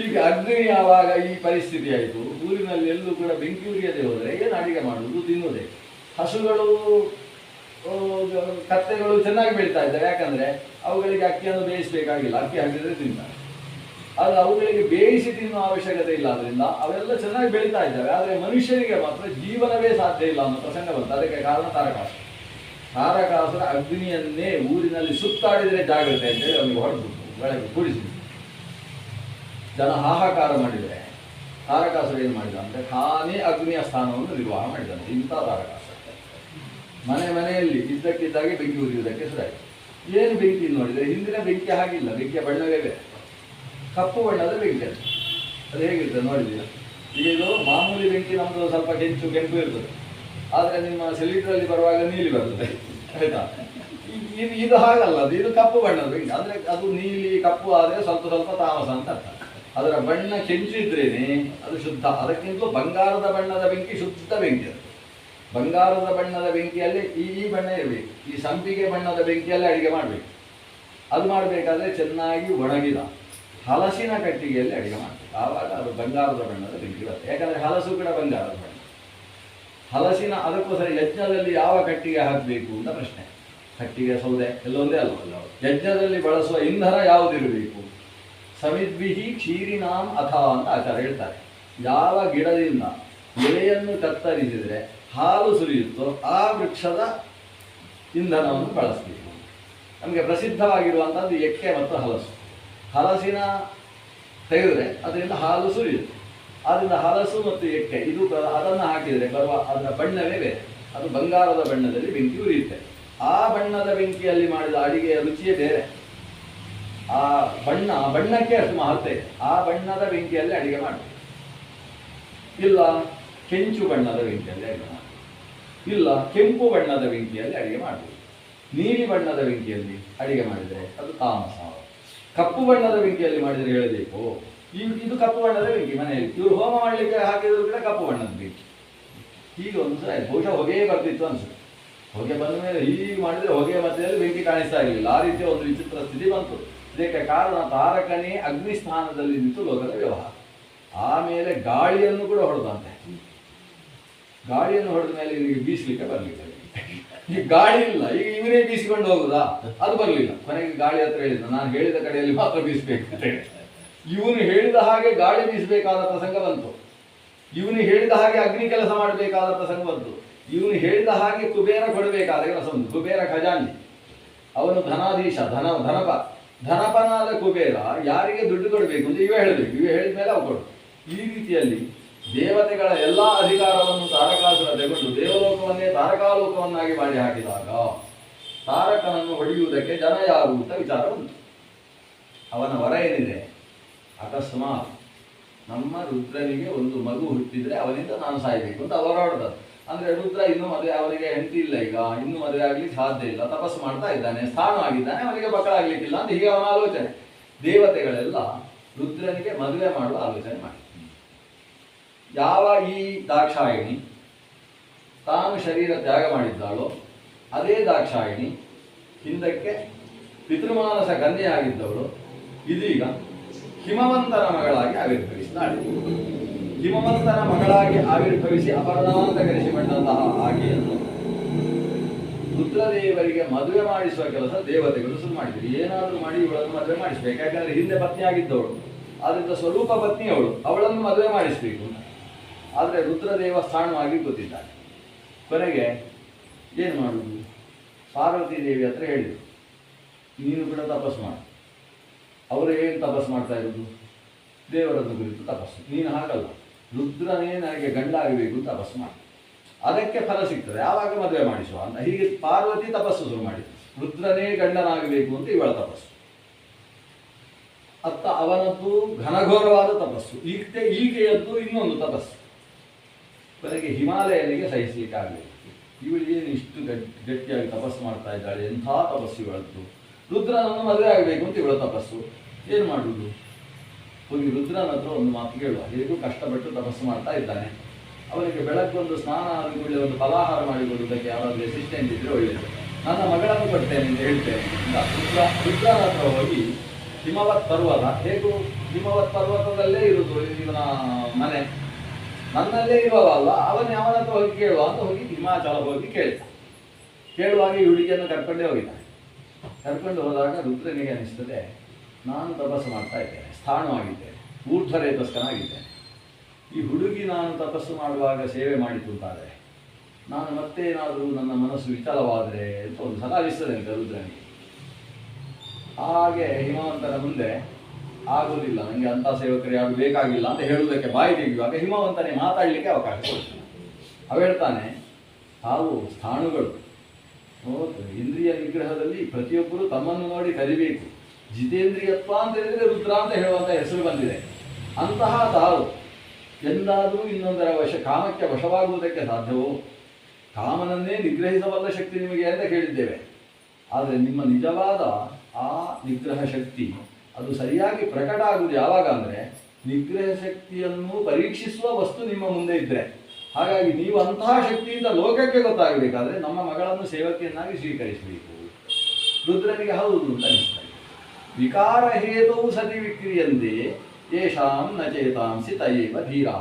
ಈಗ ಅಗ್ನಿ ಯಾವಾಗ ಈ ಪರಿಸ್ಥಿತಿ ಆಯಿತು, ಊರಿನಲ್ಲಿ ಎಲ್ಲೂ ಕೂಡ ಬೆಂಕಿ ಉರಿಯದೆ ಹೋದರೆ ಏನು ಅಡಿಗೆ ಮಾಡುವುದು, ತಿನ್ನುವುದೇ. ಹಸುಗಳು ಕತ್ತೆಗಳು ಚೆನ್ನಾಗಿ ಬೆಳೀತಾ ಇದ್ದಾವೆ. ಯಾಕಂದರೆ ಅವುಗಳಿಗೆ ಅಕ್ಕಿಯನ್ನು ಬೇಯಿಸಬೇಕಾಗಿಲ್ಲ, ಅಕ್ಕಿ ಹಾಕಿದರೆ ತಿಂತಾರೆ. ಆದರೆ ಅವುಗಳಿಗೆ ಬೇಯಿಸಿ ತಿನ್ನುವ ಅವಶ್ಯಕತೆ ಇಲ್ಲ. ಆದ್ದರಿಂದ ಅವೆಲ್ಲ ಚೆನ್ನಾಗಿ ಬೆಳೀತಾ ಇದ್ದಾವೆ. ಆದರೆ ಮನುಷ್ಯರಿಗೆ ಮಾತ್ರ ಜೀವನವೇ ಸಾಧ್ಯ ಇಲ್ಲ ಅನ್ನೋ ಪ್ರಸಂಗ ಬಂತು. ಅದಕ್ಕೆ ಕಾರಣ ತಾರಕಾಸುರ ಅಗ್ನಿಯನ್ನೇ ಊರಿನಲ್ಲಿ ಸುತ್ತಾಡಿದರೆ ಜಾಗ್ರತೆ ಅಂತೇಳಿ ಅವನಿಗೆ ಹೊಡೆದು ಒಳಗೆ ಕೂಡಿಸಿದ್ರು. ಜನ ಹಾಹಾಕಾರ ಮಾಡಿದರೆ ತಾರಕಾಸುರ ಏನು ಮಾಡಿದ ಅಂದರೆ ತಾನೇ ಅಗ್ನಿಯ ಸ್ಥಾನವನ್ನು ನಿರ್ವಾಹ ಮಾಡಿದ್ದಾನೆ. ಇಂಥ ತಾರಕಾಸುರ ಮನೆ ಮನೆಯಲ್ಲಿ ಇದ್ದಕ್ಕಿದ್ದಾಗೆ ಬೆಂಕಿ ಉರಿಯುವುದಕ್ಕೆ ಶುರುವಾಯಿತು. ಏನು ಬೆಂಕಿ ನೋಡಿದರೆ ಹಿಂದಿನ ಬೆಂಕಿ ಹಾಗಿಲ್ಲ, ಬೆಂಕಿಯ ಬಣ್ಣವೇ ಬೇರೆ, ಕಪ್ಪು ಬಣ್ಣದ ಬೆಂಕಿ ಅದು ಹೇಗಿರ್ತದೆ ನೋಡಿದ್ದೀರ. ಈಗ ಇದು ಮಾಮೂಲಿ ಬೆಂಕಿ ನಮ್ಮದು ಸ್ವಲ್ಪ ಕೆಂಪು ಇರ್ತದೆ, ಆದರೆ ನಿಮ್ಮ ಸಿಲಿಂಡ್ರಲ್ಲಿ ಬರುವಾಗ ನೀಲಿ ಬರ್ತದೆ ಆಯಿತಾ. ಇದು ಹಾಗಲ್ಲ, ಇದು ಕಪ್ಪು ಬಣ್ಣದ ಬೆಂಕಿ. ಅಂದರೆ ಅದು ನೀಲಿ ಕಪ್ಪು ಆದರೆ ಸ್ವಲ್ಪ ಸ್ವಲ್ಪ ತಾಮಸ ಅಂತ ಅರ್ಥ. ಅದರ ಬಣ್ಣ ಕೆಂಚು ಇದ್ರೇನೆ ಅದು ಶುದ್ಧ. ಅದಕ್ಕಿಂತಲೂ ಬಂಗಾರದ ಬಣ್ಣದ ಬೆಂಕಿ ಶುದ್ಧ ಬೆಂಕಿ. ಅದು ಬಂಗಾರದ ಬಣ್ಣದ ಬೆಂಕಿಯಲ್ಲಿ ಈ ಬಣ್ಣ ಇರಬೇಕು. ಈ ಸಂಪಿಗೆ ಬಣ್ಣದ ಬೆಂಕಿಯಲ್ಲಿ ಅಡಿಗೆ ಮಾಡಬೇಕು. ಅದು ಮಾಡಬೇಕಾದ್ರೆ ಚೆನ್ನಾಗಿ ಒಣಗಿದ ಹಲಸಿನ ಕಟ್ಟಿಗೆಯಲ್ಲಿ ಅಡಿಗೆ ಮಾಡಬೇಕು. ಆವಾಗ ಅದು ಬಂಗಾರದ ಬಣ್ಣದ ಬೆಂಕಿ ಬರುತ್ತೆ. ಯಾಕಂದರೆ ಹಲಸು ಕೂಡ ಬಂಗಾರದ ಬಣ್ಣ. ಹಲಸಿನ ಅದಕ್ಕೋಸ್ಕರ ಯಜ್ಞದಲ್ಲಿ ಯಾವ ಕಟ್ಟಿಗೆ ಹಾಕಬೇಕು ಅಂತ ಪ್ರಶ್ನೆ. ಕಟ್ಟಿಗೆ ಸೌದೆ ಎಲ್ಲೊಂದೇ ಅಲ್ವಲ್ಲ. ಯಜ್ಞದಲ್ಲಿ ಬಳಸುವ ಇಂಧನ ಯಾವುದಿರಬೇಕು? ಸಮಿದ್ವಿಹಿ ಕ್ಷೀರಿನಾಂ ಅಥ ಅಂತ ಆಚಾರ್ಯ ಹೇಳ್ತಾರೆ. ಯಾವ ಗಿಡದಿಂದ ಎಲೆಯನ್ನು ಕತ್ತರಿಸಿದರೆ ಹಾಲು ಸುರಿಯುತ್ತೋ ಆ ವೃಕ್ಷದ ಇಂಧನವನ್ನು ಬಳಸಬೇಕು. ನಮಗೆ ಪ್ರಸಿದ್ಧವಾಗಿರುವಂಥದ್ದು ಎಕ್ಕೆ ಮತ್ತು ಹಲಸು. ಹಲಸಿನ ತೆಗೆದರೆ ಅದರಿಂದ ಹಾಲು ಸುರಿಯುತ್ತೆ. ಆದ್ದರಿಂದ ಹಲಸು ಮತ್ತು ಎಕ್ಕೆ ಇದು ಅದನ್ನು ಹಾಕಿದರೆ ಬರುವ ಅದರ ಬಣ್ಣವೇ ಬೇರೆ. ಅದು ಬಂಗಾರದ ಬಣ್ಣದಲ್ಲಿ ಬೆಂಕಿ ಉರಿಯುತ್ತೆ. ಆ ಬಣ್ಣದ ಬೆಂಕಿಯಲ್ಲಿ ಮಾಡಿದ ಅಡಿಗೆಯ ರುಚಿಯೇ ಬೇರೆ. ಆ ಬಣ್ಣಕ್ಕೆ ಅಷ್ಟು ಮಹತ್ವ ಇದೆ. ಆ ಬಣ್ಣದ ಬೆಂಕಿಯಲ್ಲಿ ಅಡಿಗೆ ಮಾಡಬೇಕು. ಇಲ್ಲ ಕೆಂಚು ಬಣ್ಣದ ಬೆಂಕಿಯಲ್ಲಿ ಅಡಿಗೆ ಮಾಡಬೇಕು. ಇಲ್ಲ ಕೆಂಪು ಬಣ್ಣದ ಬೆಂಕಿಯಲ್ಲಿ ಅಡಿಗೆ ಮಾಡಬೇಕು. ನೀಲಿ ಬಣ್ಣದ ಬೆಂಕಿಯಲ್ಲಿ ಅಡಿಗೆ ಮಾಡಿದರೆ ಅದು ತಾಮಸ. ಕಪ್ಪು ಬಣ್ಣದ ಬೆಂಕಿಯಲ್ಲಿ ಮಾಡಿದರೆ ಹೇಳಬೇಕು ಇದು ಕಪ್ಪು ಬಣ್ಣದ ಬೆಂಕಿ. ಮನೆಯಲ್ಲಿ ಇವರು ಹೋಮ ಮಾಡಲಿಕ್ಕೆ ಹಾಕಿದ್ರು ಕೂಡ ಕಪ್ಪು ಬಣ್ಣದ ಬೆಂಕಿ. ಹೀಗೆ ಒಂದು ಸಲ ಬಹುಶಃ ಹೊಗೆ ಬರ್ತಿತ್ತು ಅನ್ಸುತ್ತೆ. ಹೊಗೆ ಬಂದ ಮೇಲೆ ಹೀಗೆ ಮಾಡಿದರೆ ಹೊಗೆ ಮಧ್ಯದಲ್ಲಿ ಬೆಂಕಿ ಕಾಣಿಸ್ತಾ ಇರಲಿಲ್ಲ. ಆ ರೀತಿಯ ಒಂದು ವಿಚಿತ್ರ ಸ್ಥಿತಿ ಬಂತು. ಇದಕ್ಕೆ ಕಾರಣ ತಾರಕನೇ ಅಗ್ನಿ ಸ್ಥಾನದಲ್ಲಿ ನಿಂತು ಲೋಕದ ವ್ಯವಹಾರ. ಆಮೇಲೆ ಗಾಳಿಯನ್ನು ಕೂಡ ಹೊಡೆದಂತೆ. ಗಾಳಿಯನ್ನು ಹೊಡೆದ ಮೇಲೆ ಇವನಿಗೆ ಬೀಸಲಿಕ್ಕೆ ಬರಲಿಲ್ಲ. ಈಗ ಗಾಳಿ ಇಲ್ಲ, ಈಗ ಇವನೇ ಬೀಸಿಕೊಂಡು ಹೋಗುದಾ? ಅದು ಬರಲಿಲ್ಲ. ಕೊನೆಗೆ ಗಾಳಿ ಹತ್ರ ಹೇಳಿದ, ನಾನು ಹೇಳಿದ ಕಡೆಯಲ್ಲಿ ಮಾತ್ರ ಬೀಸಬೇಕು ಅಂತ ಹೇಳಿ. ಇವನು ಹೇಳಿದ ಹಾಗೆ ಗಾಳಿ ಬೀಸಬೇಕಾದ ಪ್ರಸಂಗ ಬಂತು. ಇವನು ಹೇಳಿದ ಹಾಗೆ ಅಗ್ನಿ ಕೆಲಸ ಮಾಡಬೇಕಾದ ಪ್ರಸಂಗ ಬಂತು. ಇವನು ಹೇಳಿದ ಹಾಗೆ ಕುಬೇರ ಕೊಡಬೇಕಾದ ಕೆಲಸ ಬಂತು. ಕುಬೇರ ಖಜಾಂಚಿ, ಅವನು ಧನಾಧೀಶ, ಧನಪನಾದ ಕುಬೇರ ಯಾರಿಗೆ ದುಡ್ಡು ಕೊಡಬೇಕು ಅಂತ ಇವೇ ಹೇಳಬೇಕು. ಇವೇ ಹೇಳಿದ ಮೇಲೆ ಅವು ಕೊಡು. ಈ ರೀತಿಯಲ್ಲಿ ದೇವತೆಗಳ ಎಲ್ಲ ಅಧಿಕಾರವನ್ನು ತಾರಕಾಸುರ ತೆಗೆದು ದೇವಲೋಕವನ್ನೇ ತಾರಕಾಲೋಕವನ್ನಾಗಿ ಮಾಡಿ ಹಾಕಿದಾಗ ತಾರಕನನ್ನು ಹೊಡೆಯುವುದಕ್ಕೆ ಜನ ಯಾರು ಅಂತ ವಿಚಾರ ಬಂತು. ಅವನ ವರ ಏನಿದೆ? ಅಕಸ್ಮಾತ್ ನಮ್ಮ ರುದ್ರನಿಗೆ ಒಂದು ಮಗು ಹುಟ್ಟಿದ್ರೆ ಅವನಿಂದ ನಾನು ಸಾಯಬೇಕು ಅಂತ ಅವರು ಹೊರಡದು. ಅಂದರೆ ರುದ್ರ ಇನ್ನೂ ಮದುವೆ, ಅವನಿಗೆ ಹೆಂಡತಿ ಇಲ್ಲ, ಈಗ ಇನ್ನೂ ಮದುವೆ ಆಗ್ಲಿಕ್ಕೆ ಸಾಧ್ಯ ಇಲ್ಲ, ತಪಸ್ಸು ಮಾಡ್ತಾ ಇದ್ದಾನೆ, ಸ್ಥಾನವಾಗಿದ್ದಾನೆ, ಅವನಿಗೆ ಮಕ್ಕಳಾಗ್ಲಿಕ್ಕಿಲ್ಲ ಅಂತ ಹೀಗೆ ಅವನ ಆಲೋಚನೆ. ದೇವತೆಗಳೆಲ್ಲ ರುದ್ರನಿಗೆ ಮದುವೆ ಮಾಡುವ ಆಲೋಚನೆ ಮಾಡಿ. ಯಾವ ಈ ದಾಕ್ಷಾಯಿಣಿ ತಾನು ಶರೀರ ತ್ಯಾಗ ಮಾಡಿದ್ದಾಳೋ ಅದೇ ದಾಕ್ಷಾಯಿಣಿ ಹಿಂದಕ್ಕೆ ಪಿತೃಮಾನಸ ಕನ್ಯೆಯಾಗಿದ್ದವಳು ಇದೀಗ ಹಿಮವಂತನ ಮಗಳಾಗಿ ಆವಿರ್ಭವಿಸಿದ್ದಾಳೆ. ಹಿಮವಂತನ ಮಗಳಾಗಿ ಆವಿರ್ಭವಿಸಿ ಅಪರ್ಣಾಂತ ಕರೆಸಿಕೊಂಡಂತಹ ಆಕೆಯನ್ನು ರುದ್ರದೇವರಿಗೆ ಮದುವೆ ಮಾಡಿಸುವ ಕೆಲಸ ದೇವತೆಗಳು ಶುರು ಮಾಡಿದ್ರು. ಏನಾದರೂ ಮಾಡಿ ಇವಳನ್ನು ಮದುವೆ ಮಾಡಿಸ್ಬೇಕು. ಯಾಕಂದ್ರೆ ಹಿಂದೆ ಪತ್ನಿಯಾಗಿದ್ದವಳು, ಆದ್ದರಿಂದ ಸ್ವರೂಪ ಪತ್ನಿಯವಳು, ಅವಳನ್ನು ಮದುವೆ ಮಾಡಿಸಬೇಕು. ಆದರೆ ರುದ್ರದೇವ ಸ್ಥಾನವಾಗಿ ಕೂತಿದ್ದಾನೆ. ಕೊನೆಗೆ ಏನು ಮಾಡುವುದು? ಪಾರ್ವತಿ ದೇವಿ ಹತ್ರ ಹೇಳಿದರು, ನೀನು ಕೂಡ ತಪಸ್ಸು ಮಾಡು. ಅವರು ಏನು ತಪಸ್ಸು ಮಾಡ್ತಾ ಇರೋದು? ದೇವರನ್ನು ಕುರಿತು ತಪಸ್ಸು. ನೀನು ಹಾಗಲ್ಲ, ರುದ್ರನೇ ನನಗೆ ಗಂಡ ಆಗಬೇಕು ಅಂತ ತಪಸ್ಸು ಮಾಡಿ, ಅದಕ್ಕೆ ಫಲ ಸಿಗ್ತದೆ, ಯಾವಾಗ ಮದುವೆ ಮಾಡಿಸುವ ಅಂತ. ಹೀಗೆ ಪಾರ್ವತಿ ತಪಸ್ಸು ಶುರು ಮಾಡಿದ್ರು. ರುದ್ರನೇ ಗಂಡನಾಗಬೇಕು ಅಂತ ಇವಳ ತಪಸ್ಸು. ಅತ್ತ ಅವನದ್ದು ಘನಘೋರವಾದ ತಪಸ್ಸು, ಈಕೆಯದ್ದು ಇನ್ನೊಂದು ತಪಸ್ಸು. ಕೊನೆಗೆ ಹಿಮಾಲಯನಿಗೆ ಸಹಿಸಲಿಕ್ಕೆ ಆಗಬೇಕು. ಇವಳಿಗೇನು ಇಷ್ಟು ಗಟ್ಟಿಯಾಗಿ ತಪಸ್ಸು ಮಾಡ್ತಾ ಇದ್ದಾಳೆ, ಎಂಥ ತಪಸ್ಸು ಇವಳದ್ದು. ರುದ್ರನನ್ನು ಮದುವೆ ಆಗಬೇಕು ಅಂತ ಇವಳ ತಪಸ್ಸು. ಏನು ಮಾಡುವುದು? ಹೋಗಿ ರುದ್ರನ ಹತ್ರ ಒಂದು ಮಾತು ಕೇಳುವ. ಹೇಗೂ ಕಷ್ಟಪಟ್ಟು ತಪಸ್ಸು ಮಾಡ್ತಾ ಇದ್ದಾನೆ, ಅವನಿಗೆ ಬೆಳಗ್ಗೊಂದು ಸ್ನಾನ ಆಗುವುದೇ ಒಂದು ಫಲಾಹಾರ ಮಾಡಿಕೊಡುವುದಕ್ಕೆ ಯಾರಾದರೂ ಅಸಿಸ್ಟೆಂಟ್ ಇದ್ದರೆ ಒಳ್ಳೆಯದು, ನನ್ನ ಮಗಳನ್ನು ಕೊಡ್ತೇನೆ ಅಂತ ಹೇಳ್ತೇನೆ ಅಂತ ರುದ್ರನ ಹತ್ರ ಹೋಗಿ ಹಿಮವತ್ ಪರ್ವತ, ಹೇಗೂ ಹಿಮವತ್ ಪರ್ವತದಲ್ಲೇ ಇರುವುದು ಇವನ ಮನೆ, ನನ್ನಲ್ಲೇ ಇರುವವಲ್ಲ, ಅವನ ಹತ್ರ ಹೋಗಿ ಕೇಳುವ ಅಂತ ಹೋಗಿ ಹಿಮಾಚಲ ಹೋಗಿ ಕೇಳುವಾಗ ಈ ಹುಡುಗಿಯನ್ನು ಕರ್ಕೊಂಡೇ ಹೋಗಿದ್ದಾನೆ. ಕರ್ಕೊಂಡು ಹೋದಾಗ ರುದ್ರನಿಗೆ ಅನಿಸ್ತದೆ, ನಾನು ತಪಸ್ಸು ಮಾಡ್ತಾ ಇದ್ದೇನೆ, ಸ್ಥಾನವಾಗಿದ್ದೇನೆ, ಊರ್ಧ್ವರೇತಸ್ಕನಾಗಿದ್ದೇನೆ. ಈ ಹುಡುಗಿ ನಾನು ತಪಸ್ಸು ಮಾಡುವಾಗ ಸೇವೆ ಮಾಡಿತು ಅಂತಾದರೆ ನಾನು ಮತ್ತೇನಾದರೂ ನನ್ನ ಮನಸ್ಸು ವಿಚಲವಾದರೆ ಅಂತ ಒಂದು ಸಲ ಅನಿಸ್ತದೆ ಅಂತ ರುದ್ರನಿಗೆ. ಹಾಗೆ ಹಿಮವಂತನ ಮುಂದೆ ಆಗೋದಿಲ್ಲ, ನನಗೆ ಅಂಥ ಸೇವಕರು ಯಾರು ಬೇಕಾಗಿಲ್ಲ ಅಂತ ಹೇಳುವುದಕ್ಕೆ ಬಾಯಿ ತೆಗೆಯುವಾಗ ಹಿಮವಂತನೇ ಮಾತಾಡಲಿಕ್ಕೆ ಅವಕಾಶ ಕೊಡ್ತಾನೆ. ಅವ ಹೇಳ್ತಾನೆ, ತಾವು ಸ್ಥಾಣುಗಳು, ಇಂದ್ರಿಯ ನಿಗ್ರಹದಲ್ಲಿ ಪ್ರತಿಯೊಬ್ಬರು ತಮ್ಮನ್ನು ನೋಡಿ ಕಲಿಬೇಕು. ಜಿತೇಂದ್ರಿಯತ್ವ ಅಂತ ಹೇಳಿದರೆ ರುದ್ರ ಅಂತ ಹೇಳುವಂಥ ಹೆಸರು ಬಂದಿದೆ. ಅಂತಹ ತಾವು ಎಂದಾದರೂ ಇನ್ನೊಂದರ ಕಾಮಕ್ಕೆ ವಶವಾಗುವುದಕ್ಕೆ ಸಾಧ್ಯವೋ? ಕಾಮನನ್ನೇ ನಿಗ್ರಹಿಸಬಲ್ಲ ಶಕ್ತಿ ನಿಮಗೆ ಅಂತ ಕೇಳಿದ್ದೇವೆ. ಆದರೆ ನಿಮ್ಮ ನಿಜವಾದ ಆ ನಿಗ್ರಹ ಶಕ್ತಿ ಅದು ಸರಿಯಾಗಿ ಪ್ರಕಟ ಆಗುವುದು ಯಾವಾಗ ಅಂದರೆ, ನಿಗ್ರಹ ಶಕ್ತಿಯನ್ನು ಪರೀಕ್ಷಿಸುವ ವಸ್ತು ನಿಮ್ಮ ಮುಂದೆ ಇದ್ದರೆ. ಹಾಗಾಗಿ ನೀವು ಅಂತಹ ಶಕ್ತಿಯಿಂದ ಲೋಕಕ್ಕೆ ಗೊತ್ತಾಗಬೇಕಾದ್ರೆ ನಮ್ಮ ಮಗಳನ್ನು ಸೇವಕಿಯನ್ನಾಗಿ ಸ್ವೀಕರಿಸಬೇಕು. ರುದ್ರನಿಗೆ ಹೌದು ಅಂತ ಅನಿಸ್ತಾರೆ. ವಿಕಾರ ಹೇತವು ಸತಿ ವಿಕ್ರಿಯಂತೆ ಯೇಷಾಂ ನ ಚೇತಾಂಸಿ ತಯೇವ ಧೀರಾ.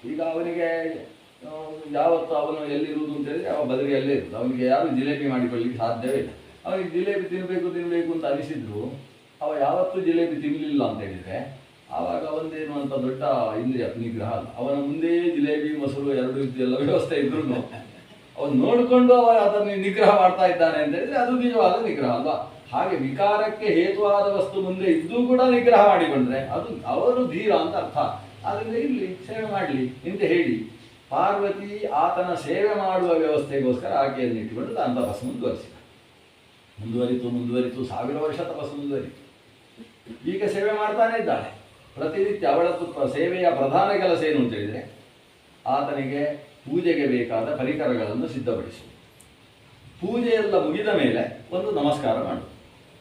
ಈಗ ಅವನಿಗೆ ಯಾವತ್ತು ಅವನು ಎಲ್ಲಿರುವುದು ಅಂತ ಹೇಳಿದ್ರೆ ಅವ ಬದರಿಯಲ್ಲೇ ಇರುವುದು. ಅವನಿಗೆ ಯಾರು ಜಿಲೇಬಿ ಮಾಡಿಕೊಳ್ಳಿಕ್ಕೆ ಸಾಧ್ಯವೇ ಇಲ್ಲ. ಅವನಿಗೆ ಜಿಲೇಬಿ ತಿನ್ನಬೇಕು ಅಂತ ಅನಿಸಿದ್ರು ಅವ ಯಾವತ್ತೂ ಜಿಲೇಬಿ ತಿನ್ನಲಿಲ್ಲ ಅಂತ ಹೇಳಿದರೆ ಆವಾಗ ಒಂದೇನು ಅಂತ ದೊಡ್ಡ ಇಂದ್ರಿಯ ನಿಗ್ರಹ ಅಲ್ಲ. ಅವನ ಮುಂದೆ ಜಿಲೇಬಿ ಮೊಸರು ಎರಡು ಎಲ್ಲ ವ್ಯವಸ್ಥೆ ಇದ್ರೂ ಅವನು ನೋಡಿಕೊಂಡು ಅವ ಅದನ್ನು ನಿಗ್ರಹ ಮಾಡ್ತಾ ಇದ್ದಾನೆ ಅಂತ ಹೇಳಿದ್ರೆ ಅದು ನಿಜವಾದ ನಿಗ್ರಹ ಅಲ್ವಾ? ಹಾಗೆ ವಿಕಾರಕ್ಕೆ ಹೇತುವಾದ ವಸ್ತು ಮುಂದೆ ಇದ್ದೂ ಕೂಡ ನಿಗ್ರಹ ಮಾಡಿಕೊಂಡ್ರೆ ಅದು ಅವರು ಧೀರ ಅಂತ ಅರ್ಥ. ಆದ್ದರಿಂದ ಇರಲಿ, ಸೇವೆ ಮಾಡಲಿ ಅಂತ ಹೇಳಿ ಪಾರ್ವತಿ ಆತನ ಸೇವೆ ಮಾಡುವ ವ್ಯವಸ್ಥೆಗೋಸ್ಕರ ಆಕೆಯನ್ನು ಇಟ್ಟುಕೊಂಡು ತಾನು ತಪಸ್ಸು ಮುಂದುವರಿತು 1000 ವರ್ಷ ತಪಸ್ಸು ಮುಂದುವರಿತು. ಈಗ ಸೇವೆ ಮಾಡ್ತಾನೆ ಇದ್ದಾಳೆ ಪ್ರತಿನಿತ್ಯ. ಅವಳದ್ದು ಸೇವೆಯ ಪ್ರಧಾನ ಕೆಲಸ ಏನು ಅಂತ ಹೇಳಿದರೆ ಆತನಿಗೆ ಪೂಜೆಗೆ ಬೇಕಾದ ಪರಿಕರಗಳನ್ನು ಸಿದ್ಧಪಡಿಸುವುದು. ಪೂಜೆಯೆಲ್ಲ ಮುಗಿದ ಮೇಲೆ ಒಂದು ನಮಸ್ಕಾರ ಮಾಡುವುದು.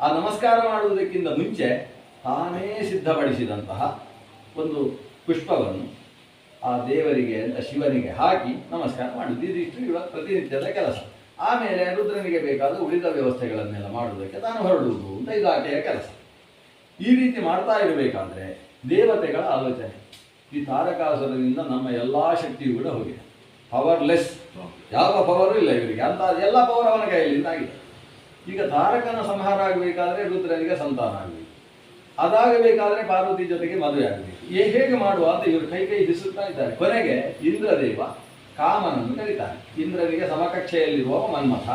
ಆ ನಮಸ್ಕಾರ ಮಾಡುವುದಕ್ಕಿಂತ ಮುಂಚೆ ತಾನೇ ಸಿದ್ಧಪಡಿಸಿದಂತಹ ಒಂದು ಪುಷ್ಪವನ್ನು ಆ ದೇವರಿಗೆ ಅಂತ ಶಿವನಿಗೆ ಹಾಕಿ ನಮಸ್ಕಾರ ಮಾಡುವುದು. ಇದಿಷ್ಟು ಇವಾಗ ಪ್ರತಿನಿತ್ಯದ ಕೆಲಸ. ಆಮೇಲೆ ರುದ್ರನಿಗೆ ಬೇಕಾದ ಉಳಿದ ವ್ಯವಸ್ಥೆಗಳನ್ನೆಲ್ಲ ಮಾಡುವುದಕ್ಕೆ ತಾನು ಹೊರಡುವುದು ಅಂತ ಇದು ಆಕೆಯ ಕೆಲಸ. ಈ ರೀತಿ ಮಾಡ್ತಾ ಇರಬೇಕಾದ್ರೆ ದೇವತೆಗಳ ಆಲೋಚನೆ, ಈ ತಾರಕಾಸುರನಿಂದ ನಮ್ಮ ಎಲ್ಲ ಶಕ್ತಿಯೂ ಕೂಡ ಹೋಗಿದೆ. ಪವರ್ಲೆಸ್, ಯಾವ ಪವರು ಇಲ್ಲ ಇವರಿಗೆ ಅಂತ, ಎಲ್ಲ ಪವರ್ ಅವನ ಕೈಯಲ್ಲಿಂದ ಆಗಿದೆ. ಈಗ ತಾರಕನ ಸಂಹಾರ ಆಗಬೇಕಾದ್ರೆ ರುದ್ರನಿಗೆ ಸಂತಾನ ಆಗಬೇಕು. ಅದಾಗಬೇಕಾದ್ರೆ ಪಾರ್ವತಿ ಜೊತೆಗೆ ಮದುವೆ ಆಗಬೇಕು. ಹೇಗೆ ಮಾಡುವ ಅಂತ ಇವರು ಕೈ ಹಿಸುತ್ತಾ ಇದ್ದಾರೆ. ಕೊನೆಗೆ ಇಂದ್ರದೇವ ಕಾಮನನ್ನು ಕರೀತಾನೆ. ಇಂದ್ರನಿಗೆ ಸಮಕಕ್ಷೆಯಲ್ಲಿರುವ ಮನ್ಮಥ.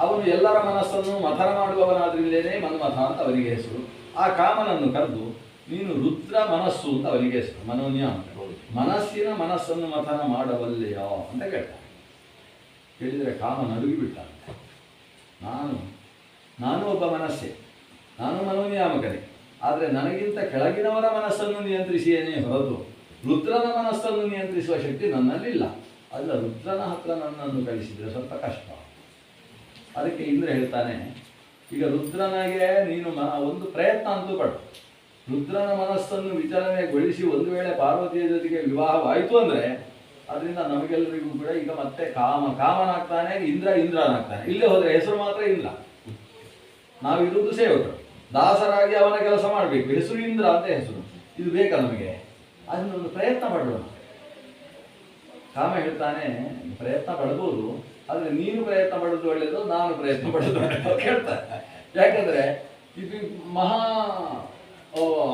ಅವನು ಎಲ್ಲರ ಮನಸ್ಸನ್ನು ಮಥನ ಮಾಡುವವನಾದ್ರಿಂದಲೇ ಮನ್ಮಥ ಅಂತ ಅವನಿಗೆ ಹೆಸರು. ಆ ಕಾಮನನ್ನು ಕರೆದು ನೀನು ರುದ್ರ ಮನಸ್ಸು ಅಂತ ಅವನಿಗೆ ಹೆಸರು, ಮನೋನ್ಯ ಅಂತ. ಮನಸ್ಸಿನ ಮನಸ್ಸನ್ನು ಮಥನ ಮಾಡಬಲ್ಲೆಯೋ ಅಂತ ಕೇಳ್ತಾನೆ. ಕೇಳಿದರೆ ಕಾಮ ನಡುಗಿಬಿಟ್ಟಾನೆ. ನಾನು ಒಬ್ಬ ಮನಸ್ಸೇ, ನಾನು ಮನೋನ್ಯಾಮಕನೇ. ಆದರೆ ನನಗಿಂತ ಕೆಳಗಿನವರ ಮನಸ್ಸನ್ನು ನಿಯಂತ್ರಿಸಿಯೇನೇ ಹೊರತು ರುದ್ರನ ಮನಸ್ಸನ್ನು ನಿಯಂತ್ರಿಸುವ ಶಕ್ತಿ ನನ್ನಲ್ಲಿಲ್ಲ. ಅಲ್ಲ, ರುದ್ರನ ಹತ್ರ ನನ್ನನ್ನು ಕಳಿಸಿದರೆ ಸ್ವಲ್ಪ ಕಷ್ಟ. ಅದಕ್ಕೆ ಇಂದ್ರ ಹೇಳ್ತಾನೆ, ಈಗ ರುದ್ರನಿಗೆ ನೀನು ಒಂದು ಪ್ರಯತ್ನ ಅಂತೂ ಪಡು. ರುದ್ರನ ಮನಸ್ಸನ್ನು ವಿಚಲನೆಗೊಳಿಸಿ ಒಂದು ವೇಳೆ ಪಾರ್ವತಿಯ ಜೊತೆಗೆ ವಿವಾಹವಾಯಿತು ಅಂದರೆ ಅದರಿಂದ ನಮಗೆಲ್ಲರಿಗೂ ಕೂಡ ಈಗ ಮತ್ತೆ ಕಾಮನಾಗ್ತಾನೆ, ಇಂದ್ರನಾಗ್ತಾನೆ. ಇಲ್ಲೇ ಹೋದರೆ ಹೆಸರು ಮಾತ್ರ ಇಂದ್ರ, ನಾವಿರುವುದು ಸೇವಕರು, ದಾಸರಾಗಿ ಅವನ ಕೆಲಸ ಮಾಡಬೇಕು. ಹೆಸರು ಇಂದ್ರ ಅಂತ ಹೆಸರು. ಇದು ಬೇಕಾ ನಮಗೆ? ಅದನ್ನೊಂದು ಪ್ರಯತ್ನ ಪಡೋಣ. ಕಾಮ ಹೇಳ್ತಾನೆ, ಪ್ರಯತ್ನ ಪಡ್ಬೋದು, ಆದರೆ ನೀನು ಪ್ರಯತ್ನ ಪಡೋದು ಒಳ್ಳೆಯದು, ನಾನು ಪ್ರಯತ್ನ ಪಡೋದು ಒಳ್ಳೆಯದು ಕೇಳ್ತಾರೆ. ಯಾಕಂದರೆ ಇದು ಮಹಾ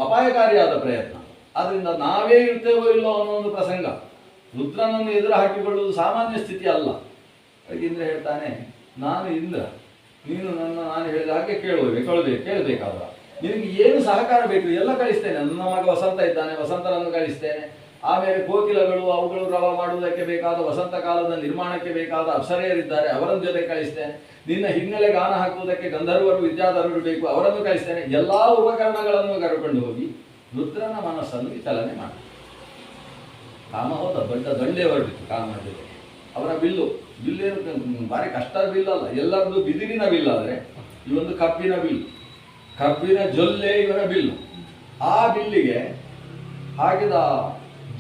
ಅಪಾಯಕಾರಿಯಾದ ಪ್ರಯತ್ನ. ಆದ್ದರಿಂದ ನಾವೇ ಇರ್ತೇವೋ ಇಲ್ಲೋ ಅನ್ನೋ ಒಂದು ಪ್ರಸಂಗ. ರುದ್ರನನ್ನು ಎದುರು ಹಾಕಿಕೊಳ್ಳುವುದು ಸಾಮಾನ್ಯ ಸ್ಥಿತಿ ಅಲ್ಲ. ಇಂದ್ರ ಹೇಳ್ತಾನೆ, ನಾನು ಇಂದ್ರ, ನೀನು ನಾನು ಹೇಳಿದ ಹಾಗೆ ಕೇಳಬೇಕಾದ ನಿನಗೆ ಏನು ಸಹಕಾರ ಬೇಕು ಎಲ್ಲ ಕಳಿಸ್ತೇನೆ. ನನ್ನ ಮಗ ವಸಂತ ಇದ್ದಾನೆ, ವಸಂತನನ್ನು ಕಳಿಸ್ತೇನೆ. ಆಮೇಲೆ ಕೋಕಿಲಗಳು ಅವುಗಳು ರವ ಮಾಡುವುದಕ್ಕೆ ಬೇಕಾದ ವಸಂತ ಕಾಲದ ನಿರ್ಮಾಣಕ್ಕೆ ಬೇಕಾದ ಅಪ್ಸರೆಯರಿದ್ದಾರೆ, ಅವರನ್ನ ಜೊತೆ ಕಳಿಸ್ತೇನೆ. ನಿನ್ನ ಹಿನ್ನೆಲೆ ಗಾನ ಹಾಕುವುದಕ್ಕೆ ಗಂಧರ್ವರು ವಿದ್ಯಾಧರರು ಬೇಕು, ಅವರನ್ನು ಕಳಿಸ್ತೇನೆ. ಎಲ್ಲ ಉಪಕರಣಗಳನ್ನು ಕರ್ಕೊಂಡು ಹೋಗಿ ರುದ್ರನ ಮನಸ್ಸನ್ನು ವಿಚಲನೆ ಮಾಡಿ. ಕಾಮ ಹೋದ ದೊಡ್ಡ ದಂಡೆ ಹೊರಟಿತ್ತು ಕಾಮನ ಜೊತೆ. ಅವರ ಬಿಲ್ಲೇನು ಭಾರಿ ಕಷ್ಟದ ಬಿಲ್ಲಲ್ಲ, ಎಲ್ಲರದ್ದು ಬಿದಿರಿನ ಬಿಲ್. ಆದರೆ ಇವೊಂದು ಕಬ್ಬಿನ ಜೊಲ್ಲೆ ಇವರ ಬಿಲ್ಲು. ಆ ಬಿಲ್ಲಿಗೆ ಹಾಕಿದ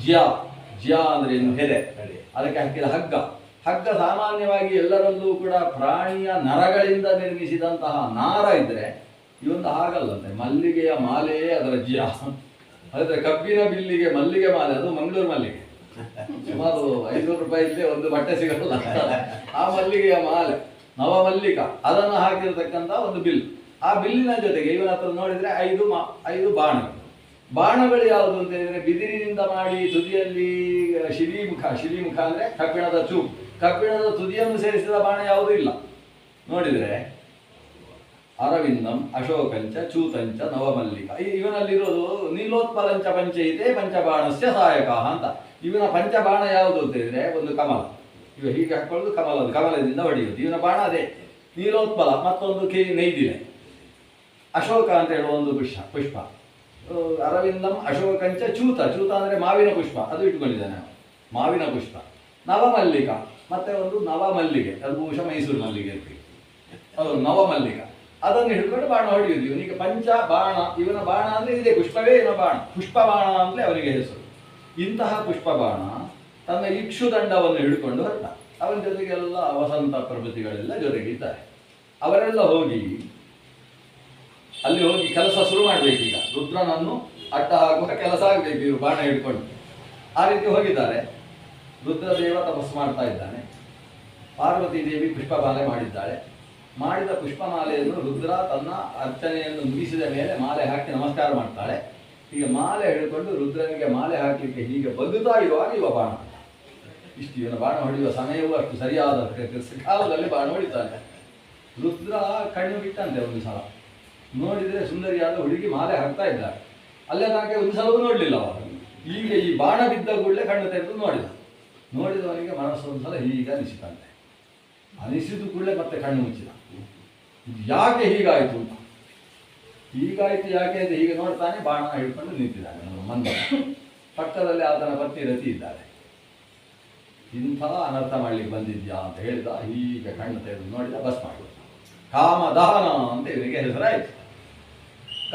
ಜ್ಯಾ ಅಂದ್ರೆ ಹೆದೆ, ಅದಕ್ಕೆ ಹಾಕಿದ ಹಗ್ಗ ಸಾಮಾನ್ಯವಾಗಿ ಎಲ್ಲರಲ್ಲೂ ಕೂಡ ಪ್ರಾಣಿಯ ನರಗಳಿಂದ ನಿರ್ಮಿಸಿದಂತಹ ನಾರ ಇದ್ರೆ ಇವೊಂದು ಹಾಗಲ್ಲಂತೆ, ಮಲ್ಲಿಗೆಯ ಮಾಲೆಯೇ ಅದರ ಜ್ಯಾ. ಆದರೆ ಕಬ್ಬಿನ ಬಿಲ್ಲಿಗೆ ಮಲ್ಲಿಗೆ ಮಾಲೆ, ಅದು ಮಂಗಳೂರು ಮಲ್ಲಿಗೆ, ಸುಮಾರು 500 ರೂಪಾಯಿಗೆ ಒಂದು ಬಟ್ಟೆ ಸಿಗಲ್ಲ. ಆ ಮಲ್ಲಿಗೆಯ ಮಾಲೆ ನವಮಲ್ಲಿಕ, ಅದನ್ನು ಹಾಕಿರತಕ್ಕಂಥ ಒಂದು ಬಿಲ್. ಆ ಬಿಲ್ಲಿನ ಜೊತೆಗೆ ಇವನ ಹತ್ರ ನೋಡಿದರೆ 5 ಬಾಣಗಳು ಯಾವುದು ಅಂತ ಹೇಳಿದ್ರೆ ಬಿದಿರಿನಿಂದ ಮಾಡಿ ತುದಿಯಲ್ಲಿ ಶಿಲಿಮುಖ ಅಂದ್ರೆ ಕಬ್ಬಿಣದ ಚೂಪ್, ಕಬ್ಬಿಣದ ತುದಿಯನ್ನು ಸೇರಿಸಿದ ಬಾಣ ಯಾವುದೂ ಇಲ್ಲ. ನೋಡಿದರೆ ಅರವಿಂದಂ ಅಶೋಕಂಚ ಚೂತಂಚ ನವಮಲ್ಲಿಕ. ಇವನಲ್ಲಿರೋದು ನೀಲೋತ್ಪಲಂಚ ಪಂಚೈತೆ ಪಂಚಬಾಣಸ್ಯ ಸಹಾಯಕ ಅಂತ. ಇವನ ಪಂಚಬಾಣ ಯಾವುದು ಅಂತ ಹೇಳಿದ್ರೆ ಒಂದು ಕಮಲ, ಇವ ಹೀಗೆ ಹಾಕೊಳ್ಳೋದು ಕಮಲದಿಂದ ಹೊಡೆಯುವುದು. ಇವನ ಬಾಣ ಅದೇ ನೀಲೋತ್ಪಲ, ಮತ್ತೊಂದು ನೈದಿಲೆ, ಅಶೋಕ ಅಂತ ಹೇಳುವ ಒಂದು ಪುಷ್ಪ. ಅರವಿಂದಂ ಅಶೋಕಂಚ ಚೂತ ಅಂದರೆ ಮಾವಿನ ಪುಷ್ಪ, ಅದು ಇಟ್ಕೊಂಡಿದ್ದಾನೆ ಮಾವಿನ ಪುಷ್ಪ. ನವಮಲ್ಲಿಕ ಮತ್ತೆ ಒಂದು ನವಮಲ್ಲಿಗೆ, ಅದು ಬಹುಶಃ ಮೈಸೂರು ಮಲ್ಲಿಗೆ ಇರ್ತೀವಿ, ಅದು ನವಮಲ್ಲಿಕ. ಅದನ್ನು ಹಿಡ್ಕೊಂಡು ಬಾಣ ಹೊಡೆಯುವುದು. ಇವನಿಗೆ ಪಂಚ ಬಾಣ, ಇವನ ಬಾಣ ಅಂದರೆ ಇದೆ, ಪುಷ್ಪವೇ ಇವನ ಬಾಣ, ಪುಷ್ಪಬಾಣ ಅಂತಲೇ ಅವನಿಗೆ ಹೆಸರು. ಇಂತಹ ಪುಷ್ಪಬಾಣ ತನ್ನ ಇಕ್ಷುದಂಡವನ್ನು ಹಿಡ್ಕೊಂಡು ಹೊರಟ. ಅವನ ಜೊತೆಗೆಲ್ಲ ವಸಂತ ಪ್ರಭೃತಿಗಳೆಲ್ಲ ಜೊತೆಗಿದ್ದಾರೆ. ಅವರೆಲ್ಲ ಅಲ್ಲಿ ಹೋಗಿ ಕೆಲಸ ಶುರು ಮಾಡಬೇಕೀಗ. ರುದ್ರನನ್ನು ಅಡ್ಡ ಹಾಕುವ ಕೆಲಸ ಆಗಬೇಕು ಇವರು ಬಾಣ ಹಿಡ್ಕೊಂಡು. ಆ ರೀತಿ ಹೋಗಿದ್ದಾರೆ. ರುದ್ರದೇವ ತಪಸ್ಸು ಮಾಡ್ತಾ ಇದ್ದಾನೆ. ಪಾರ್ವತಿ ದೇವಿ ಪುಷ್ಪಮಾಲೆ ಮಾಡಿದ್ದಾಳೆ. ಮಾಡಿದ ಪುಷ್ಪಮಾಲೆಯನ್ನು ರುದ್ರ ತನ್ನ ಅರ್ಚನೆಯನ್ನು ಮುಗಿಸಿದ ಮೇಲೆ ಮಾಲೆ ಹಾಕಿ ನಮಸ್ಕಾರ ಮಾಡ್ತಾಳೆ. ಈಗ ಮಾಲೆ ಹಿಡ್ಕೊಂಡು ರುದ್ರನಿಗೆ ಮಾಲೆ ಹಾಕಲಿಕ್ಕೆ ಹೀಗೆ ಬಗ್ಗುತ್ತಾ ಇರುವಾಗ ಇವ ಬಾಣ, ಇಷ್ಟು ಇವನ ಬಾಣ ಹೊಡೆಯುವ ಸಮಯವೂ ಅಷ್ಟು ಸರಿಯಾದ ಕಾಲದಲ್ಲಿ ಬಾಣ ಹೊಡಿತಾನೆ. ರುದ್ರ ಕಣ್ಣು ಬಿಟ್ಟಂತೆ ಒಂದು ಸಲ ನೋಡಿದರೆ ಸುಂದರಿಯಾದ ಹುಡುಗಿ ಮಾಲೆ ಹಾಕ್ತಾ ಇದ್ದಾರೆ. ಅಲ್ಲೇ ತನಕ ಒಂದು ಸಲವೂ ನೋಡಲಿಲ್ಲ ಅವಾಗ. ಈಗ ಈ ಬಾಣ ಬಿದ್ದ ಕೂಡಲೇ ಕಣ್ಣು ತೆರೆದು ನೋಡಿದವನಿಗೆ ಮನಸ್ಸು ಒಂದು ಸಲ ಹೀಗೆ ಅನಿಸಿತಂತೆ. ಅನಿಸಿದ ಕೂಡಲೇ ಮತ್ತೆ ಕಣ್ಣು ಮುಚ್ಚಿದ. ಯಾಕೆ ಹೀಗಾಯಿತು ಅಂತ, ಹೀಗಾಯಿತು ಯಾಕೆ ಅಂತ ಹೀಗೆ ನೋಡ್ತಾನೆ. ಬಾಣ ಹಿಡ್ಕೊಂಡು ನಿಂತಿದ್ದಾನೆ ನಮ್ಮ ಮಂದ. ಪಕ್ಕದಲ್ಲಿ ಆತನ ಪತ್ನಿ ರತಿ ಇದ್ದಾರೆ. ಇಂಥ ಅನರ್ಥ ಮಾಡ್ಲಿಕ್ಕೆ ಬಂದಿದ್ಯಾ ಅಂತ ಹೇಳಿದ. ಹೀಗೆ ಕಣ್ಣು ತೆಗೆದು ನೋಡಿದ, ಬಸ್ ಮಾಡಿದ. ಕಾಮದಹನ ಅಂತ ಇವರಿಗೆ ಹೆಸರಾಯಿತು.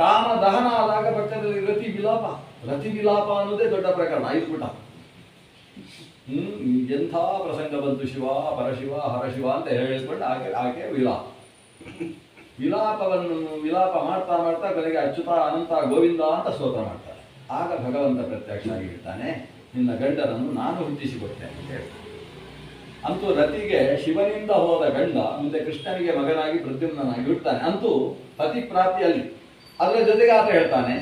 ಕಾಮದಹನ ಆದಾಗ ಪಕ್ಕದಲ್ಲಿ ರತಿ ವಿಲಾಪ ಅನ್ನೋದೇ ದೊಡ್ಡ ಪ್ರಕರಣ. 5 ಪುಟ. ಎಂಥ ಪ್ರಸಂಗ ಬಂತು, ಶಿವ ಪರಶಿವ ಹರಶಿವ ಅಂತ ಹೇಳಿಕೊಂಡು ಆಕೆ ವಿಲಾಪ ಮಾಡ್ತಾ ಕೊನೆಗೆ ಅಚ್ಯುತ ಅನಂತ ಗೋವಿಂದ ಅಂತ ಸ್ತೋತ್ರ ಮಾಡ್ತಾರೆ. ಆಗ ಭಗವಂತ ಪ್ರತ್ಯಕ್ಷ ಆಗಿರ್ತಾನೆ, ನಿನ್ನ ಗಂಡನನ್ನು ನಾನು ಹುಟ್ಟಿಸಿಕೊಟ್ಟೆ ಅಂತ ಹೇಳ್ತಾನೆ. ಅಂತೂ ರತಿಗೆ ಶಿವನಿಂದ ಹೋದ ಗಂಡ ಮುಂದೆ ಕೃಷ್ಣನಿಗೆ ಮಗನಾಗಿ ಪ್ರದ್ಯುಮ್ನಾಗಿ ಹುಟ್ಟುತ್ತಾನೆ. ಅಂತೂ ಪತಿ ಪ್ರಾಪ್ತಿಯಲ್ಲಿ. ಅದರ ಜೊತೆಗೆ ಆತ ಹೇಳ್ತಾನೆ,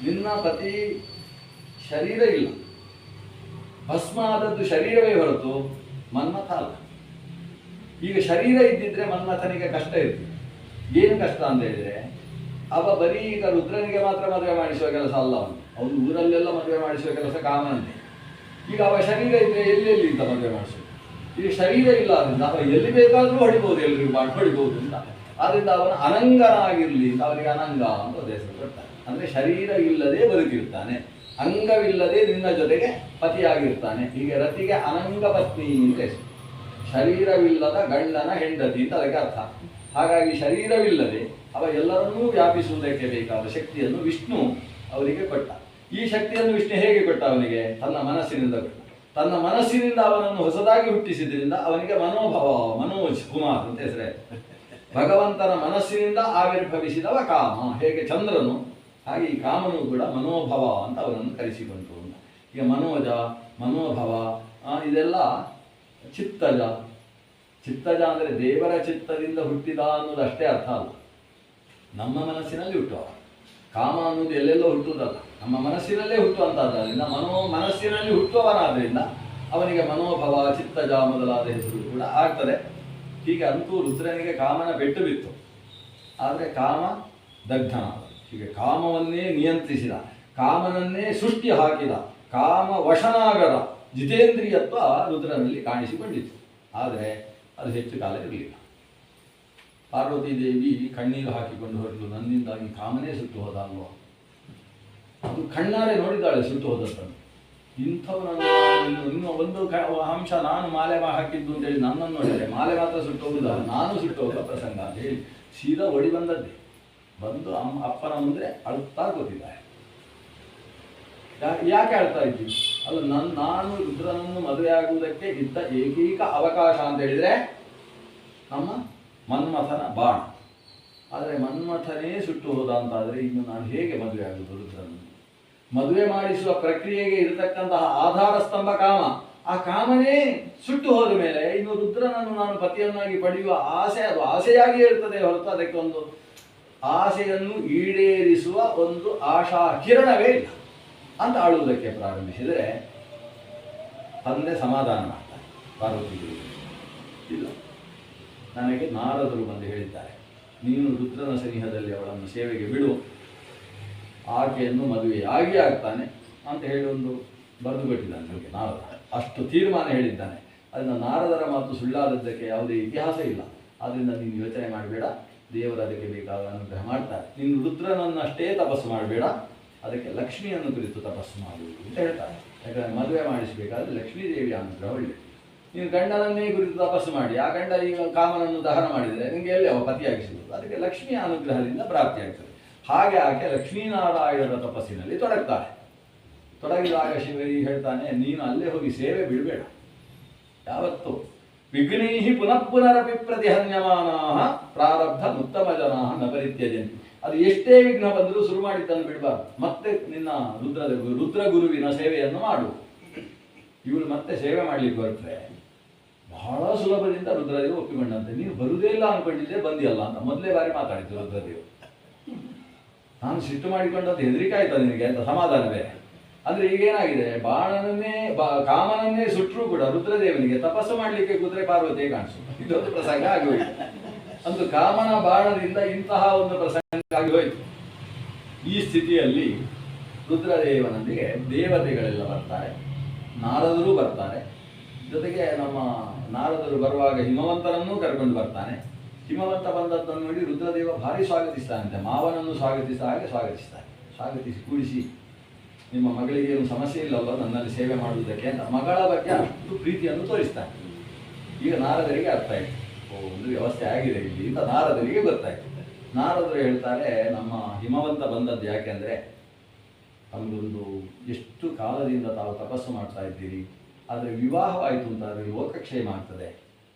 ನಿನ್ನ ಪತಿ ಶರೀರ ಇಲ್ಲ, ಭಸ್ಮ ಆದದ್ದು ಶರೀರವೇ ಹೊರತು ಮನ್ಮಥ ಅಲ್ಲ. ಈಗ ಶರೀರ ಇದ್ದಿದ್ರೆ ಮನ್ಮಥನಿಗೆ ಕಷ್ಟ ಇರ್ತದೆ. ಏನು ಕಷ್ಟ ಅಂತ ಹೇಳಿದ್ರೆ, ಅವ ಬರೀ ಈಗ ರುದ್ರನಿಗೆ ಮಾತ್ರ ಮದುವೆ ಮಾಡಿಸುವ ಕೆಲಸ ಅಲ್ಲ, ಅವನು ಊರಲ್ಲೆಲ್ಲ ಮದುವೆ ಮಾಡಿಸುವ ಕೆಲಸ ಕಾಮನಂತೆ. ಈಗ ಅವ ಶರೀರ ಇದ್ರೆ ಎಲ್ಲೆಲ್ಲಿ ಅಂತ ಮದುವೆ ಮಾಡಿಸೋದು. ಈಗ ಶರೀರ ಇಲ್ಲ ಅದರಿಂದ ಅವ ಎಲ್ಲಿ ಬೇಕಾದರೂ ಹೊಡಿಬಹುದು, ಎಲ್ರಿಗೂ ಹೊಡಿಬಹುದು ಅಂತ. ಆದ್ರಿಂದ ಅವನ ಅನಂಗನಾಗಿರ್ಲಿ ಅಂತ ಅವನಿಗೆ ಅನಂಗ ಅಂತ ಹೆಸರು ಕೊಡ್ತಾನೆ. ಅಂದ್ರೆ ಶರೀರ ಇಲ್ಲದೆ ಬದುಕಿರ್ತಾನೆ, ಅಂಗವಿಲ್ಲದೆ ನಿನ್ನ ಜೊತೆಗೆ ಪತಿಯಾಗಿರ್ತಾನೆ. ಹೀಗೆ ರತಿಗೆ ಅನಂಗ ಪತ್ನಿ ಅಂತ ಹೆಸರು. ಶರೀರವಿಲ್ಲದ ಗಂಡನ ಹೆಂಡತಿ ಅಂತ ಅದಕ್ಕೆ ಅರ್ಥ. ಹಾಗಾಗಿ ಶರೀರವಿಲ್ಲದೆ ಅವ ಎಲ್ಲರನ್ನೂ ವ್ಯಾಪಿಸುವುದಕ್ಕೆ ಬೇಕಾದ ಶಕ್ತಿಯನ್ನು ವಿಷ್ಣು ಅವರಿಗೆ ಕೊಟ್ಟ. ಈ ಶಕ್ತಿಯನ್ನು ವಿಷ್ಣು ಹೇಗೆ ಕೊಟ್ಟ ಅವನಿಗೆ? ತನ್ನ ಮನಸ್ಸಿನಿಂದ ಕೊಟ್ಟ. ತನ್ನ ಮನಸ್ಸಿನಿಂದ ಅವನನ್ನು ಹೊಸದಾಗಿ ಹುಟ್ಟಿಸಿದ್ರಿಂದ ಅವನಿಗೆ ಮನೋಜ್ ಕುಮಾರ್ ಅಂತ ಹೆಸರೇ. ಭಗವಂತನ ಮನಸ್ಸಿನಿಂದ ಆವಿರ್ಭವಿಸಿದವ ಕಾಮ. ಹೇಗೆ ಚಂದ್ರನು, ಹಾಗೆ ಈ ಕಾಮನು ಕೂಡ ಮನೋಭವ ಅಂತ ಅವನನ್ನು ಕರೆಸಿಕೊಂಡ್ರು ಅಂತ. ಈಗ ಮನೋಜ, ಮನೋಭವ ಇದೆಲ್ಲ ಚಿತ್ತಜ ಅಂದರೆ ದೇವರ ಚಿತ್ತದಿಂದ ಹುಟ್ಟಿದ ಅನ್ನೋದು ಅಷ್ಟೇ ಅರ್ಥ ಅಲ್ಲ. ನಮ್ಮ ಮನಸ್ಸಿನಲ್ಲಿ ಹುಟ್ಟುವ. ಕಾಮ ಅನ್ನೋದು ಎಲ್ಲೆಲ್ಲೋ ಹುಟ್ಟುವುದಲ್ಲ, ನಮ್ಮ ಮನಸ್ಸಿನಲ್ಲೇ ಹುಟ್ಟುವಂಥದ್ದರಿಂದ ಮನಸ್ಸಿನಲ್ಲಿ ಹುಟ್ಟುವವನಾದ್ದರಿಂದ ಅವನಿಗೆ ಮನೋಭವ, ಚಿತ್ತಜ ಮೊದಲಾದ ಹೆಸರು ಕೂಡ ಆಗ್ತದೆ. ಹೀಗೆ ಅಂತೂ ರುದ್ರನಿಗೆ ಕಾಮನ ಬೆಟ್ಟು ಬಿತ್ತು. ಆದರೆ ಕಾಮ ದಗ್ಧನಾದ. ಹೀಗೆ ಕಾಮವನ್ನೇ ನಿಯಂತ್ರಿಸಿದ, ಕಾಮನನ್ನೇ ಸೃಷ್ಟಿ ಹಾಕಿದ, ಕಾಮ ವಶನಾಗದ ಜಿತೇಂದ್ರಿಯತ್ವ ರುದ್ರನಲ್ಲಿ ಕಾಣಿಸಿಕೊಂಡಿತು. ಆದರೆ ಅದು ಹೆಚ್ಚು ಕಾಲ ಇರಲಿಲ್ಲ. ಪಾರ್ವತಿ ದೇವಿ ಕಣ್ಣೀರು ಹಾಕಿಕೊಂಡು ಹೊರಟು, ನನ್ನಿಂದಾಗಿ ಕಾಮನೇ ಸುಟ್ಟು ಹೋದ ಅಲ್ವಾ. ಅದು ಕಣ್ಣಾರೆ ನೋಡಿದ್ದಾಳೆ ಸುಟ್ಟು ಹೋದದ್ದನ್ನು. ಇಂಥವನನ್ನು ಇನ್ನು ಒಂದು ಅಂಶ, ನಾನು ಮಾಲೆ ಹಾಕಿದ್ದು ಅಂತೇಳಿ ನನ್ನನ್ನು ನೋಡಿದರೆ ಮಾಲೆ ಮಾತ್ರ ಸುಟ್ಟು ಹೋಗುದಲ್ಲ, ನಾನು ಸುಟ್ಟು ಹೋಗೋ ಪ್ರಸಂಗ ಅಂತ ಹೇಳಿ ಸೀದಾ ಓಡಿ ಬಂದದ್ದೇ. ಬಂದು ಅಪ್ಪನ ಮುಂದೆ ಅಳುತ್ತಾ ಕೂತಿದ್ದಾರೆ. ಯಾಕೆ ಅಳ್ತಾ ಇದ್ದೀವಿ? ಅಲ್ಲ, ನಾನು ರುದ್ರನನ್ನು ಮದುವೆ ಆಗುವುದಕ್ಕೆ ಇದ್ದ ಏಕೈಕ ಅವಕಾಶ ಅಂತ ಹೇಳಿದರೆ ನಮ್ಮ ಮನ್ಮಥನ ಬಾಣ. ಆದರೆ ಮನ್ಮಥನೇ ಸುಟ್ಟು ಹೋದ ಅಂತಾದರೆ ಇನ್ನು ನಾನು ಹೇಗೆ ಮದುವೆ ಆಗುವುದು ರುದ್ರನನ್ನು? ಮದುವೆ ಮಾಡಿಸುವ ಪ್ರಕ್ರಿಯೆಗೆ ಇರತಕ್ಕಂತಹ ಆಧಾರ ಸ್ತಂಭ ಕಾಮ. ಆ ಕಾಮನೇ ಸುಟ್ಟು ಹೋದ ಮೇಲೆ ಇನ್ನು ರುದ್ರನನ್ನು ನಾನು ಪತಿಯನ್ನಾಗಿ ಪಡೆಯುವ ಆಸೆ, ಅದು ಆಸೆಯಾಗಿಯೇ ಇರ್ತದೆ ಹೊರತು ಅದಕ್ಕೆ ಒಂದು ಆಸೆಯನ್ನು ಈಡೇರಿಸುವ ಒಂದು ಆಶಾ ಕಿರಣವೇ ಇಲ್ಲ ಅಂತ ಆಳುವುದಕ್ಕೆ ಪ್ರಾರಂಭಿಸಿದರೆ ತಂದೆ ಸಮಾಧಾನ ಮಾಡ್ತಾರೆ. ಪಾರ್ವತಿ ಇಲ್ಲ, ನನಗೆ ನಾರದರು ಬಂದು ಹೇಳಿದ್ದಾರೆ, ನೀನು ರುದ್ರನ ಸನಿಹದಲ್ಲಿ ಅವಳನ್ನು ಸೇವೆಗೆ ಬಿಡು, ಆಕೆಯನ್ನು ಮದುವೆಯಾಗಿ ಆಗ್ತಾನೆ ಅಂತ ಹೇಳಿ ಒಂದು ಬರೆದು ಕೊಟ್ಟಿದ್ದಾನೆ ನಮಗೆ ನಾರದ. ಅಷ್ಟು ತೀರ್ಮಾನ ಹೇಳಿದ್ದಾನೆ. ಅದನ್ನು ನಾರದರ ಮಾತು ಸುಳ್ಳಾದದ್ದಕ್ಕೆ ಯಾವುದೇ ಇತಿಹಾಸ ಇಲ್ಲ. ಆದ್ದರಿಂದ ನೀನು ಯೋಚನೆ ಮಾಡಬೇಡ, ದೇವರು ಅದಕ್ಕೆ ಬೇಕಾದ ಅನುಗ್ರಹ ಮಾಡ್ತಾರೆ. ನೀನು ರುದ್ರನನ್ನಷ್ಟೇ ತಪಸ್ಸು ಮಾಡಬೇಡ, ಅದಕ್ಕೆ ಲಕ್ಷ್ಮಿಯನ್ನು ಕುರಿತು ತಪಸ್ಸು ಮಾಡು ಅಂತ ಹೇಳ್ತಾರೆ. ಯಾಕಂದರೆ ಮದುವೆ ಮಾಡಿಸಬೇಕಾದ್ರೆ ಲಕ್ಷ್ಮೀ ದೇವಿಯ ಅನುಗ್ರಹ ಒಳ್ಳೆಯದು. ನೀನು ಗಂಡನನ್ನೇ ಕುರಿತು ತಪಸ್ಸು ಮಾಡಿ ಆ ಗಂಡ ಈಗ ಕಾಮನನ್ನು ದಹನ ಮಾಡಿದರೆ ನಿಮಗೆ ಎಲ್ಲಿ ಅವ ಪತಿಯಾಗಿಸುವುದು? ಅದಕ್ಕೆ ಲಕ್ಷ್ಮಿಯ ಅನುಗ್ರಹದಿಂದ ಪ್ರಾಪ್ತಿಯಾಗ್ತದೆ. ಹಾಗೆ ಆಕೆ ಲಕ್ಷ್ಮೀನಾರಾಯಣರ ತಪಸ್ಸಿನಲ್ಲಿ ತೊಡಗ್ತಾಳೆ. ತೊಡಗಿದಾಗ ಶಿವರಿಗೆ ಹೇಳ್ತಾನೆ, ನೀನು ಅಲ್ಲೇ ಹೋಗಿ ಸೇವೆ ಬಿಡಬೇಡ. ಯಾವತ್ತು ವಿಘ್ನೈಹಿ ಪುನಃ ಪುನರಪಿ ಪ್ರತಿಹನ್ಯಮಾನಾ ಪ್ರಾರಬ್ಧ ಉತ್ತಮ ಜನಾ ನ ಪರಿತ್ಯಜಂತಿ. ಅದು ಎಷ್ಟೇ ವಿಘ್ನ ಬಂದರೂ ಶುರು ಮಾಡಿದ್ದನ್ನು ಬಿಡಬಾರ್ದು. ಮತ್ತೆ ನಿನ್ನ ರುದ್ರ ಗುರುವಿನ ಸೇವೆಯನ್ನು ಮಾಡು. ಇವಳು ಮತ್ತೆ ಸೇವೆ ಮಾಡಲಿಕ್ಕೆ ಹೊರಟ್ರೆ ಬಹಳ ಸುಲಭದಿಂದ ರುದ್ರದೇವ ಒಪ್ಪಿಕೊಂಡಂತೆ. ನೀನು ಬರುವುದೇ ಇಲ್ಲ ಅನ್ಕೊಂಡಿದ್ದೆ, ಬಂದಿಯಲ್ಲ ಅಂತ ಮೊದಲೇ ಬಾರಿ ಮಾತಾಡಿದ್ದು ರುದ್ರದೇವ. ನಾನು ಸಿಟ್ಟು ಮಾಡಿಕೊಂಡದ್ದು ಹೆದರಿಕೆ ಆಯ್ತಾ ನಿನಗೆ ಅಂತ ಸಮಾಧಾನ ಬೇರೆ. ಅಂದ್ರೆ ಈಗೇನಾಗಿದೆ, ಕಾಮನನ್ನೇ ಸುಟ್ಟರೂ ಕೂಡ ರುದ್ರದೇವನಿಗೆ ತಪಸ್ಸು ಮಾಡಲಿಕ್ಕೆ ಕುದುರೆ ಪಾರ್ವತಿಯೇ ಕಾಣಿಸುತ್ತೆ. ಇದೊಂದು ಪ್ರಸಂಗ ಆಗೋಯ್ತು. ಒಂದು ಕಾಮನ ಬಾಣದಿಂದ ಇಂತಹ ಒಂದು ಪ್ರಸಂಗ ಆಗಿ ಹೋಯಿತು. ಈ ಸ್ಥಿತಿಯಲ್ಲಿ ರುದ್ರದೇವನೊಂದಿಗೆ ದೇವತೆಗಳೆಲ್ಲ ಬರ್ತಾರೆ, ನಾರದರು ಬರ್ತಾರೆ. ಜೊತೆಗೆ ನಮ್ಮ ನಾರದರು ಬರುವಾಗ ಹಿಮವಂತನನ್ನೂ ಕರ್ಕೊಂಡು ಬರ್ತಾನೆ. ಹಿಮವಂತ ಬಂದದ್ದನ್ನು ನೋಡಿ ರುದ್ರದೇವ ಭಾರಿ ಸ್ವಾಗತಿಸ್ತಾನಂತೆ. ಮಾವನನ್ನು ಸ್ವಾಗತಿಸಿದ ಹಾಗೆ ಸ್ವಾಗತಿಸಿ ಕೂಡಿಸಿ, ನಿಮ್ಮ ಮಗಳಿಗೆ ಏನು ಸಮಸ್ಯೆ ಇಲ್ಲವಲ್ಲ ನನ್ನಲ್ಲಿ ಸೇವೆ ಮಾಡುವುದಕ್ಕೆ ಅಂತ ಮಗಳ ಬಗ್ಗೆ ಅಷ್ಟು ಪ್ರೀತಿಯನ್ನು ತೋರಿಸ್ತಾನೆ. ಈಗ ನಾರದರಿಗೆ ಅರ್ಥ ಆಯಿತು, ಒಂದು ವ್ಯವಸ್ಥೆ ಆಗಿದೆ ಇಲ್ಲಿ ಅಂತ ನಾರದರಿಗೆ ಗೊತ್ತಾಯಿತು. ನಾರದರು ಹೇಳ್ತಾರೆ, ನಮ್ಮ ಹಿಮವಂತ ಬಂದದ್ದು ಯಾಕೆಂದರೆ ತಮಗೊಂದು ಎಷ್ಟು ಕಾಲದಿಂದ ತಾವು ತಪಸ್ಸು ಮಾಡ್ತಾ ಇದ್ದೀರಿ, ಆದರೆ ವಿವಾಹವಾಯಿತು ಅಂತಾದರೆ ಲೋಕಕ್ಷೇಮ ಆಗ್ತದೆ.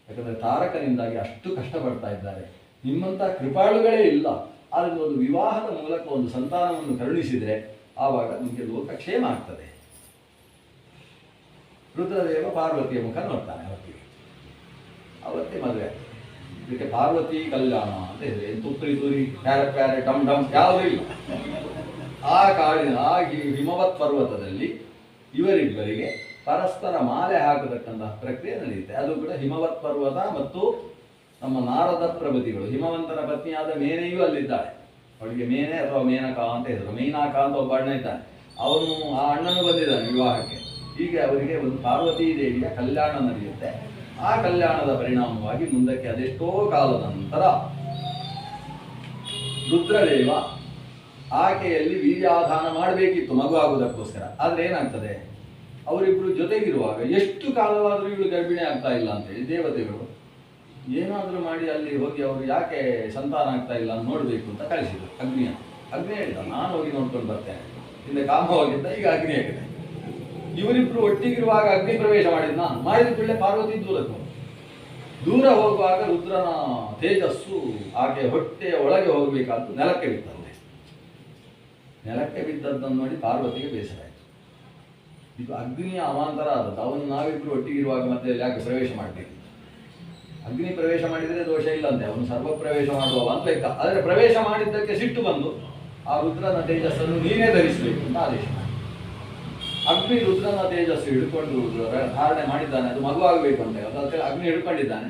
ಯಾಕಂದರೆ ತಾರಕನಿಂದಾಗಿ ಅಷ್ಟು ಕಷ್ಟಪಡ್ತಾ ಇದ್ದಾರೆ. ನಿಮ್ಮಂಥ ಕೃಪಾಳುಗಳೇ ಇಲ್ಲ. ಆದರೆ ಒಂದು ವಿವಾಹದ ಮೂಲಕ ಒಂದು ಸಂತಾನವನ್ನು ಕರುಣಿಸಿದರೆ ಆವಾಗ ನಿಮಗೆ ಲೋಕಕ್ಷೇಮ ಆಗ್ತದೆ. ರುದ್ರದೇವ ಪಾರ್ವತಿಯ ಮುಖ ನೋಡ್ತಾನೆ. ಅವತ್ತೇ ಮದುವೆ. ಇದಕ್ಕೆ ಪಾರ್ವತಿ ಕಲ್ಯಾಣ ಅಂತ ಇದೆ. ತುಪ್ರಿ ತೂರಿ ಪ್ಯಾರೆ ಪ್ಯಾರೆ ಡಮ್ ಡಮ್ ಯಾವುದೂ ಇಲ್ಲ. ಆ ಕಾಡಿನ ಹಿಮವತ್ ಪರ್ವತದಲ್ಲಿ ಇವರಿಬ್ಬರಿಗೆ ಪರಸ್ಪರ ಮಾಲೆ ಹಾಕತಕ್ಕಂತಹ ಪ್ರಕ್ರಿಯೆ ನಡೆಯುತ್ತೆ. ಅದು ಕೂಡ ಹಿಮವತ್ ಪರ್ವತ ಮತ್ತು ನಮ್ಮ ನಾರದ ಪ್ರಭೃತಿಗಳು. ಹಿಮವಂತನ ಪತ್ನಿಯಾದ ಮೇನೆಯೂ ಅಲ್ಲಿದ್ದಾಳೆ. ಅವಳಿಗೆ ಮೇನೆ ಅಥವಾ ಮೇನಕಾ ಅಂತ ಹೆಸರು. ಮೈನಾಕ ಅಂತ ಒಬ್ಬ ಅಣ್ಣ ಇದ್ದಾನೆ, ಅವನು ಆ ಅಣ್ಣನು ಬಂದಿದ್ದಾನೆ ವಿವಾಹಕ್ಕೆ. ಹೀಗೆ ಅವರಿಗೆ ಒಂದು ಪಾರ್ವತೀ ದೇವಿಯ ಕಲ್ಯಾಣ ನಡೆಯುತ್ತೆ. ಆ ಕಲ್ಯಾಣದ ಪರಿಣಾಮವಾಗಿ ಮುಂದಕ್ಕೆ ಅದೆಷ್ಟೋ ಕಾಲದ ನಂತರ ರುದ್ರದೇವ ಆಕೆಯಲ್ಲಿ ವೀರ್ಯಾಧಾನ ಮಾಡಬೇಕಿತ್ತು ಮಗು ಆಗುವುದಕ್ಕೋಸ್ಕರ. ಆದರೆ ಏನಾಗ್ತದೆ, ಅವರಿಬ್ಬರು ಜೊತೆಗಿರುವಾಗ ಎಷ್ಟು ಕಾಲವಾದರೂ ಇವಳು ಗರ್ಭಿಣಿ ಆಗ್ತಾ ಇಲ್ಲ ಅಂತೇಳಿ ದೇವತೆಗಳು ಏನಾದರೂ ಮಾಡಿ ಅಲ್ಲಿ ಹೋಗಿ ಅವರು ಯಾಕೆ ಸಂತಾನ ಆಗ್ತಾ ಇಲ್ಲ ಅಂತ ನೋಡಬೇಕು ಅಂತ ಕಳಿಸಿದ್ರು ಅಗ್ನಿ ಹೇಳಿದ, ನಾನು ಹೋಗಿ ನೋಡ್ಕೊಂಡು ಬರ್ತೇನೆ. ಹಿಂದೆ ಕಾಮ ಹೋಗಿದ್ದ, ಈಗ ಅಗ್ನಿ ಆಗಿದೆ. ಇವರಿಬ್ರು ಒಟ್ಟಿಗಿರುವಾಗ ಅಗ್ನಿ ಪ್ರವೇಶ ಮಾಡಿದ ಕೂಡಲೇ ಪಾರ್ವತಿ ದೂರ ಹೋಗುವಾಗ ರುದ್ರನ ತೇಜಸ್ಸು ಆಕೆ ಹೊಟ್ಟೆಯ ಒಳಗೆ ಹೋಗಬೇಕಾದ್ದು ನೆಲಕ್ಕೆ ಬಿತ್ತಂತೆ. ನೆಲಕ್ಕೆ ಬಿದ್ದದ್ದನ್ನು ನೋಡಿ ಪಾರ್ವತಿಗೆ ಬೇಸರ ಆಯಿತು. ಇದು ಅಗ್ನಿಯ ಅವಾಂತರ ಆದದ್ದು. ಅವನು ನಾವಿಬ್ರು ಒಟ್ಟಿಗಿರುವಾಗ ಮತ್ತೆ ಯಾಕೆ ಪ್ರವೇಶ ಮಾಡಬೇಕು? ಅಗ್ನಿ ಪ್ರವೇಶ ಮಾಡಿದರೆ ದೋಷ ಇಲ್ಲಂತೆ, ಅವನು ಸರ್ವ ಪ್ರವೇಶ ಮಾಡುವ ಅಂತ ಲೆಕ್ಕ. ಆದರೆ ಪ್ರವೇಶ ಮಾಡಿದ್ದಕ್ಕೆ ಸಿಟ್ಟು ಬಂದು ಆ ರುದ್ರನ ತೇಜಸ್ಸನ್ನು ನೀನೇ ಧರಿಸಬೇಕು ಅಂತ ಆದೇಶ ಮಾಡಿ ಅಗ್ನಿ ರುದ್ರನ ತೇಜಸ್ಸು ಹಿಡ್ಕೊಂಡು ಧಾರಣೆ ಮಾಡಿದ್ದಾನೆ. ಅದು ಮಗುವಾಗಬೇಕು ಅಂತ ಅದಕ್ಕೆ ಅಗ್ನಿ ಹಿಡ್ಕೊಂಡಿದ್ದಾನೆ.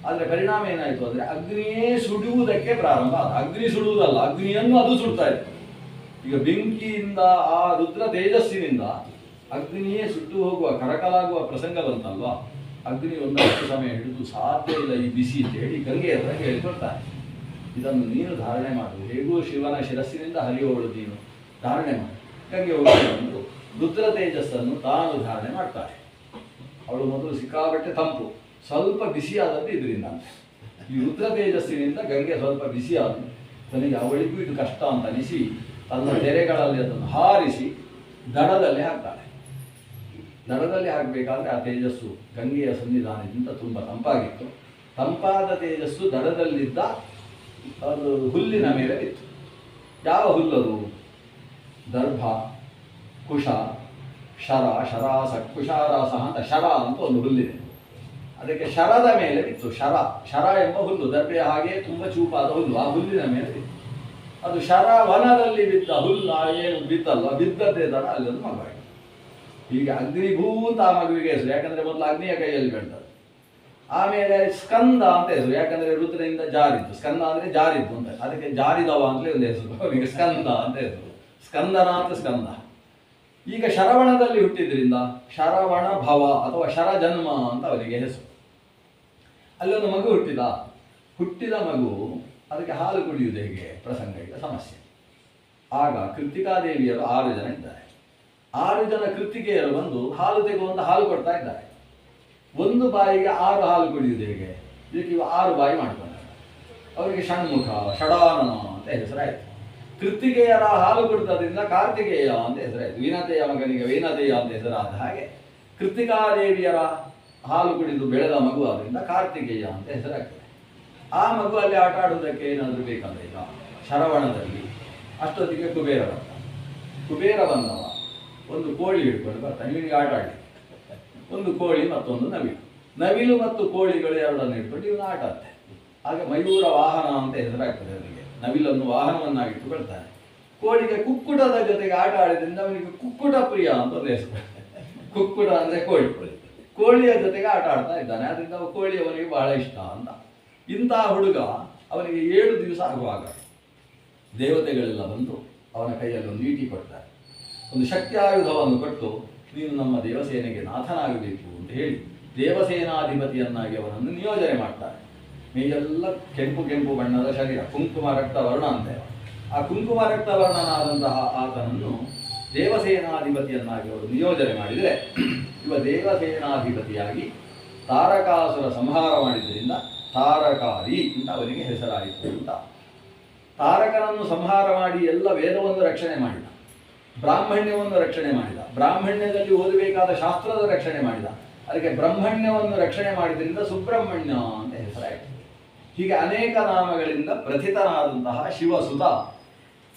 ಆದರೆ ಪರಿಣಾಮ ಏನಾಯಿತು ಅಂದರೆ ಅಗ್ನಿಯೇ ಸುಡುವುದಕ್ಕೆ ಪ್ರಾರಂಭ ಆದ. ಅಗ್ನಿ ಸುಡುವುದಲ್ಲ, ಅಗ್ನಿಯನ್ನು ಅದು ಸುಡ್ತಾ ಇತ್ತು. ಈಗ ಬೆಂಕಿಯಿಂದ ಆ ರುದ್ರ ತೇಜಸ್ಸಿನಿಂದ ಅಗ್ನಿಯೇ ಸುಟ್ಟು ಹೋಗುವ ಕರಕಲಾಗುವ ಪ್ರಸಂಗ ಬಂತಲ್ವಾ. ಅಗ್ನಿ ಒಂದಷ್ಟು ಸಮಯ ಹಿಡಿದು ಸಾಧ್ಯ ಇಲ್ಲ ಈ ಬಿಸಿ ಅಂತ ಹೇಳಿ ಗಂಗೆ ಹತ್ರ ಹೇಳಿಕೊಡ್ತಾನೆ, ಇದನ್ನು ನೀನು ಧಾರಣೆ ಮಾಡು, ಹೇಗೂ ಶಿವನ ಶಿರಸ್ಸಿನಿಂದ ಹರಿಯುವವಳು ನೀನು ಧಾರಣೆ ಮಾಡು. ಗಂಗೆ ಹೋಗಿ ರುದ್ರ ತೇಜಸ್ಸನ್ನು ತಾನು ಧಾರಣೆ ಮಾಡ್ತಾಳೆ. ಅವಳು ಮೊದಲು ಸಿಕ್ಕಾಬಟ್ಟೆ ತಂಪು, ಸ್ವಲ್ಪ ಬಿಸಿಯಾದದ್ದು ಇದರಿಂದ. ಈ ರುದ್ರ ತೇಜಸ್ಸಿನಿಂದ ಗಂಗೆ ಸ್ವಲ್ಪ ಬಿಸಿಯಾದ ತನಗೆ ಅವಳಿಗೂ ಇದು ಕಷ್ಟ ಅಂತ ಅನಿಸಿ ತನ್ನ ತೆರೆಗಳಲ್ಲಿ ಅದನ್ನು ಹಾರಿಸಿ ದಡದಲ್ಲಿ ಹಾಕ್ತಾಳೆ. ದಡದಲ್ಲಿ ಹಾಕಬೇಕಾದ್ರೆ ಆ ತೇಜಸ್ಸು ಗಂಗೆಯ ಸನ್ನಿಧಾನದಿಂದ ತುಂಬ ತಂಪಾಗಿತ್ತು. ತಂಪಾದ ತೇಜಸ್ಸು ದಡದಲ್ಲಿದ್ದ ಅದು ಹುಲ್ಲಿನ ಮೇಲೆ ಇತ್ತು. ಯಾವ ಹುಲ್ಲದು? ದರ್ಭ, ಕುಶ, ಶರ, ಶರಾಸ, ಕುಶಾರಾಸ ಅಂತ ಶರ ಅಂತ ಒಂದು ಹುಲ್ಲಿದೆ. ಅದಕ್ಕೆ ಶರದ ಮೇಲೆ ಬಿತ್ತು. ಶರ ಎಂಬ ಹುಲ್ಲು ದರ್ಭೆಯ ಹಾಗೆ ತುಂಬ ಚೂಪಾದ ಹುಲ್ಲು, ಆ ಹುಲ್ಲಿನ ಮೇಲೆ ಬಿತ್ತು. ಅದು ಶರ ವನದಲ್ಲಿ ಬಿದ್ದ ಹುಲ್ಲ ಏನು ಬಿತ್ತಲ್ಲ, ಬಿದ್ದದ್ದೇ ದಡ ಅಲ್ಲೊಂದು ಮಗುವಾಗಿದೆ. ಹೀಗೆ ಅಗ್ನಿಭೂ ಅಂತ ಆ ಮಗುವಿಗೆ ಹೆಸರು. ಯಾಕಂದ್ರೆ ಮೊದಲು ಅಗ್ನಿಯ ಕೈಯಲ್ಲಿ ಬೆಳೆದದ್ದು. ಆಮೇಲೆ ಸ್ಕಂದ ಅಂತ ಹೆಸರು, ಯಾಕಂದ್ರೆ ರುದ್ರನಿಂದ ಜಾರಿದ್ದು, ಸ್ಕಂದ ಅಂದ್ರೆ ಜಾರಿದ್ದು ಅಂತ, ಅದಕ್ಕೆ ಜಾರಿದವ ಅಂತಲೇ ಒಂದು ಹೆಸರು, ಅವನಿಗೆ ಸ್ಕಂದ ಅಂತ ಹೆಸರು, ಸ್ಕಂದನಾಥ ಸ್ಕಂದ. ಈಗ ಶರವಣದಲ್ಲಿ ಹುಟ್ಟಿದ್ರಿಂದ ಶರವಣ ಭವ ಅಥವಾ ಶರಜನ್ಮ ಅಂತ ಅವನಿಗೆ ಹೆಸರು. ಅಲ್ಲೊಂದು ಮಗು ಹುಟ್ಟಿದ ಮಗು ಅದಕ್ಕೆ ಹಾಲು ಕುಡಿಯುವುದು ಹೇಗೆ ಪ್ರಸಂಗ, ಈಗ ಸಮಸ್ಯೆ. ಆಗ ಕೃತಿಕಾದೇವಿಯರು 6 ಜನ ಇದ್ದಾರೆ. 6 ಜನ ಕೃತಿಕೆಯರು ಬಂದು ಹಾಲು ತೆಗುವಂತ ಹಾಲು ಕೊಡ್ತಾ ಇದ್ದಾರೆ. ಒಂದು ಬಾಯಿಗೆ 6 ಹಾಲು ಕುಡಿಯುವುದು ಹೇಗೆ, ಇದಕ್ಕೆ ಇವ 6 ಬಾಯಿ ಮಾಡ್ಕೊಂಡಾಗ ಅವರಿಗೆ ಷಣ್ಮುಖ ಷಡಾನನ ಅಂತ ಹೆಸರಾಯಿತು. ಕೃತಿಕೆಯರ ಹಾಲು ಕೊಡ್ತದ್ರಿಂದ ಕಾರ್ತಿಕೇಯ ಅಂತ ಹೆಸರಾಯಿತು. ವೀನತೆಯ ಮಗನಿಗೆ ವೇನತೆಯ ಅಂತ ಹೆಸರಾದ ಹಾಗೆ ಕೃತಿಕಾದೇವಿಯರ ಹಾಲು ಕುಡಿದು ಬೆಳೆದ ಮಗು ಆದ್ರಿಂದ ಕಾರ್ತಿಕೇಯ ಅಂತ ಹೆಸರಾಗ್ತದೆ. ಆ ಮಗು ಅಲ್ಲಿ ಆಟ ಆಡುವುದಕ್ಕೆ ಏನಾದರೂ ಬೇಕಂದ್ರೆ, ಈಗ ಶರವಣದಲ್ಲಿ ಅಷ್ಟೊತ್ತಿಗೆ ಕುಬೇರ ಬಂದವ ಒಂದು ಕೋಳಿ ಹಿಡ್ಕೊಂಡು ಬರ್ತಾನೆ, ಇವನಿಗೆ ಆಟ ಆಡಿ. ಒಂದು ಕೋಳಿ ಮತ್ತೊಂದು ನವಿಲು ಮತ್ತು ಕೋಳಿಗಳು ಎರಡನ್ನು ಹಿಡ್ಕೊಂಡು ಇವನು ಆಟ ಆಡ್ತಾನೆ. ಆಗ ಮಯೂರ ವಾಹನ ಅಂತ ಹೆಸರಾಗ್ತದೆ ಅವನಿಗೆ. ನವಿಲನ್ನು ವಾಹನವನ್ನಾಗಿಟ್ಟುಕೊಳ್ತಾನೆ. ಕೋಳಿಗೆ ಕುಕ್ಕುಟದ ಜೊತೆಗೆ ಆಟ ಆಡಿದ್ರಿಂದ ಅವನಿಗೆ ಕುಕ್ಕುಟ ಪ್ರಿಯ ಅಂತ ಒಂದು ಹೆಸರು. ಕುಕ್ಕುಟ ಅಂದ್ರೆ ಕೋಳಿಯ ಜೊತೆಗೆ ಆಟ ಆಡ್ತಾ ಇದ್ದಾನೆ, ಅದರಿಂದ ಕೋಳಿ ಅವನಿಗೆ ಬಹಳ ಇಷ್ಟ ಅಂತ. ಇಂತಹ ಹುಡುಗ ಅವನಿಗೆ 7 ದಿವಸ ಆಗುವಾಗ ದೇವತೆಗಳೆಲ್ಲ ಬಂದು ಅವನ ಕೈಯಲ್ಲಿ ಒಂದು ಈಟಿ ಕೊಡ್ತಾರೆ. ಒಂದು ಶಕ್ತಿ ಆಯುಧವನ್ನು ಕೊಟ್ಟು, ನೀನು ನಮ್ಮ ದೇವಸೇನೆಗೆ ನಾಥನಾಗಬೇಕು ಅಂತ ಹೇಳಿ ದೇವಸೇನಾಧಿಪತಿಯನ್ನಾಗಿ ಅವನನ್ನು ನಿಯೋಜನೆ ಮಾಡ್ತಾರೆ. ಮೇಲೆಲ್ಲ ಕೆಂಪು ಬಣ್ಣದ ಶರೀರ, ಕುಂಕುಮ ರಕ್ತ ವರ್ಣ ಅಂತೇವೆ. ಆ ಕುಂಕುಮ ರಕ್ತ ವರ್ಣನಾದಂತಹ ಆತನನ್ನು ದೇವಸೇನಾಧಿಪತಿಯನ್ನಾಗಿ ಅವರು ನಿಯೋಜನೆ ಮಾಡಿದರೆ, ಇವ ದೇವಸೇನಾಧಿಪತಿಯಾಗಿ ತಾರಕಾಸುರ ಸಂಹಾರ ಮಾಡಿದ್ದರಿಂದ ತಾರಕಾರಿ ಅಂತ ಅವನಿಗೆ ಹೆಸರಾಯಿತು ಅಂತ. ತಾರಕನನ್ನು ಸಂಹಾರ ಮಾಡಿ ಎಲ್ಲ ವೇದವನ್ನು ರಕ್ಷಣೆ ಮಾಡಿದ, ಬ್ರಾಹ್ಮಣ್ಯವನ್ನು ರಕ್ಷಣೆ ಮಾಡಿದ, ಬ್ರಾಹ್ಮಣ್ಯದಲ್ಲಿ ಓದಬೇಕಾದ ಶಾಸ್ತ್ರದ ರಕ್ಷಣೆ ಮಾಡಿದ. ಅದಕ್ಕೆ ಬ್ರಹ್ಮಣ್ಯವನ್ನು ರಕ್ಷಣೆ ಮಾಡಿದ್ರಿಂದ ಸುಬ್ರಹ್ಮಣ್ಯ ಅಂತ ಹೆಸರಾಯಿತು. ಹೀಗೆ ಅನೇಕ ನಾಮಗಳಿಂದ ಪ್ರಥಿತನಾದಂತಹ ಶಿವಸುತ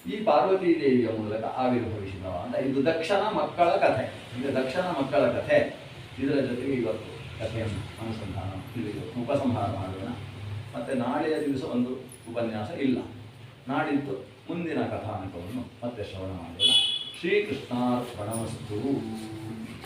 ಈ ಪಾರ್ವತೀ ದೇವಿಯ ಮೂಲಕ ಆವಿರ್ಭವಿಸಿದವ ಅಂತ. ಇದು ದಕ್ಷನ ಮಕ್ಕಳ ಕಥೆ. ಈಗ ದಕ್ಷನ ಮಕ್ಕಳ ಕಥೆ, ಇದರ ಜೊತೆಗೆ ಇವತ್ತು ಕಥೆಯನ್ನು ಅನುಸಂಧಾನ ಉಪಸಂಹಾರ ಮಾಡೋಣ. ಮತ್ತೆ ನಾಳೆಯ ದಿವಸ ಒಂದು ಉಪನ್ಯಾಸ ಇಲ್ಲ, ನಾಡಿದ್ದು ಮುಂದಿನ ಕಥಾನಕವನ್ನು ಮತ್ತೆ ಶ್ರವಣ ಮಾಡೋಣ. ಶ್ರೀಕೃಷ್ಣಾರ್ಪಣಮಸ್ತು.